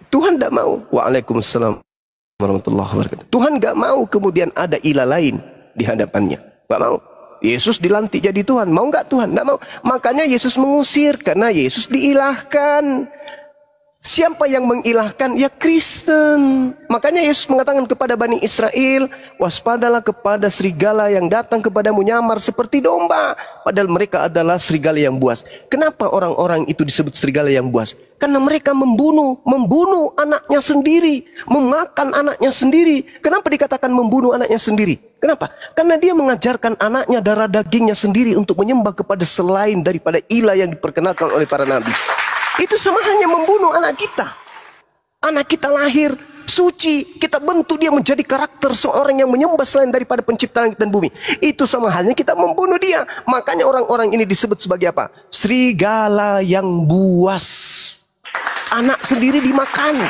Tuhan tidak mau. Waalaikumsalam warahmatullahi wabarakatuh. Tuhan nggak mau kemudian ada ilah lain di hadapannya. Nggak mau. Yesus dilantik jadi Tuhan. Mau nggak Tuhan? Nggak mau. Makanya Yesus mengusir karena Yesus diilahkan. Siapa yang mengilahkan? Ya Kristen. Makanya Yesus mengatakan kepada Bani Israel, waspadalah kepada serigala yang datang kepadamu nyamar seperti domba. Padahal mereka adalah serigala yang buas. Kenapa orang-orang itu disebut serigala yang buas? Karena mereka membunuh anaknya sendiri. Memakan anaknya sendiri. Kenapa dikatakan membunuh anaknya sendiri? Kenapa? Karena dia mengajarkan anaknya darah dagingnya sendiri untuk menyembah kepada selain daripada ilah yang diperkenalkan oleh para nabi. Itu sama hanya membunuh anak kita. Anak kita lahir suci, kita bentuk dia menjadi karakter seorang yang menyembah selain daripada pencipta langit dan bumi. Itu sama halnya kita membunuh dia. Makanya orang-orang ini disebut sebagai apa? Serigala yang buas. Anak sendiri dimakan.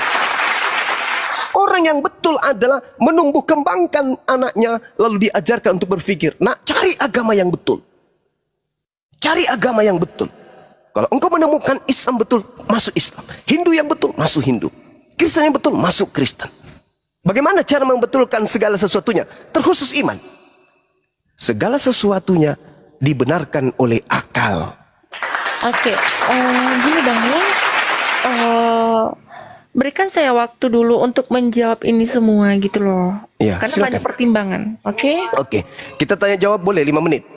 Orang yang betul adalah menumbuh kembangkan anaknya lalu diajarkan untuk berpikir. Nah, cari agama yang betul. Cari agama yang betul. Kalau engkau menemukan Islam betul, masuk Islam. Hindu yang betul, masuk Hindu. Kristen yang betul, masuk Kristen. Bagaimana cara membetulkan segala sesuatunya? Terkhusus iman. Segala sesuatunya dibenarkan oleh akal.
Oke, gini Bang ya. Berikan saya waktu dulu untuk menjawab ini semua gitu loh.
Ya,
karena
silakan.
banyak pertimbangan. Oke?
Oke, kita tanya jawab boleh 5 menit.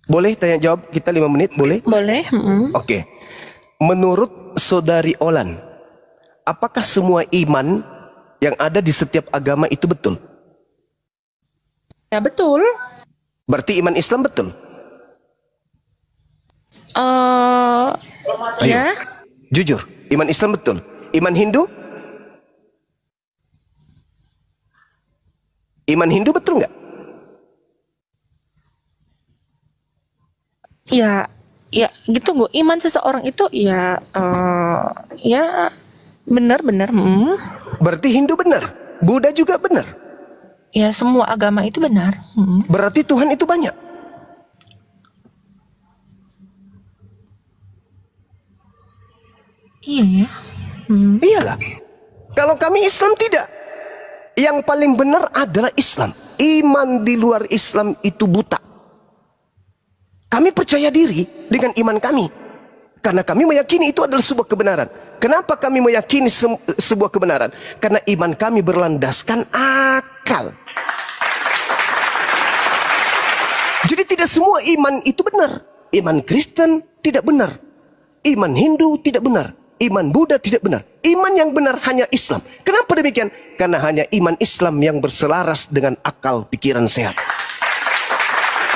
Boleh tanya jawab kita 5 menit, boleh?
Boleh.
Oke. Menurut Saudari Olan, apakah semua iman yang ada di setiap agama itu betul?
Ya betul.
Berarti iman Islam betul? Ayo,
Ya.
jujur, iman Islam betul. Iman Hindu? Iman Hindu betul nggak?
Ya, ya gitu gue. Iman seseorang itu ya, ya benar-benar.
Berarti Hindu benar, Buddha juga benar.
Ya semua agama itu benar.
Berarti Tuhan itu banyak.
Iya ya.
Iyalah. Kalau kami Islam tidak. Yang paling benar adalah Islam. Iman di luar Islam itu buta. Kami percaya diri dengan iman kami. Karena kami meyakini itu adalah sebuah kebenaran. Kenapa kami meyakini sebuah kebenaran? Karena iman kami berlandaskan akal. Jadi tidak semua iman itu benar. Iman Kristen tidak benar. Iman Hindu tidak benar. Iman Buddha tidak benar. Iman yang benar hanya Islam. Kenapa demikian? Karena hanya iman Islam yang berselaras dengan akal pikiran sehat.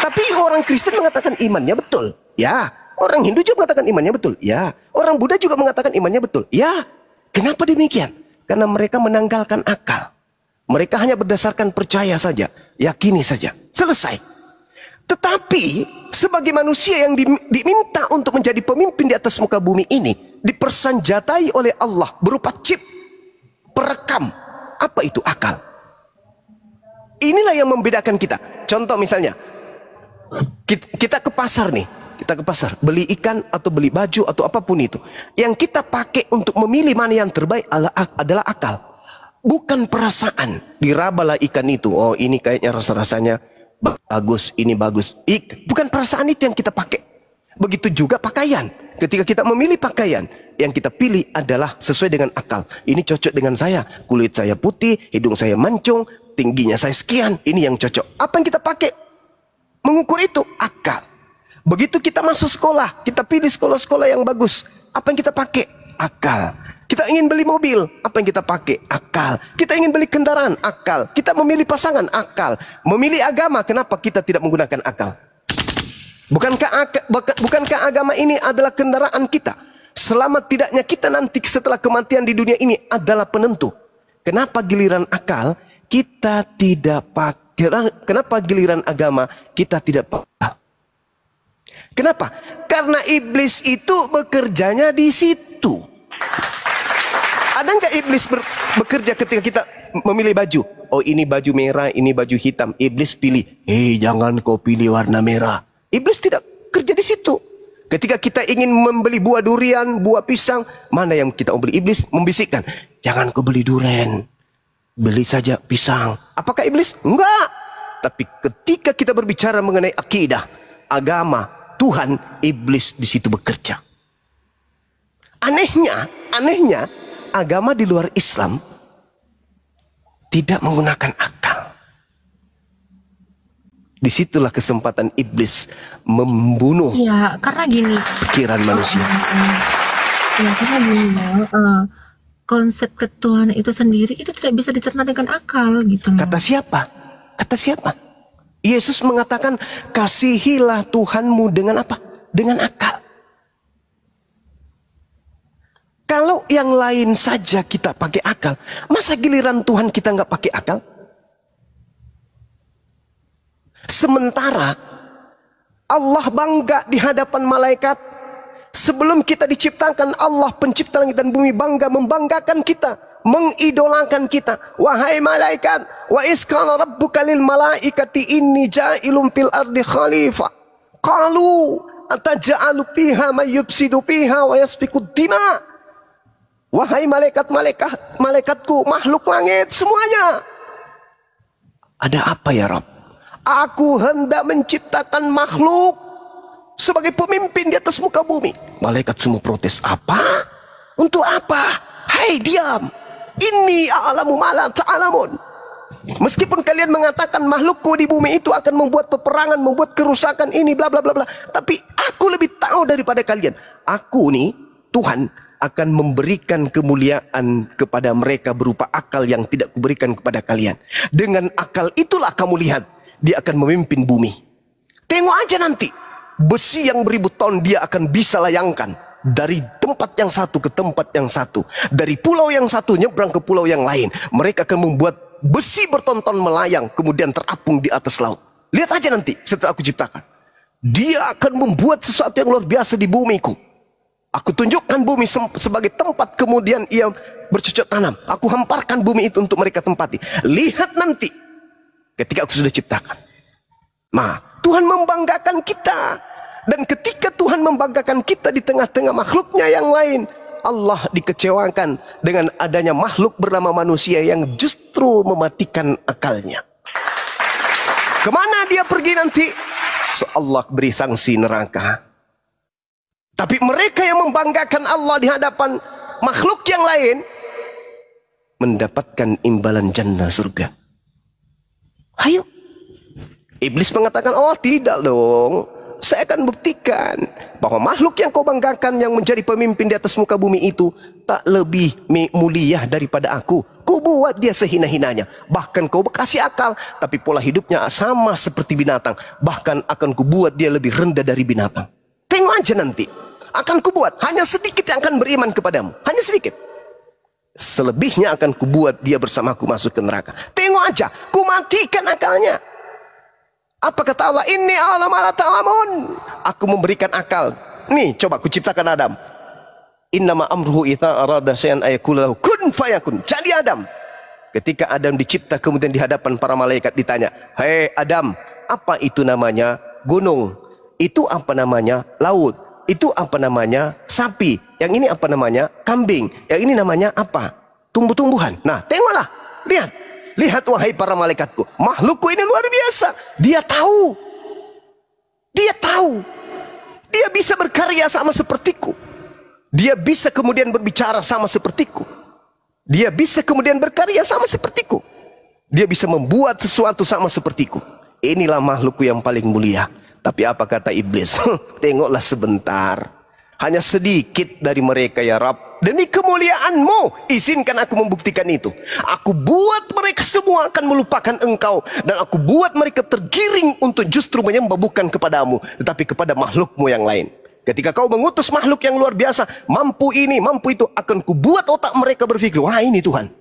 Tapi orang Kristen mengatakan imannya betul. Ya. Orang Hindu juga mengatakan imannya betul. Ya. Orang Buddha juga mengatakan imannya betul. Ya. Kenapa demikian? Karena mereka menanggalkan akal. Mereka hanya berdasarkan percaya saja. Yakini saja. Selesai. Tetapi sebagai manusia yang diminta untuk menjadi pemimpin di atas muka bumi ini, dipersenjatai oleh Allah berupa chip perekam. Apa itu akal? Inilah yang membedakan kita. Contoh misalnya, kita ke pasar nih, kita ke pasar beli ikan atau beli baju atau apapun itu. Yang kita pakai untuk memilih mana yang terbaik adalah akal, bukan perasaan. Dirabalah ikan itu, oh ini kayaknya rasanya bagus, ini bagus. Bukan perasaan itu yang kita pakai. Begitu juga pakaian. Ketika kita memilih pakaian, yang kita pilih adalah sesuai dengan akal. Ini cocok dengan saya. Kulit saya putih, hidung saya mancung, tingginya saya sekian. Ini yang cocok. Apa yang kita pakai? Mengukur itu akal. Begitu kita masuk sekolah, kita pilih sekolah-sekolah yang bagus. Apa yang kita pakai? Akal. Kita ingin beli mobil, apa yang kita pakai? Akal. Kita ingin beli kendaraan, akal. Kita memilih pasangan, akal. Memilih agama, kenapa kita tidak menggunakan akal? Bukankah agama ini adalah kendaraan kita? Selamat tidaknya kita nanti setelah kematian di dunia ini adalah penentu. Kenapa giliran akal kita tidak pakai? Kenapa giliran agama kita tidak pakai? Kenapa? Karena iblis itu bekerjanya di situ. Ada nggak iblis bekerja ketika kita memilih baju? Oh ini baju merah, ini baju hitam. Iblis pilih, jangan kau pilih warna merah. Iblis tidak kerja di situ. Ketika kita ingin membeli buah durian, buah pisang, mana yang kita mau beli? Iblis membisikkan, jangan kau beli durian, beli saja pisang. Apakah iblis? Enggak. Tapi ketika kita berbicara mengenai akidah, agama, Tuhan, iblis di situ bekerja. Anehnya, agama di luar Islam tidak menggunakan akal. Disitulah kesempatan iblis membunuh
Ya, karena gini.
pikiran manusia.
Ya, karena gini konsep ketuhanan itu sendiri itu tidak bisa dicerna dengan akal gitu.
Kata siapa? Kata siapa? Yesus mengatakan, kasihilah Tuhanmu dengan apa? Dengan akal. Kalau yang lain saja kita pakai akal, masa giliran Tuhan kita nggak pakai akal? Sementara Allah bangga di hadapan malaikat. Sebelum kita diciptakan, Allah pencipta langit dan bumi membanggakan kita, mengidolakan kita. Wahai malaikat, wa iskala rabbuka lil malaikati inni ja'ilun fil ardi khalifah. Qalu ataj'alu fiha may yufsidu fiha wa yasfiku dima. Wahai malaikatku, makhluk langit semuanya. Ada apa ya Rabb? Aku hendak menciptakan makhluk sebagai pemimpin di atas muka bumi. Malaikat semua protes. Apa? Untuk apa? Hai diam. Inni a'lamu ma la ta'lamun. Meskipun kalian mengatakan makhlukku di bumi itu akan membuat peperangan, membuat kerusakan ini, bla bla bla bla. Tapi aku lebih tahu daripada kalian. Aku nih, Tuhan, akan memberikan kemuliaan kepada mereka berupa akal yang tidak kuberikan kepada kalian. Dengan akal itulah kamu lihat, dia akan memimpin bumi. Tengok aja nanti, besi yang beribu ton dia akan bisa layangkan. Dari tempat yang satu ke tempat yang satu. Dari pulau yang satu nyebrang ke pulau yang lain. Mereka akan membuat besi bertonton melayang, kemudian terapung di atas laut. Lihat aja nanti setelah aku ciptakan. Dia akan membuat sesuatu yang luar biasa di bumiku. Aku tunjukkan bumi sebagai tempat kemudian ia bercocok tanam. Aku hamparkan bumi itu untuk mereka tempati. Lihat nanti ketika aku sudah ciptakan. Nah, Tuhan membanggakan kita. Dan ketika Tuhan membanggakan kita di tengah-tengah makhluknya yang lain, Allah dikecewakan dengan adanya makhluk bernama manusia yang justru mematikan akalnya. Kemana dia pergi nanti? So, Allah beri sanksi neraka. Tapi mereka yang membanggakan Allah di hadapan makhluk yang lain mendapatkan imbalan jannah surga. Ayo. Iblis mengatakan, oh tidak dong. Saya akan buktikan bahwa makhluk yang kau banggakan yang menjadi pemimpin di atas muka bumi itu tak lebih mulia daripada aku. Kau buat dia sehina-hinanya. Bahkan kau kasih akal, tapi pola hidupnya sama seperti binatang. Bahkan akan kubuat dia lebih rendah dari binatang. Tengok aja nanti. Akan kubuat hanya sedikit yang akan beriman kepadamu. Hanya sedikit. Selebihnya akan kubuat dia bersamaku masuk ke neraka. Tengok aja, kumatikan akalnya. Apa kata Allah? Inni a'lamu ma la ta'lamun. Aku memberikan akal. Nih, coba kuciptakan Adam. Innama amruhu idza arada syai'an ayaqula lahu kun fayakun. Jadi Adam. Ketika Adam dicipta kemudian di hadapan para malaikat ditanya, "Hei Adam, apa itu namanya gunung? Itu apa namanya laut? Itu apa namanya sapi? Yang ini apa namanya kambing? Yang ini namanya apa? Tumbuh-tumbuhan." Nah, tengoklah. Lihat. Lihat wahai para malaikatku. Makhlukku ini luar biasa. Dia tahu. Dia tahu. Dia bisa berkarya sama sepertiku. Dia bisa kemudian berbicara sama sepertiku. Dia bisa kemudian berkarya sama sepertiku. Dia bisa membuat sesuatu sama sepertiku. Inilah makhlukku yang paling mulia. Tapi apa kata iblis? Tengoklah sebentar. Hanya sedikit dari mereka ya Rabb. Demi kemuliaanmu, izinkan aku membuktikan itu. Aku buat mereka semua akan melupakan engkau. Dan aku buat mereka tergiring untuk justru menyembah bukan kepadamu, tetapi kepada makhlukmu yang lain. Ketika kau mengutus makhluk yang luar biasa, mampu ini, mampu itu, akan kubuat otak mereka berpikir, wah ini Tuhan.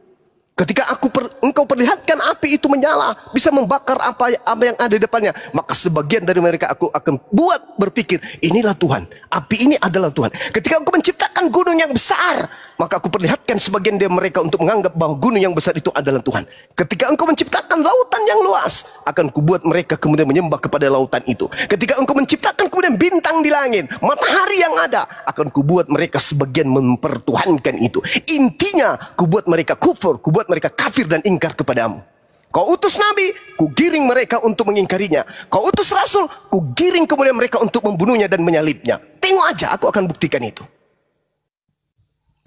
Ketika engkau perlihatkan api itu menyala, bisa membakar apa yang ada di depannya, maka sebagian dari mereka aku akan buat berpikir, inilah Tuhan, api ini adalah Tuhan. Ketika engkau menciptakan gunung yang besar, maka aku perlihatkan sebagian dari mereka untuk menganggap bahwa gunung yang besar itu adalah Tuhan. Ketika engkau menciptakan lautan yang luas, akan kubuat mereka kemudian menyembah kepada lautan itu. Ketika engkau menciptakan kemudian bintang di langit, matahari yang ada, akan kubuat mereka sebagian mempertuhankan itu. Intinya, kubuat mereka kufur, kubuat mereka kafir dan ingkar kepadamu. Kau utus nabi, ku giring mereka untuk mengingkarinya. Kau utus rasul, ku giring kemudian mereka untuk membunuhnya dan menyalibnya. Tengok aja, aku akan buktikan itu.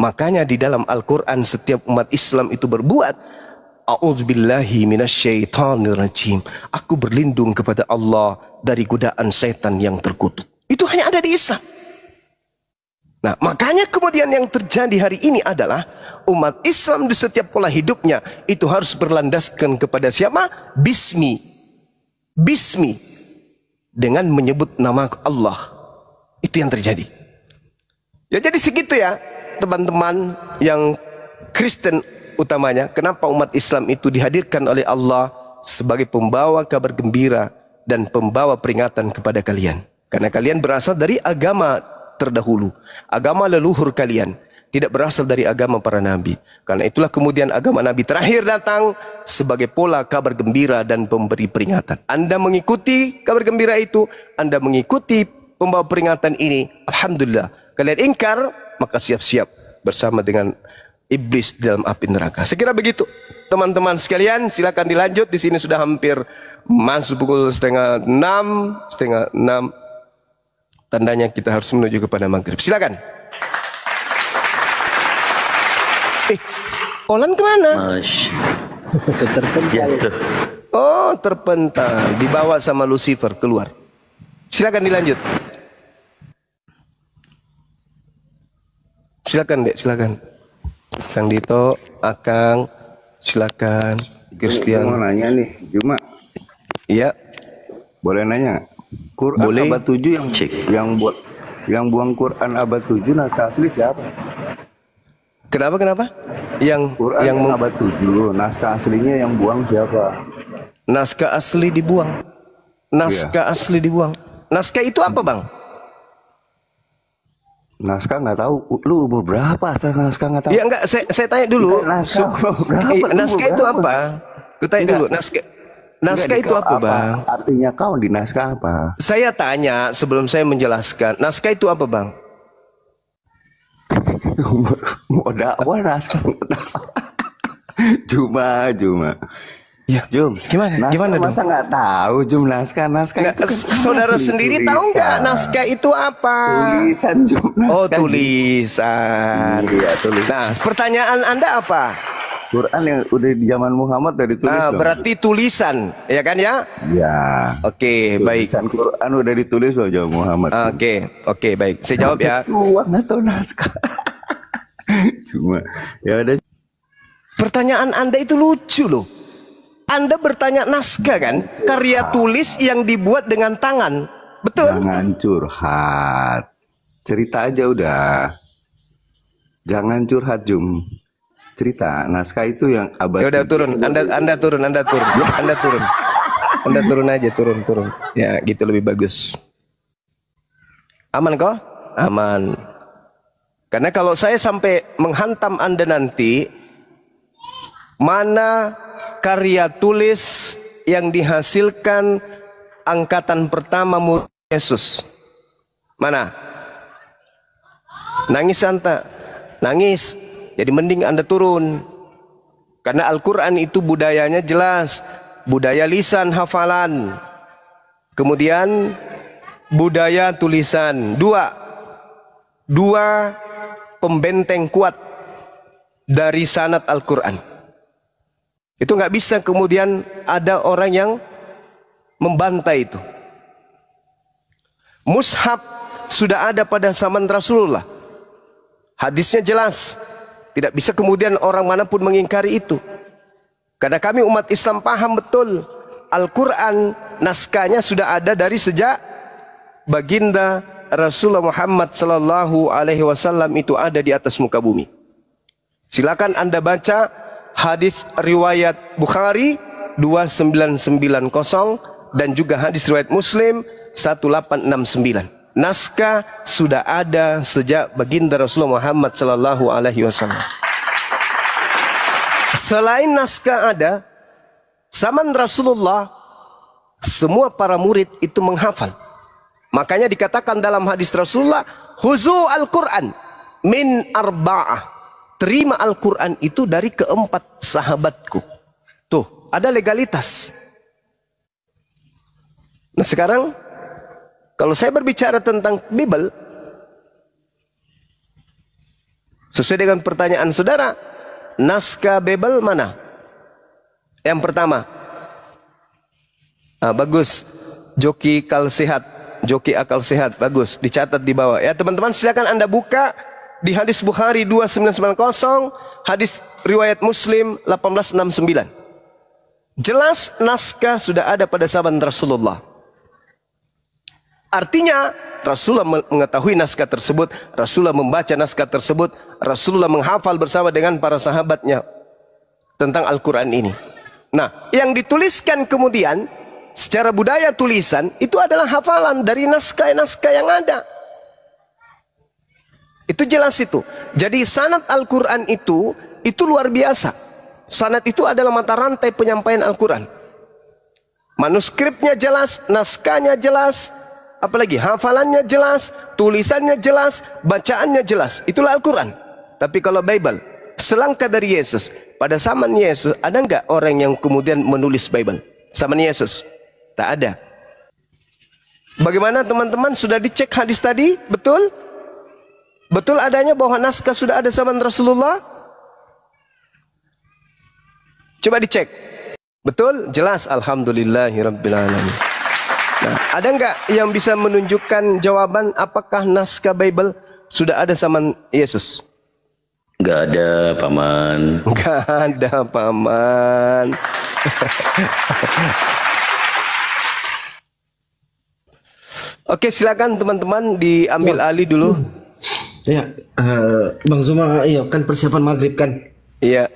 Makanya di dalam Al-Quran setiap umat Islam itu berbuat, a'udzubillahi minasyaitonirrajim. Aku berlindung kepada Allah dari godaan setan yang terkutuk. Itu hanya ada di Isa. Nah, makanya kemudian yang terjadi hari ini adalah umat Islam di setiap pola hidupnya itu harus berlandaskan kepada siapa? Bismi. Bismi. Dengan menyebut nama Allah. Itu yang terjadi. Ya jadi segitu ya, teman-teman yang Kristen utamanya. Kenapa umat Islam itu dihadirkan oleh Allah sebagai pembawa kabar gembira dan pembawa peringatan kepada kalian. Karena kalian berasal dari agama terdahulu, agama leluhur kalian, tidak berasal dari agama para nabi. Karena itulah kemudian agama nabi terakhir datang sebagai pola kabar gembira dan pemberi peringatan. Anda mengikuti kabar gembira itu, Anda mengikuti pembawa peringatan ini, alhamdulillah. Kalian ingkar, maka siap-siap bersama dengan iblis di dalam api neraka. Sekira begitu, teman-teman sekalian. Silakan dilanjut. Di sini sudah hampir masuk pukul 5:30. Tandanya kita harus menuju kepada maghrib. Silakan. Olan kemana?
Terpental.
Oh, terpental. Dibawa sama Lucifer keluar. Silakan dilanjut. Silakan Dek, silakan. Kang Dito, Akang, silakan. Christian.
Mau nanya nih, Juma.
Iya.
Boleh nanya nggak? Quran
boleh.
Abad 7 yang buang Quran abad 7 naskah asli siapa?
Kenapa? Yang
Quran yang abad 7 naskah aslinya yang buang siapa?
Naskah asli dibuang. Naskah asli dibuang. Naskah itu apa, Bang?
Naskah nggak tahu. Lu umur berapa? Naskah nggak tahu.
Ya enggak, saya tanya dulu.
Naskah berapa?
Naskah itu apa? Aku tanya dulu. Naskah itu apa, Bang?
Artinya kau di naskah apa?
Saya tanya sebelum saya menjelaskan. Naskah itu apa, Bang?
Mau dakwah naskah. Juma.
Ya,
Jum,
gimana dong?
Masa nggak tahu Jum naskah itu kan
saudara sendiri tahu nggak naskah itu apa?
Tulisan Jum.
Oh, tulisan.
Iya, tulisan.
Nah, pertanyaan Anda apa?
Quran yang udah di zaman Muhammad dari tulis.
Nah, berarti tulisan, ya kan ya?
Ya.
Oke, baik.
Tulisan Quran udah ditulis loh zaman Muhammad.
Oke, baik. Saya jawab ya.
Uang atau naskah? Cuma ya udah.
Pertanyaan Anda itu lucu loh. Anda bertanya naskah kan? Karya tulis yang dibuat dengan tangan. Betul?
Jangan curhat. Cerita aja udah. Jangan curhat, Jum. Cerita. Naskah itu yang abad.
Ya udah turun. Anda turun. Anda turun aja, turun. Ya, gitu lebih bagus. Aman kok? Aman. Karena kalau saya sampai menghantam Anda nanti, mana karya tulis yang dihasilkan angkatan pertama murid Yesus? Mana? Nangis Anda? Nangis. Jadi mending Anda turun. Karena Al-Quran itu budayanya jelas. Budaya lisan, hafalan. Kemudian budaya tulisan. Dua pembenteng kuat dari sanad Al-Quran. Itu nggak bisa kemudian ada orang yang membantai itu. Mushaf sudah ada pada zaman Rasulullah. Hadisnya jelas. Tidak bisa kemudian orang manapun mengingkari itu. Karena kami umat Islam paham betul Al-Quran naskahnya sudah ada dari sejak baginda Rasulullah Muhammad sallallahu alaihi wasallam itu ada di atas muka bumi. Silakan Anda baca hadis riwayat Bukhari 2990 dan juga hadis riwayat Muslim 1869. Naskah sudah ada sejak baginda Rasulullah Muhammad sallallahu alaihi wasallam. Selain naskah ada, zaman Rasulullah semua para murid itu menghafal. Makanya dikatakan dalam hadis Rasulullah, "Huzu al-Qur'an min arba'ah." Terima Al-Quran itu dari keempat sahabatku. Tuh, ada legalitas. Nah sekarang, kalau saya berbicara tentang Bible, sesuai dengan pertanyaan saudara, naskah Bible mana? Yang pertama. Bagus. Joki akal sehat. Bagus. Dicatat di bawah. Ya teman-teman silakan Anda buka. Di hadis Bukhari 2990, hadis riwayat Muslim 1869. Jelas naskah sudah ada pada zaman Rasulullah. Artinya Rasulullah mengetahui naskah tersebut, Rasulullah membaca naskah tersebut, Rasulullah menghafal bersama dengan para sahabatnya tentang Al-Quran ini. Nah, yang dituliskan kemudian secara budaya tulisan itu adalah hafalan dari naskah-naskah yang ada. Itu jelas itu. Jadi sanad Al-Quran itu luar biasa. Sanad itu adalah mata rantai penyampaian Al-Quran. Manuskripnya jelas, naskahnya jelas, apalagi hafalannya jelas, tulisannya jelas, bacaannya jelas. Itulah Al-Quran. Tapi kalau Bible, selangkah dari Yesus, pada zaman Yesus ada nggak orang yang kemudian menulis Bible? Zaman Yesus? Tak ada. Bagaimana teman-teman, sudah dicek hadis tadi? Betul? Betul adanya bahwa naskah sudah ada zaman Rasulullah? Coba dicek. Betul? Jelas? Alhamdulillahirrabbilalamin. Nah, ada nggak yang bisa menunjukkan jawaban apakah naskah Bible sudah ada zaman Yesus?
Nggak ada, Paman.
Nggak ada, Paman. Oke, silakan teman-teman diambil alih dulu.
Ya, Bang Zuma, iya kan persiapan maghrib kan?
Iya.